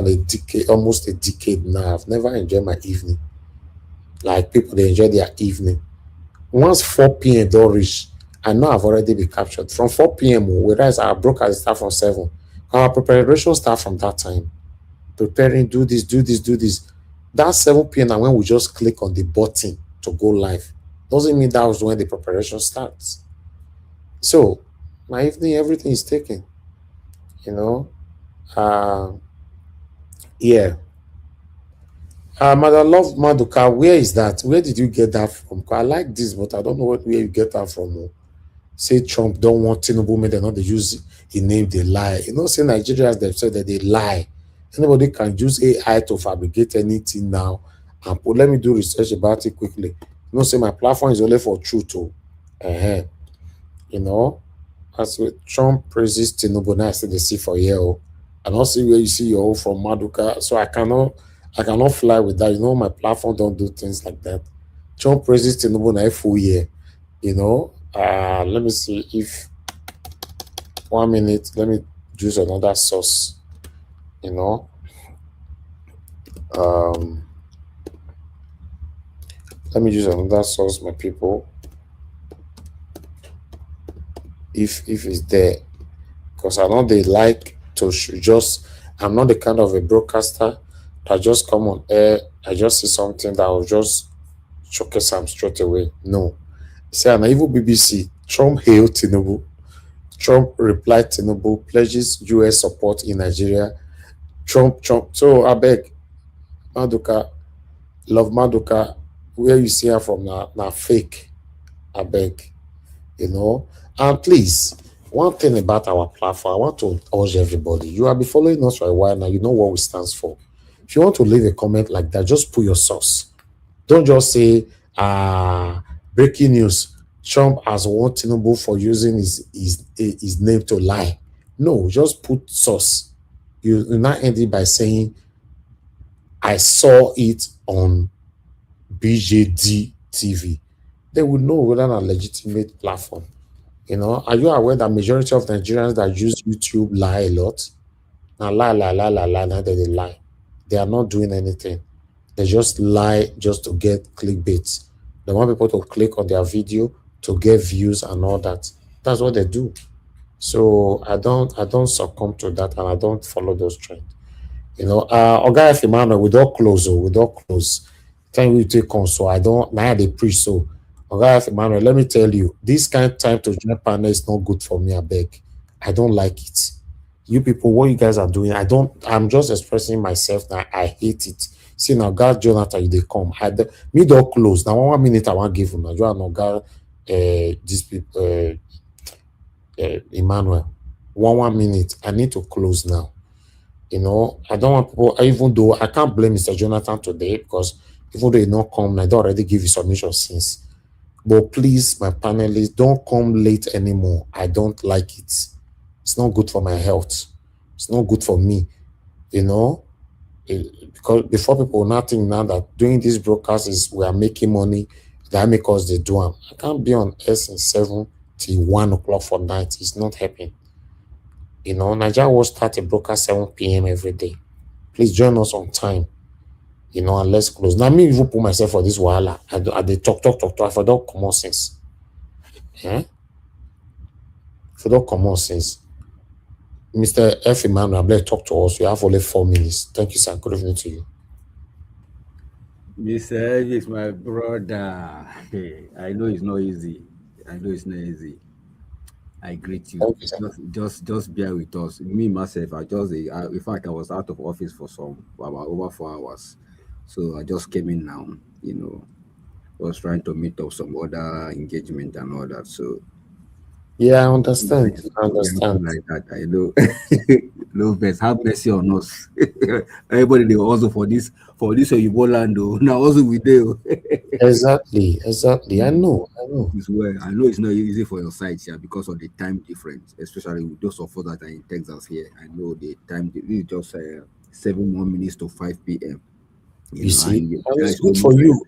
a decade, almost a decade now. I've never enjoyed my evening. Like people, they enjoy their evening. Once 4 p.m. don't reach, I know I've already been captured. From 4 p.m., whereas our broadcast start from 7. Our preparation start from that time. Preparing, do this. That 7 p.m. and when we just click on the button to go live, doesn't mean that was when the preparation starts. So, my evening, everything is taken. Yeah. Madam Love Maduka, where is that? Where did you get that from? 'Cause I like this, but I don't know where you get that from. Oh. Say Trump don't want Tinubu, make them not they use his name, they lie. You know, say Nigerians themselves that they lie. Anybody can use AI to fabricate anything now. And let me do research about it quickly. You know, say my platform is only for truth. Oh. You know, as with Trump praises Tinubu, now I say they see for here. Oh. I don't see where you see your own from Maduka. So I cannot fly with that. You know, my platform don't do things like that. Trump praises Tinubu now a full year. You know, let me see if 1 minute. Let me use another source. You know, let me use another source, my people. If it's there, because I know they like to just. I'm not the kind of a broadcaster that just come on air. I just see something that will just showcase them straight away. No, say an evil BBC. Trump hailed Tinubu. Trump replied Tinubu pledges US support in Nigeria. Trump. So I beg, Maduka, love Maduka, where you see her from now fake. I beg, you know. And please, one thing about our platform, I want to urge everybody. You have been following us for a while now. You know what we stand for. If you want to leave a comment like that, just put your source. Don't just say, breaking news. Trump has warned Tinubu for using his name to lie. No, just put source. You not end it by saying, I saw it on BJD TV. They would know whether a legitimate platform. You know, are you aware that majority of Nigerians that use YouTube lie a lot? Now lie, now they lie. They are not doing anything. They just lie just to get clickbait. They want people to click on their video to get views and all that. That's what they do. So I don't succumb to that, and I don't follow those trends. You know, Oga F. Emmanuel, we don't close. Time we take on, so I don't now they preach. So Oga F. Emmanuel, let me tell you, this kind of time to join panel is not good for me. I beg. I don't like it. You people, what you guys are doing, I'm just expressing myself now. I hate it. See now, God Jonathan, they come. Me don't close. Now 1 minute I want to give you now. You are not God these people Emmanuel. 1 minute. I need to close now. You know, I don't want people, even though I can't blame Mr. Jonathan today, because even though he not come, I don't already give you submission since. But please, my panelists, don't come late anymore. I don't like it. It's not good for my health. It's not good for me. You know, because before people will not think now that doing this broadcast is we are making money, that make us they do them. I can't be on air since 7 till 1 o'clock for night. It's not happening. You know, Nigeria will start a broadcast 7 p.m. every day. Please join us on time. You know, and let's close. Now, me even put myself for this wahala. I they talk. If I don't come on since. If I don't come on since. Mr. F. Emmanuel, let's talk to us. You have only 4 minutes. Thank you, sir. Good evening to you. Mr. Elvis, my brother. Hey, I know it's not easy. I greet you. Just bear with us. Me myself, in fact, I was out of office for about over 4 hours, so I just came in now. You know, was trying to meet up some other engagement and all that. So yeah, I understand. Like that, I know. No best. Have mercy on us. Everybody they also for this Oyibo land though. Now also we do. Exactly. I know. I know it's not easy for your side here because of the time difference, especially with those of us that are in Texas here. I know the time is just 7 more minutes to 5 p.m. You see, and it's good for you.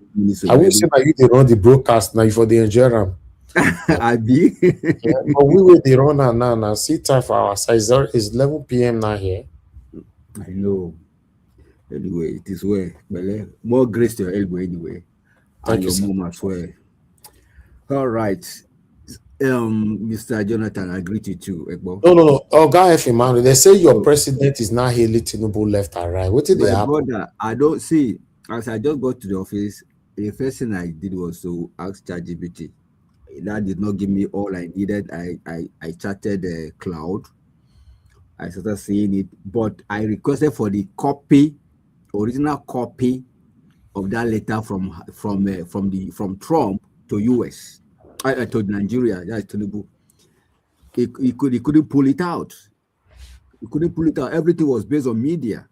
I will say that you they run the broadcast now for the enjoy. I be. Yeah, but we will the run now. See time for our side is 11 p.m. now here. I know. Anyway, it is well. More grace to your elbow anyway. Thank and you, your mom as well. All right. Mr. Jonathan, I greet you too, Egbo. No. Oga F. Emmanuel, they say your president is now hailing Tinubu left and right. What did they happen? Brother, I don't see. As I just got to the office, the first thing I did was to ask ChatGPT. That did not give me all I needed. I chatted Cloud. I started seeing it, but I requested for the copy, original copy of that letter from Trump to US, to Nigeria. That's Tinubu. He couldn't pull it out. He couldn't pull it out. Everything was based on media.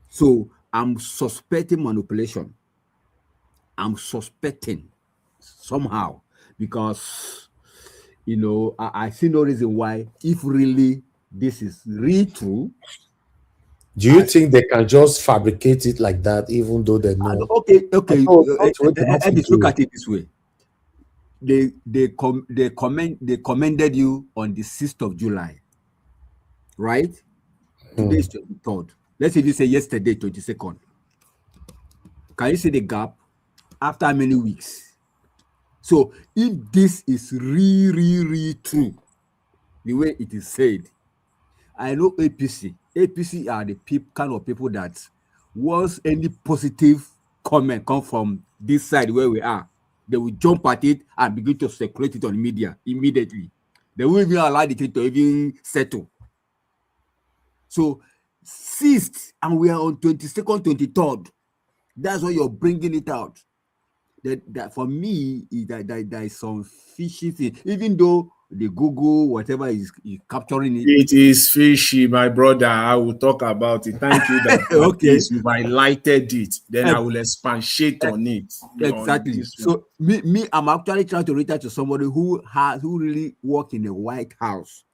So I'm suspecting manipulation. I'm suspecting somehow because I see no reason why, if really this is really true. Do you think they can just fabricate it like that, even though they know? Okay. Let's look at it this way. They commended you on the 6th of July, right? Today is 23rd. Let's even say yesterday, 22nd. Can you see the gap? After many weeks. So if this is really true, the way it is said, I know APC are the kind of people that once any positive comment come from this side where we are, they will jump at it and begin to circulate it on media immediately. They won't even allow the thing to even settle. So 6th, and we are on 22nd, 23rd. That's why you're bringing it out. That for me, there is some fishy thing. Even though the Google, whatever is capturing it. It is fishy, my brother. I will talk about it. Thank you that okay. You highlighted it. Then I will expatiate on it. Exactly. So me, I'm actually trying to reach out to somebody who really work in the White House,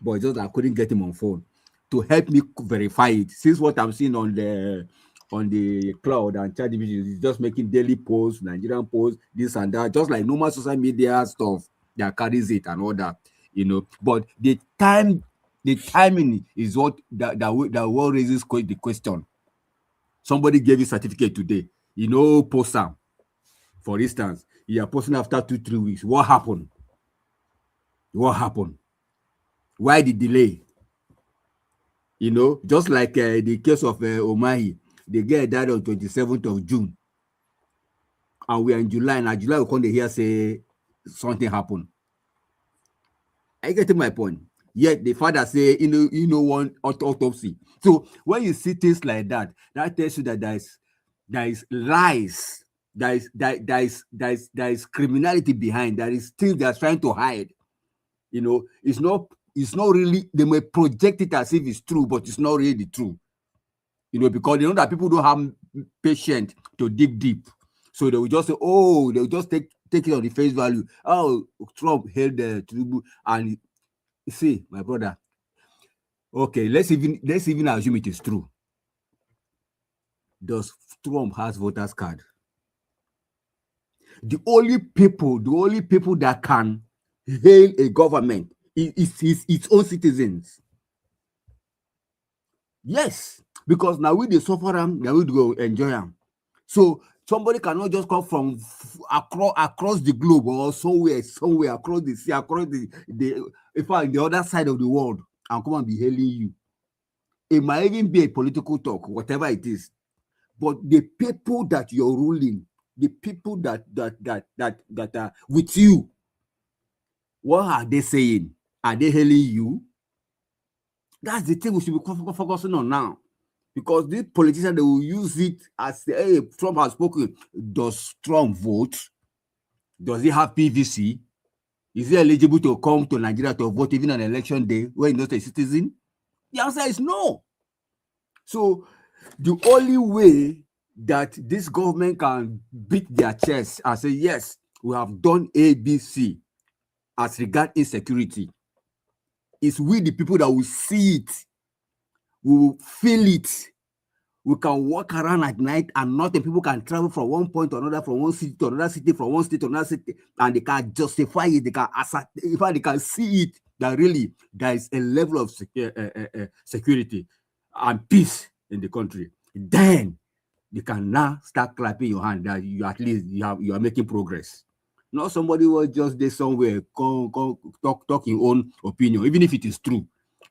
but just I couldn't get him on phone to help me verify it. Since what I'm seeing on the cloud and ChatGPT is just making daily posts, Nigerian posts, this and that, just like normal social media stuff that carries it and all that, But the timing is what that what raises the question. Somebody gave you certificate today, post some. For instance, you are posting after 2-3 weeks. What happened? Why the delay? Just like the case of Omahi, the girl died on 27th of June. And we are in July. Now July, we come to hear say something happened. I get to my point. Yet the father say, one autopsy. So when you see things like that, that tells you that there is lies, there is criminality behind. There is things they are trying to hide. It's not really, they may project it as if it's true, but it's not really true. Because they know that people don't have patience to dig deep. So they will just say, they will just take it on the face value. Oh, Trump held the Tinubu. And see, my brother, okay, let's even assume it is true. Does Trump has voters card? The only people that can hail a government is its own citizens. Yes, because now we the suffer them, now we go enjoy them. So somebody cannot just come from across the globe or somewhere across the sea, across the other side of the world and come and be hailing you. It might even be a political talk, whatever it is. But the people that you're ruling, the people that are with you, what are they saying? Are they hailing you? That's the thing we should be focusing on now. Because these politicians, they will use it as, hey, Trump has spoken. Does Trump vote? Does he have PVC? Is he eligible to come to Nigeria to vote even on election day when he's not a citizen? The answer is no. So the only way that this government can beat their chest and say, yes, we have done ABC as regard insecurity, is we the people that will see it, we will feel it. We can walk around at night and nothing. People can travel from one point to another, from one city to another city, from one state to another city, and they can justify it. They can in fact, they can see it that really there is a level of security and peace in the country. Then they can now start clapping your hand that you at least you are making progress. Not somebody who was just there somewhere talk your own opinion, even if it is true.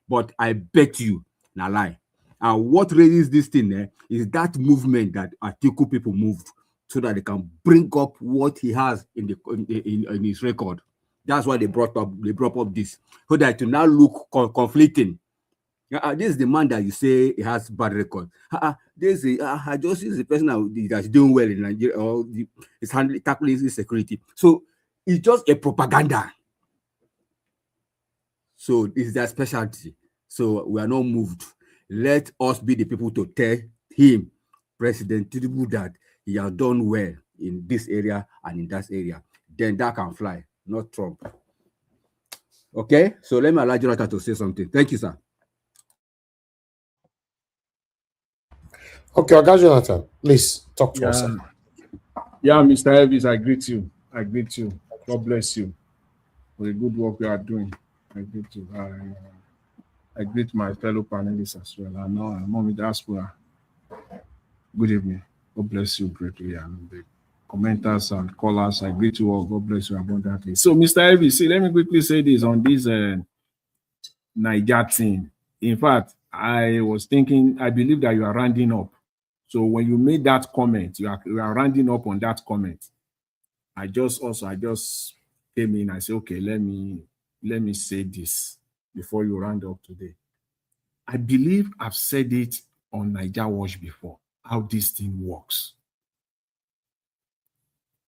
But I bet you, na lie. And what raises this thing is that movement that Atiku people moved so that they can bring up what he has in his record. That's why they brought up this, so that to now look conflicting. This is the man that you say he has bad record. This is I just is the person that's doing well in Nigeria, or is tackling his security. So it's just a propaganda. So this is their specialty. So we are not moved. Let us be the people to tell him, President Tinubu, that he has done well in this area and in that area. Then that can fly, not Trump. Okay, so let me allow Jonathan to say something. Thank you, sir. Okay, okay, Jonathan, please talk to us. Yeah, Mr. Elvis, I greet you. I greet you. God bless you for the good work you are doing. I greet you. I greet my fellow panelists as well. I know I'm on the diaspora. Good evening. God bless you greatly. And the commenters and callers, I greet you all. God bless you abundantly. So, Mr. Elvis, see, let me quickly say this on this Niger thing. In fact, I was thinking, I believe that you are rounding up. So when you made that comment, you are rounding up on that comment. I just came in. I said, okay, let me say this before you round up today. I believe I've said it on Niger Watch before, how this thing works.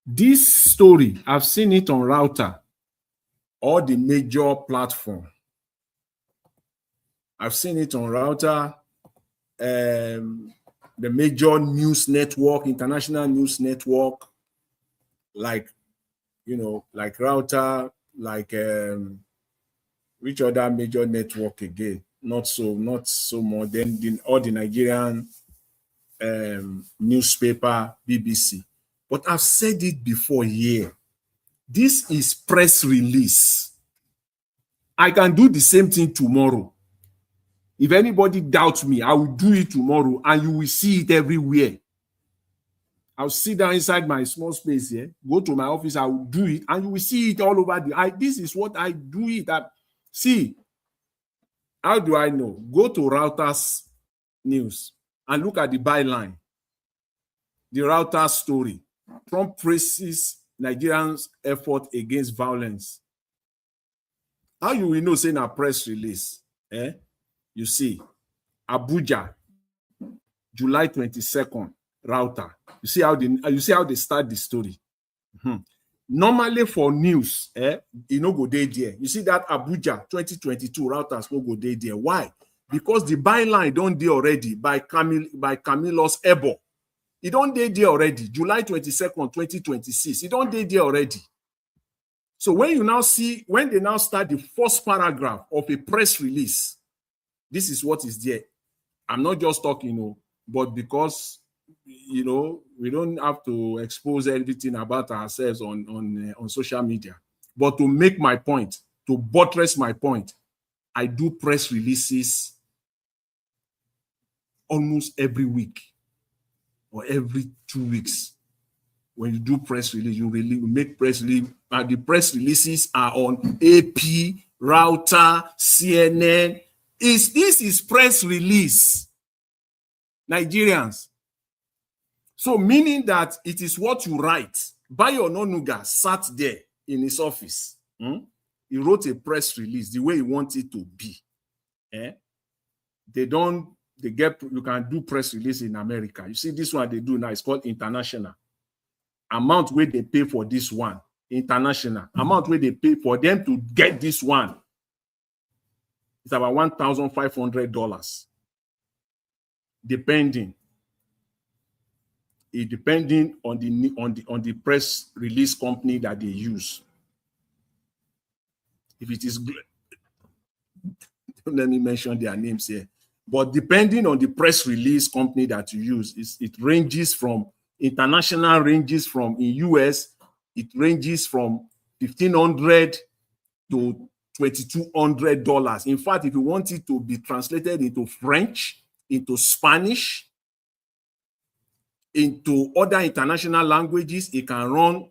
This story, I've seen it on Router, or the major platform. I've seen it on Router, the major news network, international news network, like, like Router, like which other major network again? Not so more than all the Nigerian newspaper, BBC. But I've said it before here. This is press release. I can do the same thing tomorrow. If anybody doubts me, I will do it tomorrow and you will see it everywhere. I'll sit down inside my small space here, go to my office, I will do it, and you will see it all over this is what I do it. See, how do I know? Go to Reuters News and look at the byline. The Reuters story. Trump praises Nigerians' effort against violence. How you will know saying a press release? You see, Abuja, July 22nd, Router. You see how they start the story. Normally for news, you no go there. You see that Abuja 2022 Routers no go there. Why? Because the byline don't there already by Camillus Ebo. It don't there already. July 22nd, 2026. It don't there already. So when they now start the first paragraph of a press release, this is what is there. I'm not just talking, but because we don't have to expose everything about ourselves on social media. But to make my point, to buttress my point, I do press releases almost every week or every 2 weeks. When you do press release, you make press release, and the press releases are on AP, Router, CNN. This is press release, Nigerians. So meaning that it is what you write. Bayo Ononuga sat there in his office. He wrote a press release the way he wanted it to be. You can do press release in America. You see this one they do now, it's called international. Amount where they pay for this one, international. Amount where they pay for them to get this one, it's about $1,500. Depending on the press release company that they use. If it is, let me mention their names here. But depending on the press release company that you use, it ranges from international, ranges from in US, it ranges from $1,500 to $2,200. In fact, if you want it to be translated into French, into Spanish, into other international languages, it can run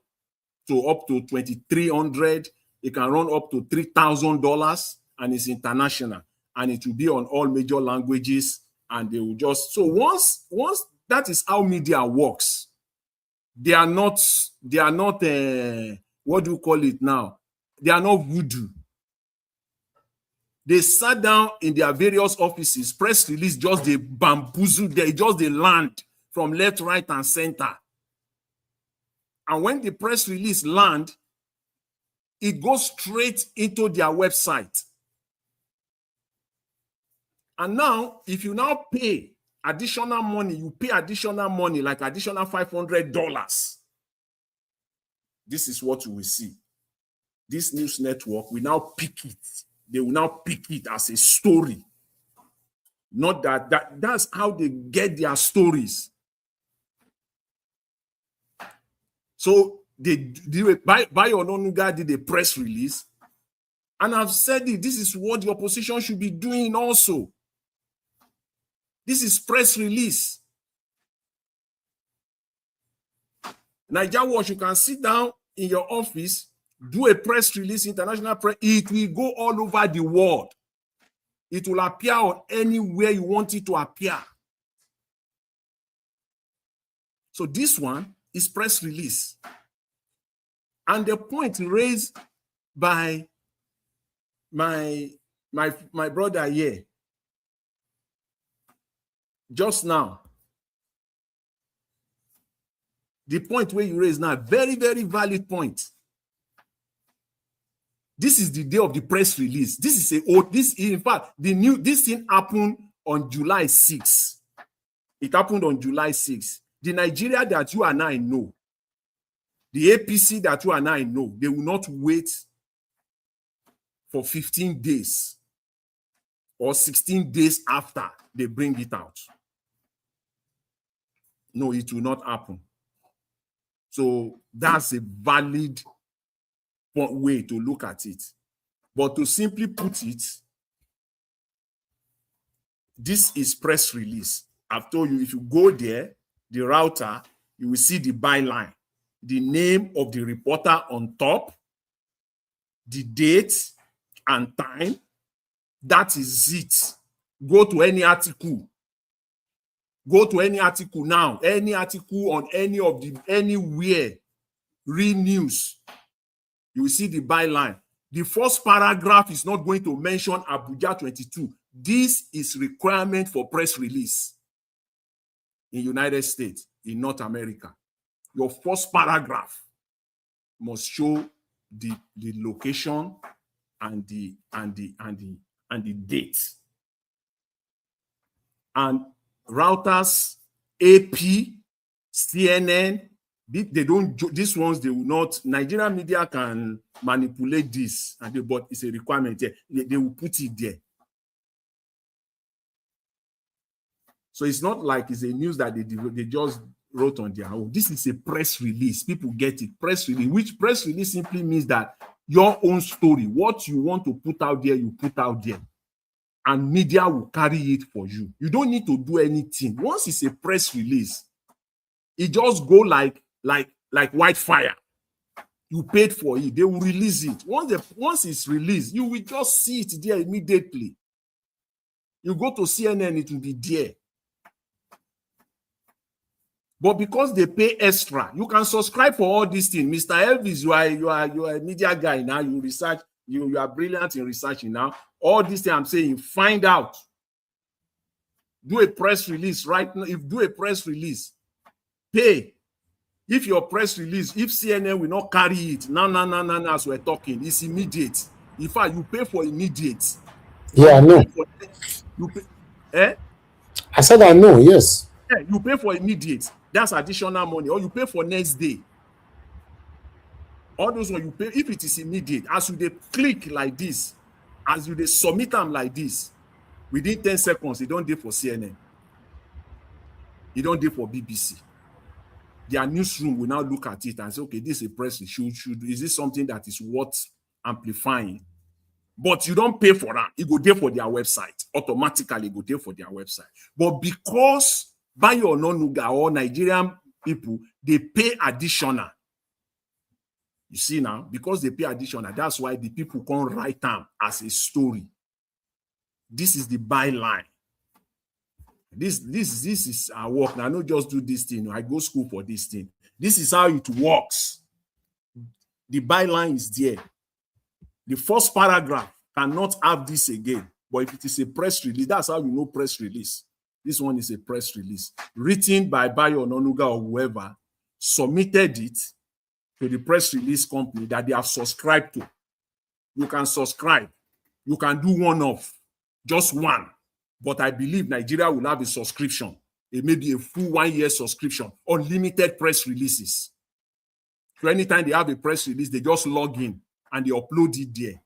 to up to $2,300. It can run up to $3,000, and it's international, and it will be on all major languages. And they will just once that is how media works. They are not what do you call it now? They are not voodoo. They sat down in their various offices, press release, just the bamboozle there, just the land from left, right, and center. And when the press release land, it goes straight into their website. And now, if you now pay additional money, you pay additional money, like additional $500. This is what you will see. This news network will now pick it. They will now pick it as a story. Not that's how they get their stories. So Bayo Ononuga did a press release, and I've said it, this is what the opposition should be doing also. This is press release. Niger Watch, you can sit down in your office, do a press release, international press, it will go all over the world. It will appear on anywhere you want it to appear. So this one is press release. And the point raised by my brother here just now, the point where you raise now, very, very valid point. This is the day of the press release. This is in fact, this thing happened on July 6th. It happened on July 6th. The Nigeria that you and I know, the APC that you and I know, they will not wait for 15 days or 16 days after they bring it out. No, it will not happen. So that's a valid way to look at it. But to simply put it, this is press release. I've told you, if you go there, the router, you will see the byline, the name of the reporter on top, the date and time. That is it. Go to any article. Go to any article now. Any article on anywhere. Read news. You will see the byline. The first paragraph is not going to mention Abuja 22. This is requirement for press release in United States, in North America. Your first paragraph must show the location and the date. And routers, AP, CNN, they don't, these ones, they will not, Nigerian media can manipulate this, but it's a requirement. They will put it there. So it's not like it's a news that they just wrote on their own. This is a press release. People get it. Press release, which press release simply means that your own story, what you want to put out there, you put out there. And media will carry it for you. You don't need to do anything. Once it's a press release, it just go like wildfire. You paid for it. They will release it. Once it's released, you will just see it there immediately. You go to CNN, it will be there. But because they pay extra, you can subscribe for all these things. Mr. Elvis, you are a media guy now. You research. You are brilliant in researching now. All these things I'm saying, find out. Do a press release right now. If do a press release, pay. If your press release, if CNN will not carry it, no, as we're talking, it's immediate. In fact, you pay for immediate. Yeah, I know. You pay, I said I know, yes. Yeah, you pay for immediate. That's additional money. Or you pay for next day. All those when you pay, if it is immediate, as you they click like this, as you they submit them like this, within 10 seconds, you don't do for CNN. You don't do for BBC. Their newsroom will now look at it and say, okay, this is a press issue. Is this something that is worth amplifying? But you don't pay for that. It go there for their website. Automatically go there for their website. But because Bayo Ononuga or Nigerian people, they pay additional. You see now, because they pay additional, that's why the people can't write them as a story. This is the byline. This is our work. Now, I don't just do this thing. I go school for this thing. This is how it works. The byline is there. The first paragraph cannot have this again. But if it is a press release, that's how you know press release. This one is a press release written by Bayo Ononuga or whoever, submitted it to the press release company that they have subscribed to. You can subscribe. You can do one off, just one. But I believe Nigeria will have a subscription. It may be a full 1 year subscription, unlimited press releases. So anytime they have a press release, they just log in and they upload it there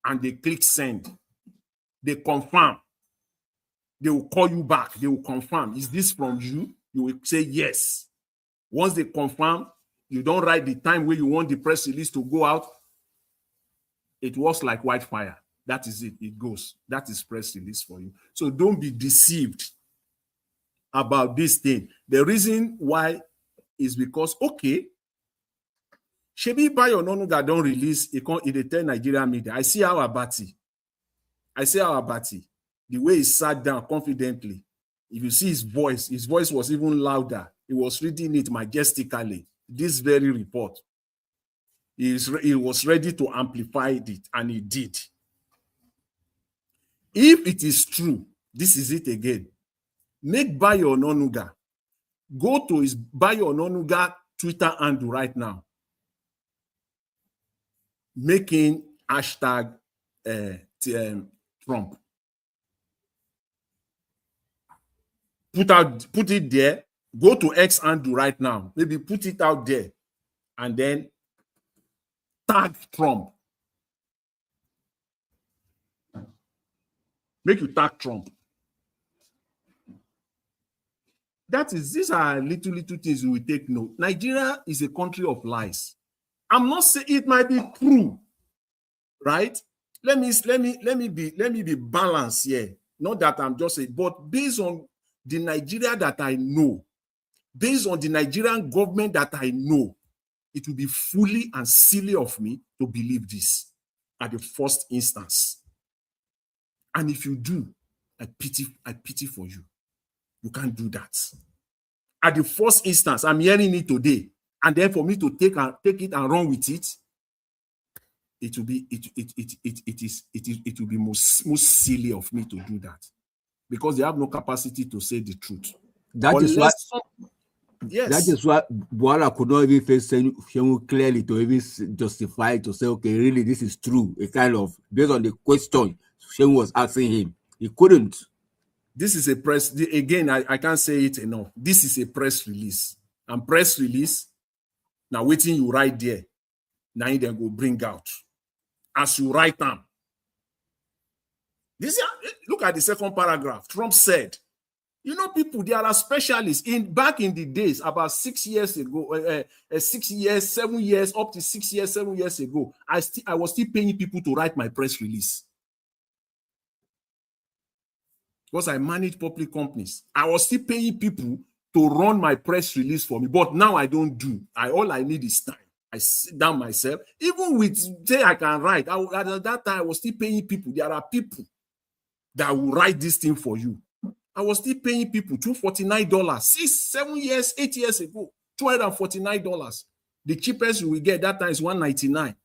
and they click send. They confirm. They will call you back. They will confirm. Is this from you? You will say yes. Once they confirm, you don't write the time where you want the press release to go out. It works like wildfire. That is it. It goes. That is press release for you. So don't be deceived about this thing. The reason why is because, okay, Shebi Bayo Ononuga don't release it in the 10 Nigerian media. I see our Abati. The way he sat down confidently. If you see his voice was even louder. He was reading it majestically. This very report. He was ready to amplify it, and he did. If it is true, this is it again. Make Bayo Ononuga go to his Bayo Ononuga Twitter handle right now. Making hashtag Trump. Put it there. Go to X handle right now. Maybe put it out there, and then tag Trump. Make you tag Trump. These are little things we will take note. Nigeria is a country of lies. I'm not saying it might be true, right? Let me be balanced here. Not that I'm just saying, but based on the Nigeria that I know, based on the Nigerian government that I know, it will be fully and silly of me to believe this at the first instance. And if you do, I pity for you. You can't do that. At the first instance, I'm hearing it today, and then for me to take it and run with it, it will be most silly of me to do that, because they have no capacity to say the truth. That is why Buhari could not even face Shehu clearly to even justify, to say, okay, really, this is true. A kind of, based on the question Shehu was asking him, he couldn't. This is a press, again, I can't say it enough. This is a press release. And press release, now waiting you write there, now you then go bring out. As you write them. Look at the second paragraph. Trump said, you know, people, there are specialists back in the days, about 6 years ago, 6 years, 7 years, up to 6 years, 7 years ago, I was still paying people to write my press release. Because I manage public companies. I was still paying people to run my press release for me. But now I don't do. All I need is time. I sit down myself. Even with, say I can write. At that time, I was still paying people. There are people that will write this thing for you. I was still paying people $249. 6, 7 years, 8 years ago. $249. The cheapest you will get that time is $199.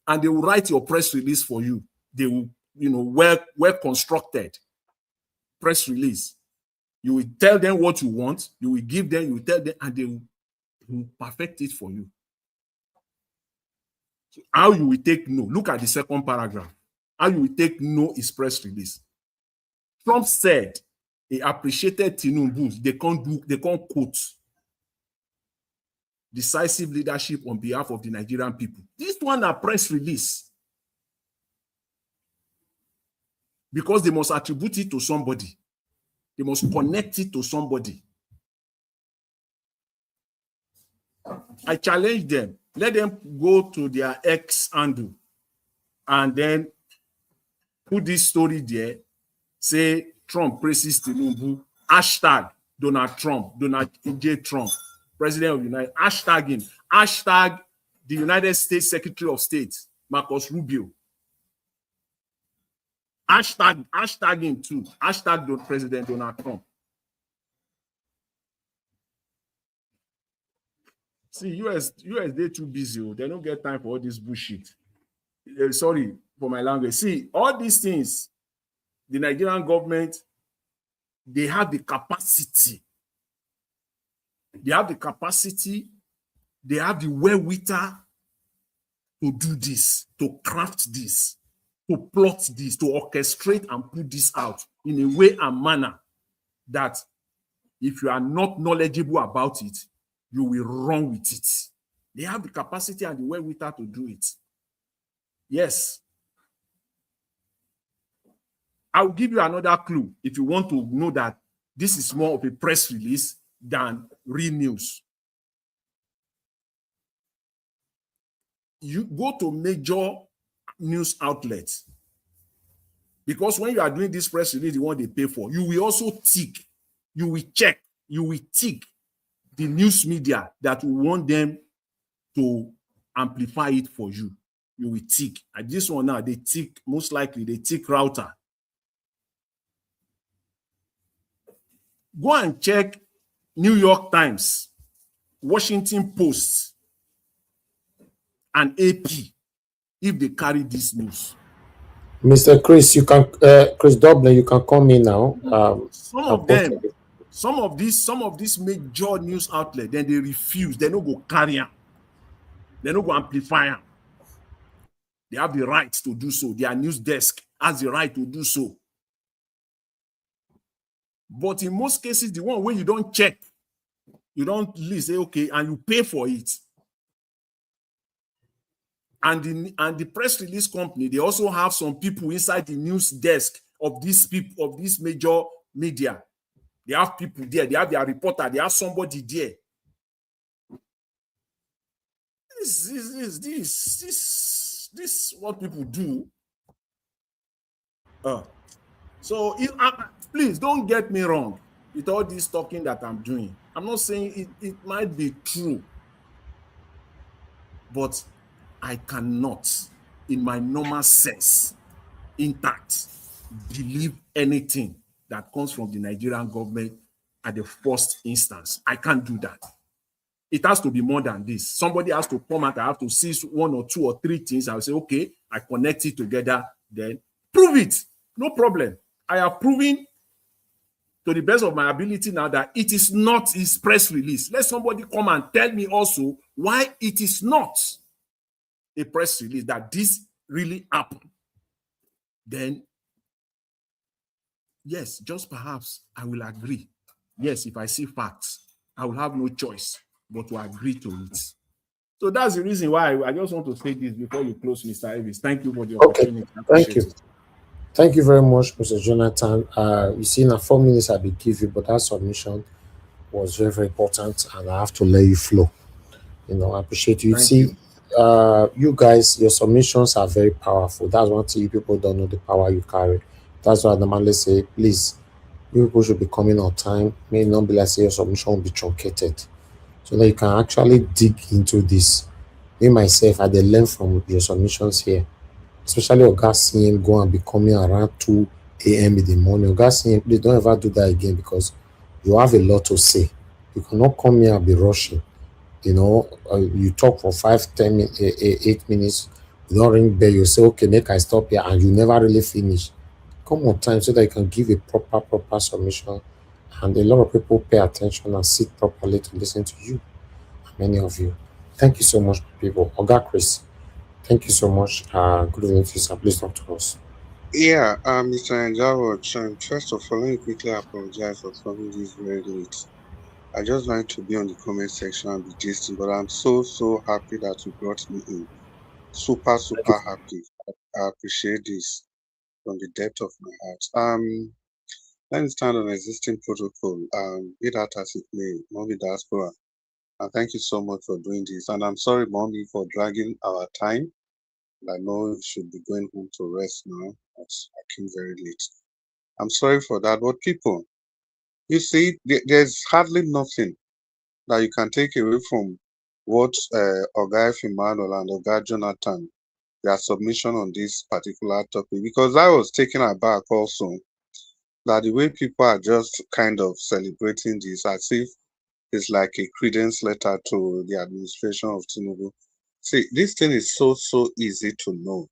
And they will write your press release for you. They will, well constructed press release. You will tell them what you want, you will give them, you will tell them, and they will perfect it for you. So how you will take no? Look at the second paragraph. How you will take no is press release. Trump said he appreciated Tinubu. They can't quote decisive leadership on behalf of the Nigerian people. This one are press release. Because they must attribute it to somebody. They must connect it to somebody. I challenge them. Let them go to their X handle and then put this story there. Say Trump praises Tinubu. Hashtag Donald Trump. Donald J. Trump. President of the United States. Hashtag him. Hashtag the United States Secretary of State. Marcus Rubio. Hashtag him too. Hashtag President Donald Trump. See, US, they too busy. They don't get time for all this bullshit. Sorry, for my language. See, all these things, the Nigerian government, they have the capacity. They have the capacity, they have the wherewithal to do this, to craft this, to plot this, to orchestrate and put this out in a way and manner that if you are not knowledgeable about it, you will run with it. They have the capacity and the wherewithal to do it. Yes. I'll give you another clue if you want to know that this is more of a press release than real news. You go to major news outlets, because when you are doing this press release, the one they pay for, you will also tick, you will check, you will tick the news media that will want them to amplify it for you. You will tick. At this one now, they tick, most likely they tick router. Go and check New York Times, Washington Post, and AP if they carry this news. Mr. Chris, you can Chris Dublin, you can call me now. Some of them, some of these major news outlets, then they refuse. They don't go carry them. They don't go amplify them. They have the right to do so. Their news desk has the right to do so. But in most cases, the one where you don't check, you don't listen, say, okay, and you pay for it. And the press release company, they also have some people inside the news desk of these people, of this major media. They have people there, they have their reporter, they have somebody there. This what people do. So please don't get me wrong with all this talking that I'm doing. I'm not saying it might be true, but I cannot, in my normal sense, intact, believe anything that comes from the Nigerian government at the first instance. I can't do that. It has to be more than this. Somebody has to come out. I have to see one or two or three things. I will say, okay, I connect it together, then prove it. No problem. I have proven to the best of my ability now that it is not his press release. Let somebody come and tell me also why it is not a press release, that this really happened. Then, yes, just perhaps I will agree. Yes, if I see facts, I will have no choice but to agree to it. So that's the reason why I just want to say this before you close, Mr. Elvis. Thank you for the opportunity. Thank you. Thank you very much, Mr. Jonathan. You see, now 4 minutes I will give you, but that submission was very, very important, and I have to let you flow. You know, I appreciate you. You guys, your submissions are very powerful. That's one thing you people don't know, the power you carry. That's why I normally say, please, you people should be coming on time. May not be like say your submission will be truncated, so that you can actually dig into this. Me myself, I did learn from your submissions here, especially Oga CM go and be coming around 2 a.m. in the morning. Oga CM, please don't ever do that again, because you have a lot to say. You cannot come here and be rushing. You know, you talk for 5, 10 minutes, 8 minutes, you don't ring bell, you say, okay, make I stop here, and you never really finish. Come on time so that you can give a proper submission, and a lot of people pay attention and sit properly to listen to you. Many of you. Thank you so much, people. Oga Chris, thank you so much. Good evening to you, sir. Please talk to us. Yeah, Mr. Njawad, first of all, let me quickly apologize for coming this very late. I just like to be on the comment section and be gisting, but I'm so happy that you brought me in. Super happy. I appreciate this from the depth of my heart. Let me stand on existing protocol. Be that as it may, Mommy Diaspora. And thank you so much for doing this. And I'm sorry, Mommy, for dragging our time. I know you should be going home to rest now. I came very late. I'm sorry for that. But people, you see, there's hardly nothing that you can take away from what Oga Emmanuel and Oga Jonathan, their submission on this particular topic, because I was taken aback also that the way people are just kind of celebrating this as if it's like a credence letter to the administration of Tinubu. See, this thing is so easy to know.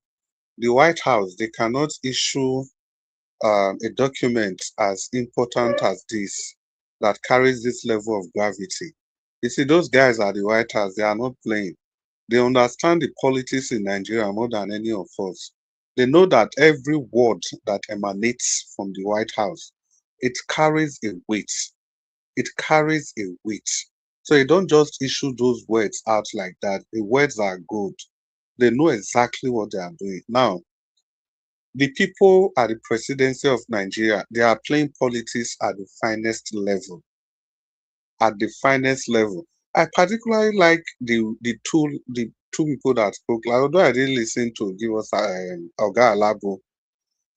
The White House, they cannot issue a document as important as this that carries this level of gravity. You see, those guys at the White House, they are not playing. They understand the politics in Nigeria more than any of us. They know that every word that emanates from the White House, it carries a weight. It carries a weight. So you don't just issue those words out like that. The words are good. They know exactly what they are doing. Now, the people at the presidency of Nigeria, they are playing politics at the finest level. At the finest level. I particularly like the two people that spoke. Like, although I didn't listen to give us Oga Alabo.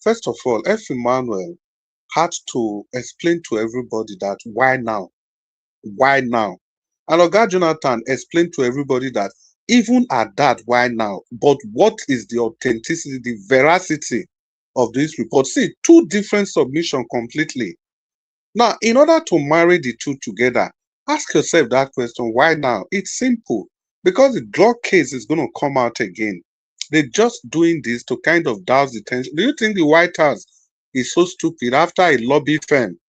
First of all, F. Emmanuel had to explain to everybody that why now? Why now? And Oga Jonathan explained to everybody that even at that, why now? But what is the authenticity, the veracity of this report? See, two different submissions completely. Now, in order to marry the two together, ask yourself that question, why now? It's simple. Because the drug case is going to come out again. They're just doing this to kind of douse the tension. Do you think the White House is so stupid after a lobby firm?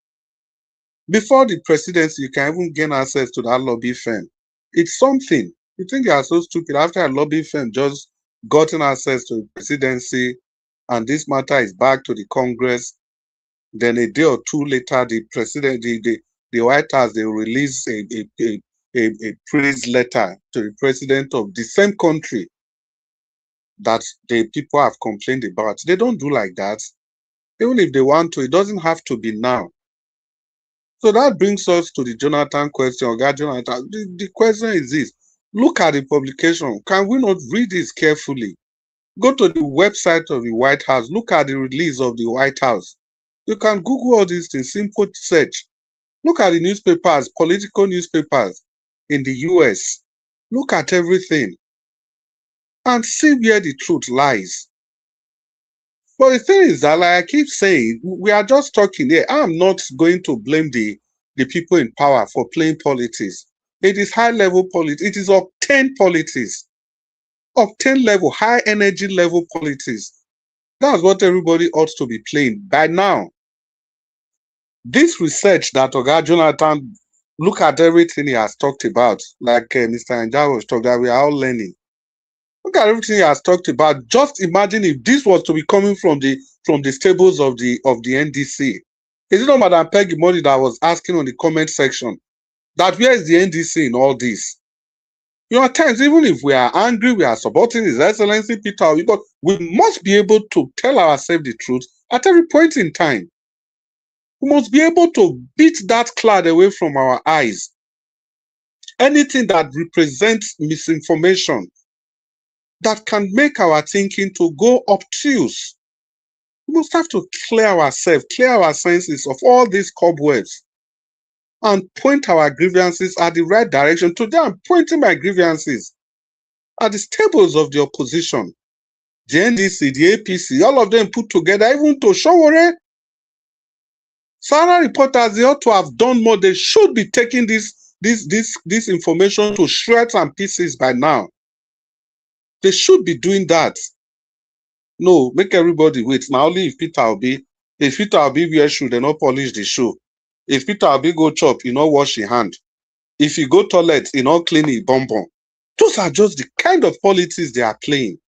Before the presidency, you can even gain access to that lobby firm. It's something. You think they are so stupid after a lobby firm just gotten access to the presidency and this matter is back to the Congress? Then a day or two later, the president, the White House, they release a praise letter to the president of the same country that the people have complained about. They don't do like that. Even if they want to, it doesn't have to be now. So that brings us to the Jonathan question, Oga Jonathan. The question is this. Look at the publication. Can we not read this carefully? Go to the website of the White House. Look at the release of the White House. You can Google all these things, simple search. Look at the newspapers, political newspapers in the US. Look at everything and see where the truth lies. But the thing is that, like I keep saying, we are just talking here. I'm not going to blame the people in power for playing politics. It is high-level politics. It is octane politics. Octane level, high energy level politics. That's what everybody ought to be playing by now. This research that Oga Jonathan, look at everything he has talked about, like Mr. Njao was talking about, we are all learning. Look at everything he has talked about. Just imagine if this was to be coming from the stables of the NDC. Is it not Madam Peggy Money that was asking on the comment section that where is the NDC in all this? You know, at times, even if we are angry, we are supporting His Excellency Peter Obi, but we must be able to tell ourselves the truth at every point in time. We must be able to beat that cloud away from our eyes. Anything that represents misinformation, that can make our thinking to go obtuse. We must have to clear ourselves, clear our senses of all these cobwebs and point our grievances at the right direction. Today I'm pointing my grievances at the stables of the opposition, the NDC, the APC, all of them put together, even to Showore. Sarah reporters, they ought to have done more. They should be taking this information to shreds and pieces by now. They should be doing that. No, make everybody wait. Now only if Peter Obi wear shoe, they not polish the shoe. If Peter Obi go chop, he not wash his hand. If he go toilet, he not clean his bonbon. Those are just the kind of politics they are playing.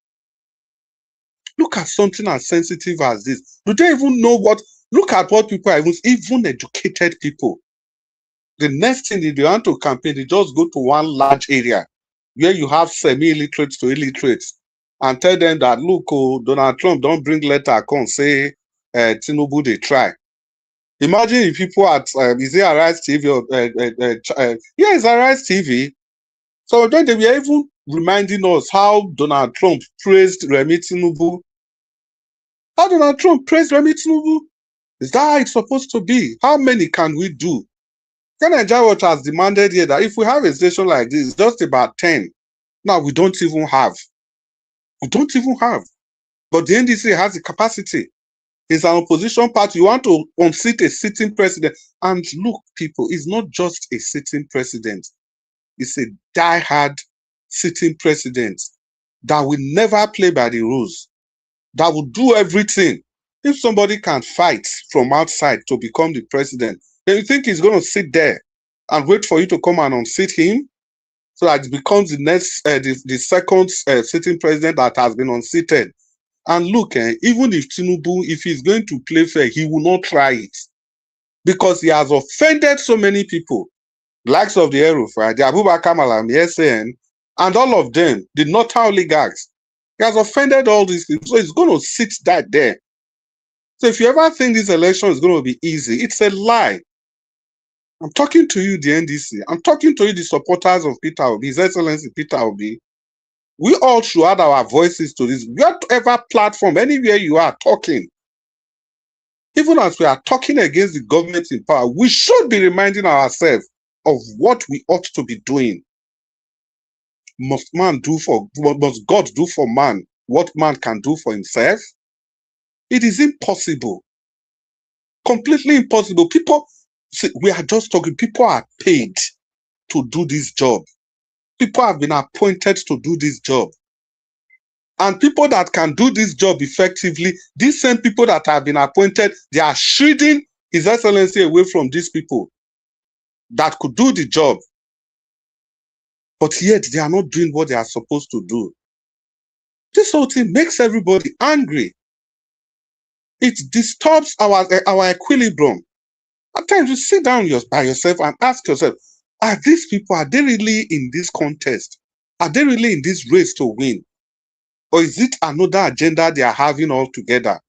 Look at something as sensitive as this. Do they even know what? Look at what people are even educated people. The next thing, if they want to campaign, they just go to one large area where you have semi-illiterates to illiterates and tell them that, look, oh, Donald Trump don't bring letter, come say, Tinubu, they try. Imagine if people at, is it Arise TV? Or, yeah, it's Arise TV. So then they were even reminding us how Donald Trump praised Remi Tinubu. How Donald Trump praised Remi Tinubu? Is that how it's supposed to be? How many can we do? Nigeria Watch has demanded here that if we have a station like this, just about 10. Now we don't even have. We don't even have. But the NDC has the capacity. It's an opposition party. You want to unseat a sitting president. And look, people, it's not just a sitting president. It's a die-hard sitting president that will never play by the rules. that will do everything. If somebody can fight from outside to become the president, then you think he's going to sit there and wait for you to come and unseat him so that it becomes the next, the second sitting president that has been unseated? And look, even if Tinubu, if he's going to play fair, he will not try it because he has offended so many people, likes of the Erufai, the Abubakar Malam, the SAN, and all of them, the Northern oligarchs. He has offended all these people, so he's going to sit that there. So if you ever think this election is going to be easy, it's a lie. I'm talking to you, the NDC. I'm talking to you, the supporters of Peter Obi, His Excellency Peter Obi. We all should add our voices to this. Whatever platform, anywhere you are talking, even as we are talking against the government in power, we should be reminding ourselves of what we ought to be doing. Must God do for man what man can do for himself? It is impossible. Completely impossible. People, see, we are just talking, people are paid to do this job. People have been appointed to do this job. And people that can do this job effectively, these same people that have been appointed, they are shielding His Excellency away from these people that could do the job. But yet they are not doing what they are supposed to do. This whole thing makes everybody angry. It disturbs our equilibrium. At times you sit down by yourself and ask yourself, are these people, are they really in this contest? Are they really in this race to win? Or is it another agenda they are having altogether?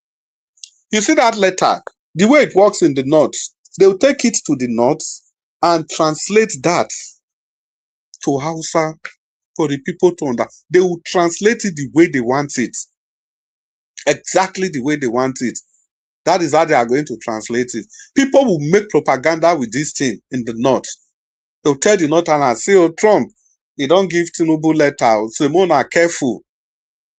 You see that letter, the way it works in the north, they will take it to the north and translate that to Hausa for the people to understand. They will translate it the way they want it. Exactly the way they want it. That is how they are going to translate it. People will make propaganda with this thing in the north. They'll tell the northerners, say, oh, Trump, he don't give Tinubu letter. So, more careful.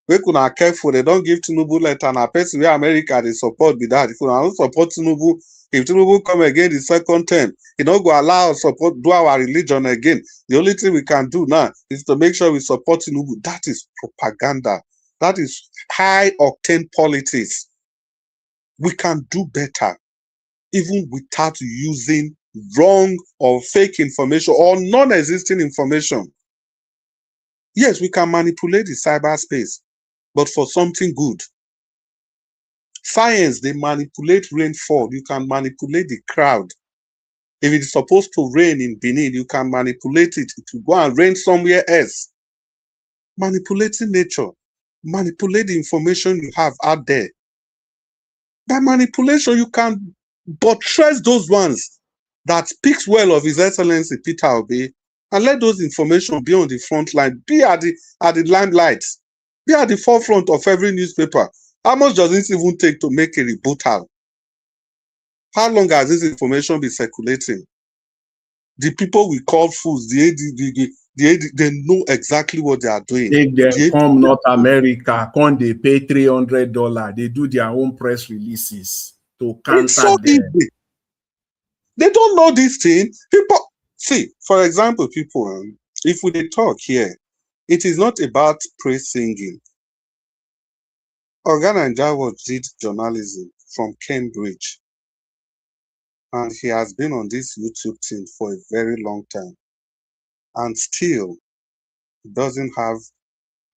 We could careful. They don't give Tinubu letter. Now, person where America they support with that. If we don't support Tinubu, if Tinubu come again the second term, he don't go allow us support do our religion again. The only thing we can do now is to make sure we support Tinubu. That is propaganda. That is high octane politics. We can do better, even without using wrong or fake information or non-existing information. Yes, we can manipulate the cyberspace, but for something good. Science, they manipulate rainfall. You can manipulate the crowd. If it's supposed to rain in Benin, you can manipulate it to go and rain somewhere else. Manipulating nature. Manipulate the information you have out there. By manipulation, you can buttress those ones that speaks well of His Excellency Peter Obi, and let those information be on the front line, be at the limelight, be at the forefront of every newspaper. How much does it even take to make a rebuttal? How long has this information been circulating? The people we call fools, they know exactly what they are doing. They come North America, come they pay $300. They do their own press releases to counter it's so them. easy. They don't know this thing. People see, for example, people, if we talk here, it is not about praise singing. Oga Naija did journalism from Cambridge, and he has been on this YouTube thing for a very long time, and still doesn't have.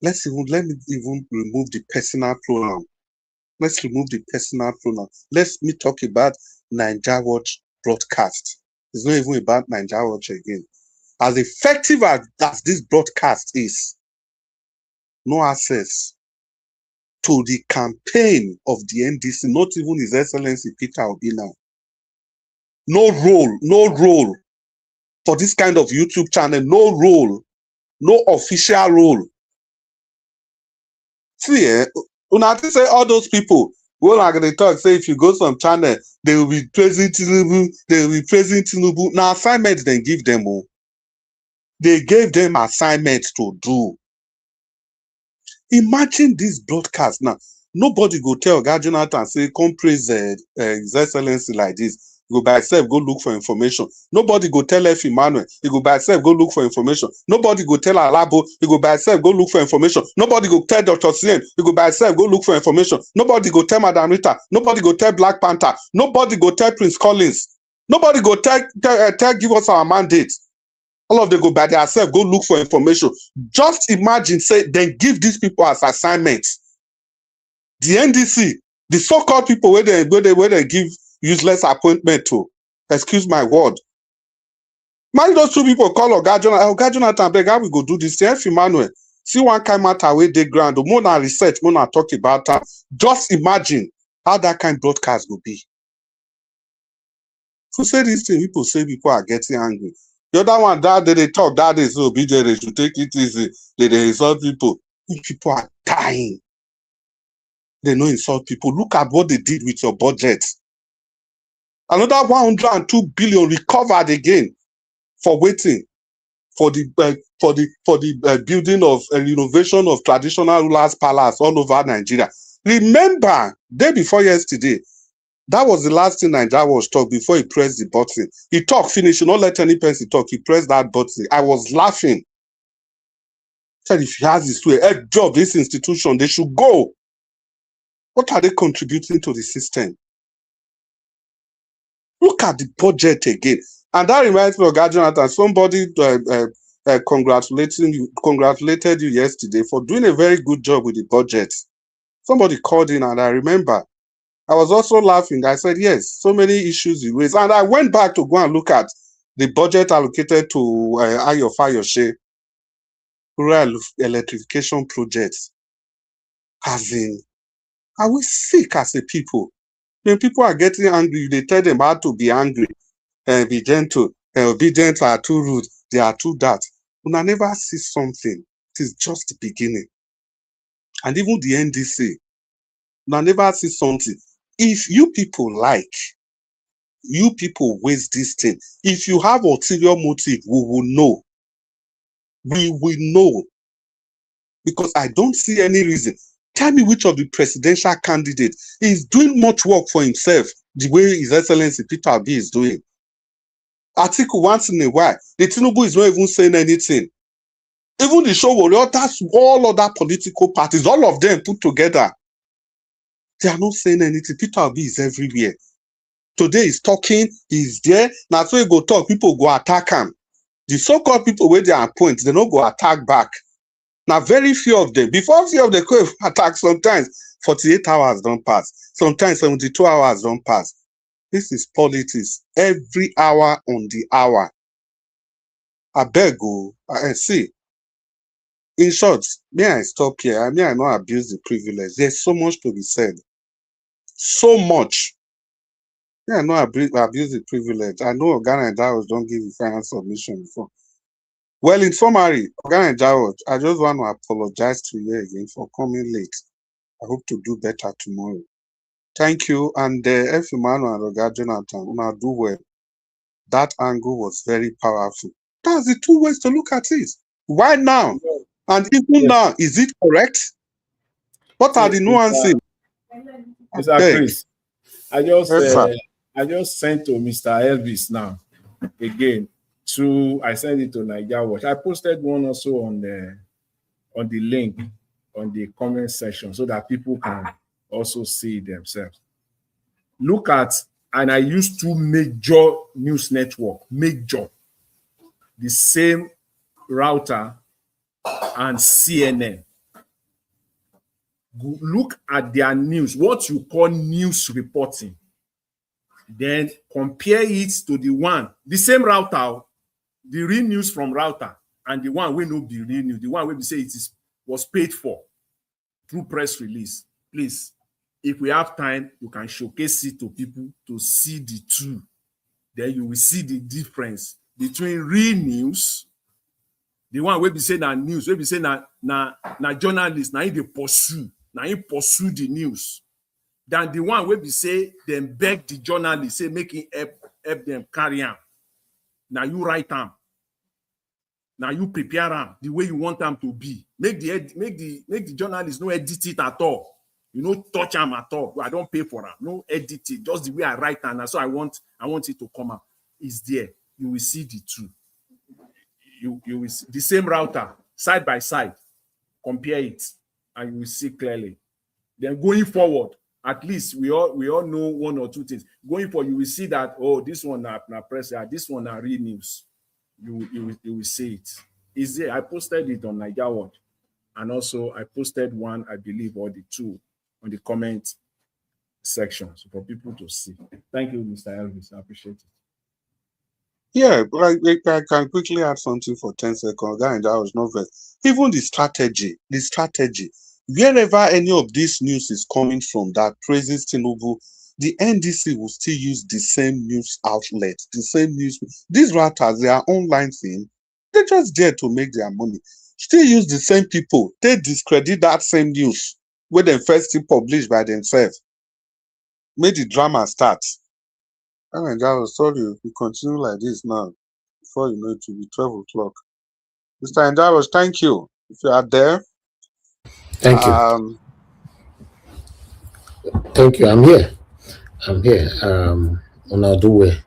Let me even remove the personal pronoun. Let's remove the personal pronoun. Let me talk about Naija Watch broadcast. It's not even about Naija Watch again. As effective as this broadcast is, no access to the campaign of the NDC, not even His Excellency Peter Obi now. No role for this kind of YouTube channel, no role, no official role. See, una think say all those people who are going to talk, say if you go some channel, they will be praising Tinubu, they will be praising Tinubu. Now assignments they give them all. They gave them assignments to do. Imagine this broadcast now. Nobody go tell Oga Jonathan say come praise His Excellency like this. He go by himself, go look for information. Nobody go tell F. Emmanuel. He go by himself, go look for information. Nobody go tell Alabo. He go by himself, go look for information. Nobody go tell Dr. Sien. He go by himself, go look for information. Nobody go tell Madam Rita. Nobody go tell Black Panther. Nobody go tell Prince Collins. Nobody go tell give us our mandate. All of them go by themselves, go look for information. Just imagine, say, then give these people as assignments. The NDC, the so-called people where they give useless appointment to, excuse my word. Mind those two people call Oga Jonathan beg, how we go do this? F. Emmanuel, see one kind matter where they ground, more than research, more than talk about that. Just imagine how that kind of broadcast will be. Who say this thing? People say people are getting angry. The other one, that they talk, that is so obedient, they should take it easy. They insult people. People are dying. They don't insult people. Look at what they did with your budget. Another 102 billion recovered again for waiting for the building of renovation of traditional rulers' palace all over Nigeria. Remember, day before yesterday, that was the last thing Nigeria was talk before he pressed the button. He talked, finish, you not let any person talk. He pressed that button. I was laughing. Said if he has this way, a job, this institution, they should go. What are they contributing to the system? Look at the budget again. And that reminds me of Jonathan. Somebody congratulated you yesterday for doing a very good job with the budget. Somebody called in and I remember. I was also laughing. I said, yes, so many issues you raised. And I went back to go and look at the budget allocated to Ayo Fayose rural electrification projects. As in, are we sick as a people? When people are getting angry, they tell them how to be angry and be gentle. Obedient are too rude. They are too that. When I never see something, it is just the beginning. And even the NDC, when I never see something. If you people like, you people waste this thing. If you have ulterior motive, we will know. We will know. Because I don't see any reason. Tell me which of the presidential candidates is doing much work for himself the way His Excellency Peter Obi is doing. Atiku once in a while, the Tinubu is not even saying anything. Even the show warrior, that's all other political parties, all of them put together. They are not saying anything. Peter Obi is everywhere. Today he's talking, he's there. Now so he go talk, people go attack him. The so-called people where they appoint, they don't go attack back. Now very few of them, before few of them go attack, sometimes 48 hours don't pass. Sometimes 72 hours don't pass. This is politics. Every hour on the hour. I beg you, see. In short, may I stop here? I may I not abuse the privilege. There's so much to be said. So much. Yeah, no, abuse the privilege. I know Ghana and Jaros don't give you final submission before. Well, in summary, Ghana and Jaros, I just want to apologize to you again for coming late. I hope to do better tomorrow. Thank you. And F. Emmanuel and Oga Jonathan, now do well. That angle was very powerful. That's the two ways to look at it. Why now? And even now, is it correct? What are the nuances? Mr. Chris, I just sent to Mr. Elvis now again. I sent it to Nigeria Watch. I posted one also on the link on the comment section so that people can also see themselves. Look at, and I used two major news network, the same router and CNN. Look at their news, what you call news reporting. Then compare it to the same router, the real news from router, and the one we know be real news, the one where we say was paid for through press release. Please, if we have time, you can showcase it to people to see the two. Then you will see the difference between real news, the one where we say na news, where we say na journalists, na they pursue the news, than the one where we say them beg the journalists, say make it help them carry on. Now you write them. Now you prepare them the way you want them to be. Make the journalists no edit it at all. You know, touch them at all. I don't pay for them. No edit it. Just the way I write and so I want it to come out. It's there. You will see the two. You will see the same router side by side. Compare it, and you will see clearly. Then going forward, at least we all know one or two things. Going forward, you will see that this one na press, this one na real news. You will see it. Is there? I posted it on Niger World, and also I posted one, I believe, or the two on the comment section so for people to see. Thank you, Mr. Elvis. I appreciate it. Yeah, but I can quickly add something for 10 seconds. That was not very. Even the strategy, wherever any of this news is coming from that praises Tinubu, the NDC will still use the same news outlet, the same news. These routers, they are online thing. They're just there to make their money. Still use the same people. They discredit that same news when they first published by themselves. Make the drama start. I mean, I was sorry, we continue like this now. Before you know it will be 12 o'clock. Mr. Endaros, thank you. If you are there. Thank you. Thank you. I'm here. On our way.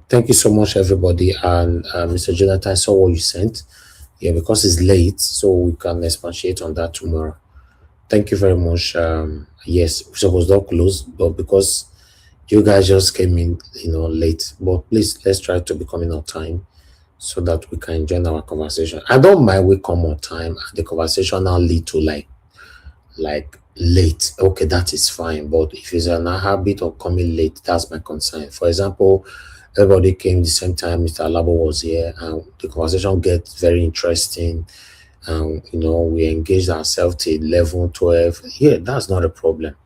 Thank you so much, everybody. And Mr. Jonathan, I saw what you sent. Yeah, because it's late, so we can expatiate on that tomorrow. Thank you very much. Yes, we supposed to close, but because you guys just came in, late. But please, let's try to be coming on time so that we can join our conversation. I don't mind we come on time and the conversation now lead to like late. Okay, that is fine. But if it's an habit of coming late, that's my concern. For example, everybody came the same time Mr. Alabo was here, and the conversation gets very interesting. And we engaged ourselves till 11, 12. Yeah, that's not a problem.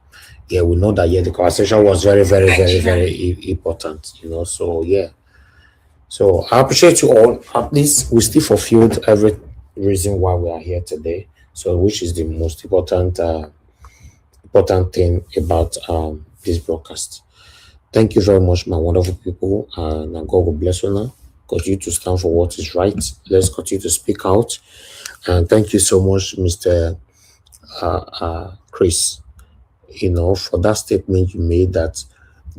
Yeah, we know that. Yeah, the conversation was very, very, very, very important. So yeah. So I appreciate you all. At least we still fulfilled every reason why we are here today. So which is the most important thing about this broadcast. Thank you very much, my wonderful people, and God will bless you now. Continue to stand for what is right. Let's continue to speak out. And thank you so much, Mr. Chris, for that statement you made that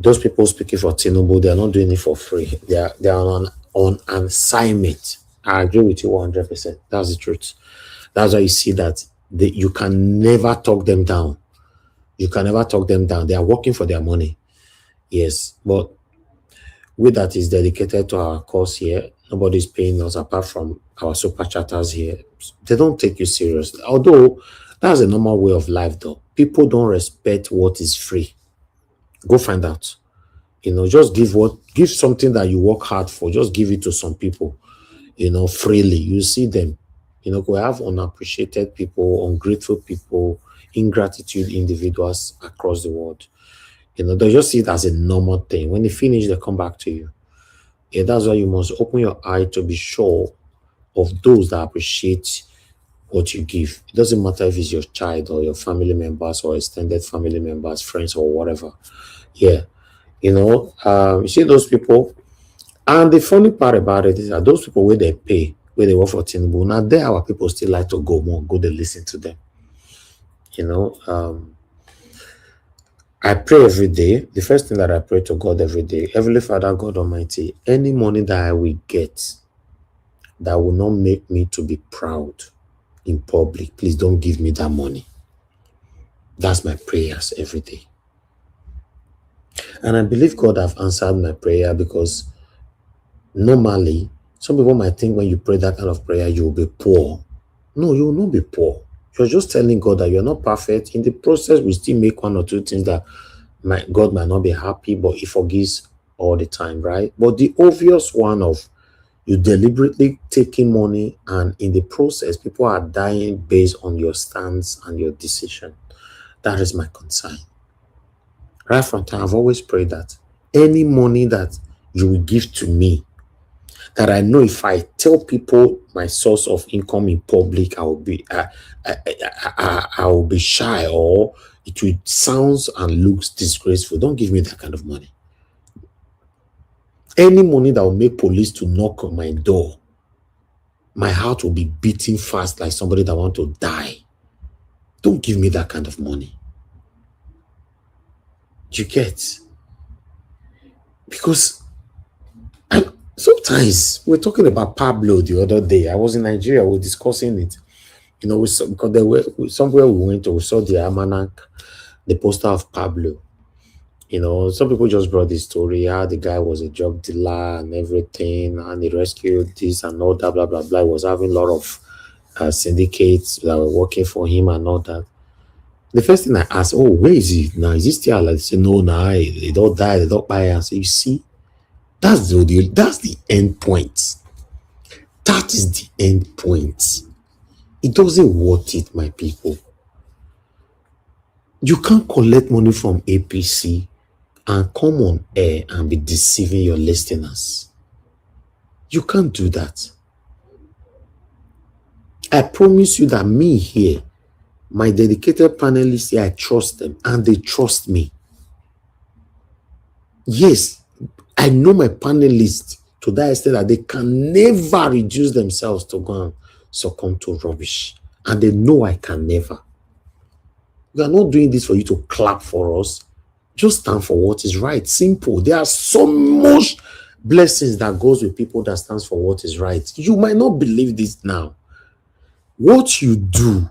those people speaking for Tinubu, they are not doing it for free. They are on an assignment. I agree with you 100%. That's the truth. That's why you see that you can never talk them down. You can never talk them down. They are working for their money. Yes, but with that is dedicated to our cause here. Nobody's paying us apart from our super chatters here. They don't take you seriously. Although that's a normal way of life, though. People don't respect what is free. Go find out. Just give something that you work hard for. Just give it to some people, freely. You see them. We have unappreciated people, ungrateful people, ingratitude individuals across the world. They just see it as a normal thing. When they finish, they come back to you. Yeah, that's why you must open your eye to be sure of those that appreciate what you give. It doesn't matter if it's your child or your family members or extended family members, friends or whatever. Yeah. You see those people. And the funny part about it is that those people where they pay, where they work for Tinubu, now there our people still like to go more, go to listen to them. I pray every day. The first thing that I pray to God every day, Heavenly Father, God Almighty, any money that I will get that will not make me to be proud in public, please don't give me that money. That's my prayers every day. And I believe God have answered my prayer because normally, some people might think when you pray that kind of prayer, you will be poor. No, you will not be poor. You're just telling God that you're not perfect. In the process, we still make one or two things that God might not be happy, but He forgives all the time, right? But the obvious one of you deliberately taking money and in the process, people are dying based on your stance and your decision. That is my concern. Right from time, I've always prayed that any money that you will give to me, that I know if I tell people my source of income in public, I will be shy or it will sounds and looks disgraceful. Don't give me that kind of money. Any money that will make police to knock on my door, my heart will be beating fast like somebody that want to die. Don't give me that kind of money. You get? Because sometimes we're talking about Pablo the other day. I was in Nigeria, we were discussing it. You know, because there were somewhere we went to, we saw the almanac, the poster of Pablo. You know, some people just brought this story, how the guy was a drug dealer and everything, and he rescued this and all that, blah, blah, blah. He was having a lot of syndicates that were working for him and all that. The first thing I asked, oh, where is he now? Is he still alive? They said, no, nah, they don't die, they don't buy. I said, you see, that's the end point. That is the end point. It doesn't worth it, my people. You can't collect money from APC and come on air and be deceiving your listeners. You can't do that. I promise you that me here, my dedicated panelists here, I trust them and they trust me. Yes, I know my panelists to that extent that they can never reduce themselves to go and succumb to rubbish. And they know I can never. We are not doing this for you to clap for us. Just stand for what is right. Simple. There are so much blessings that goes with people that stands for what is right. You might not believe this now. What you do,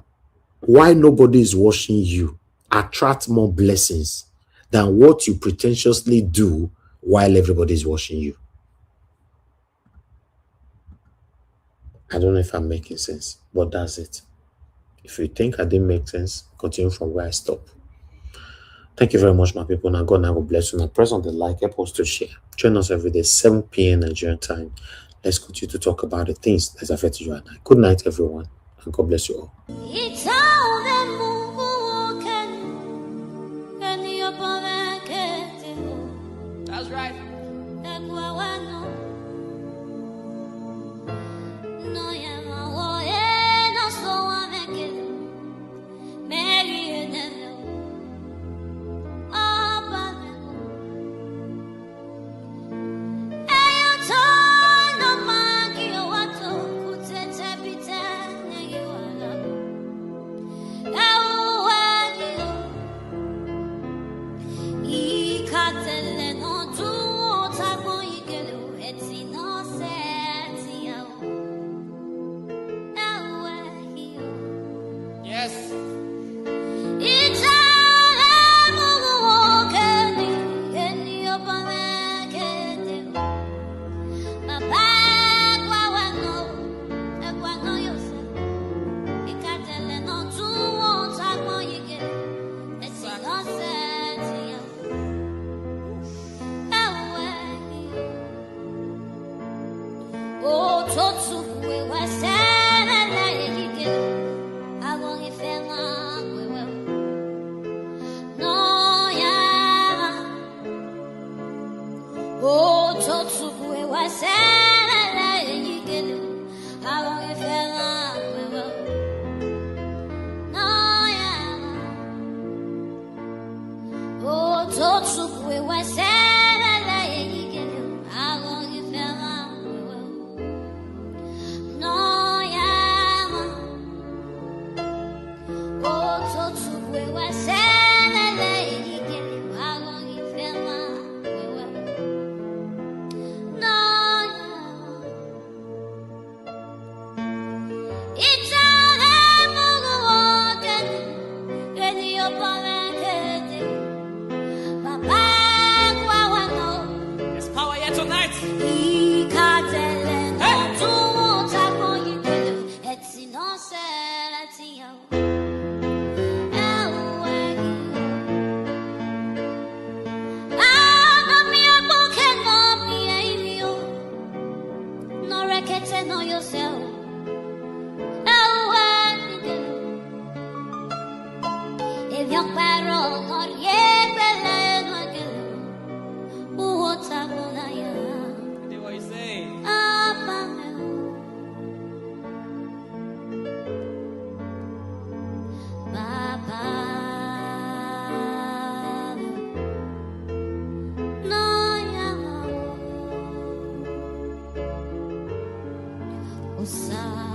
why nobody is watching you, attract more blessings than what you pretentiously do while everybody is watching you. I don't know if I'm making sense, but that's it. If you think I didn't make sense, continue from where I stopped. Thank you very much, my people. Now, God, will bless you. Now, press on the like, help us to share. Join us every day, 7 p.m. Nigerian time. Let's continue to talk about the things that affect you and I. Good night, everyone, and God bless you all. That's right. Osa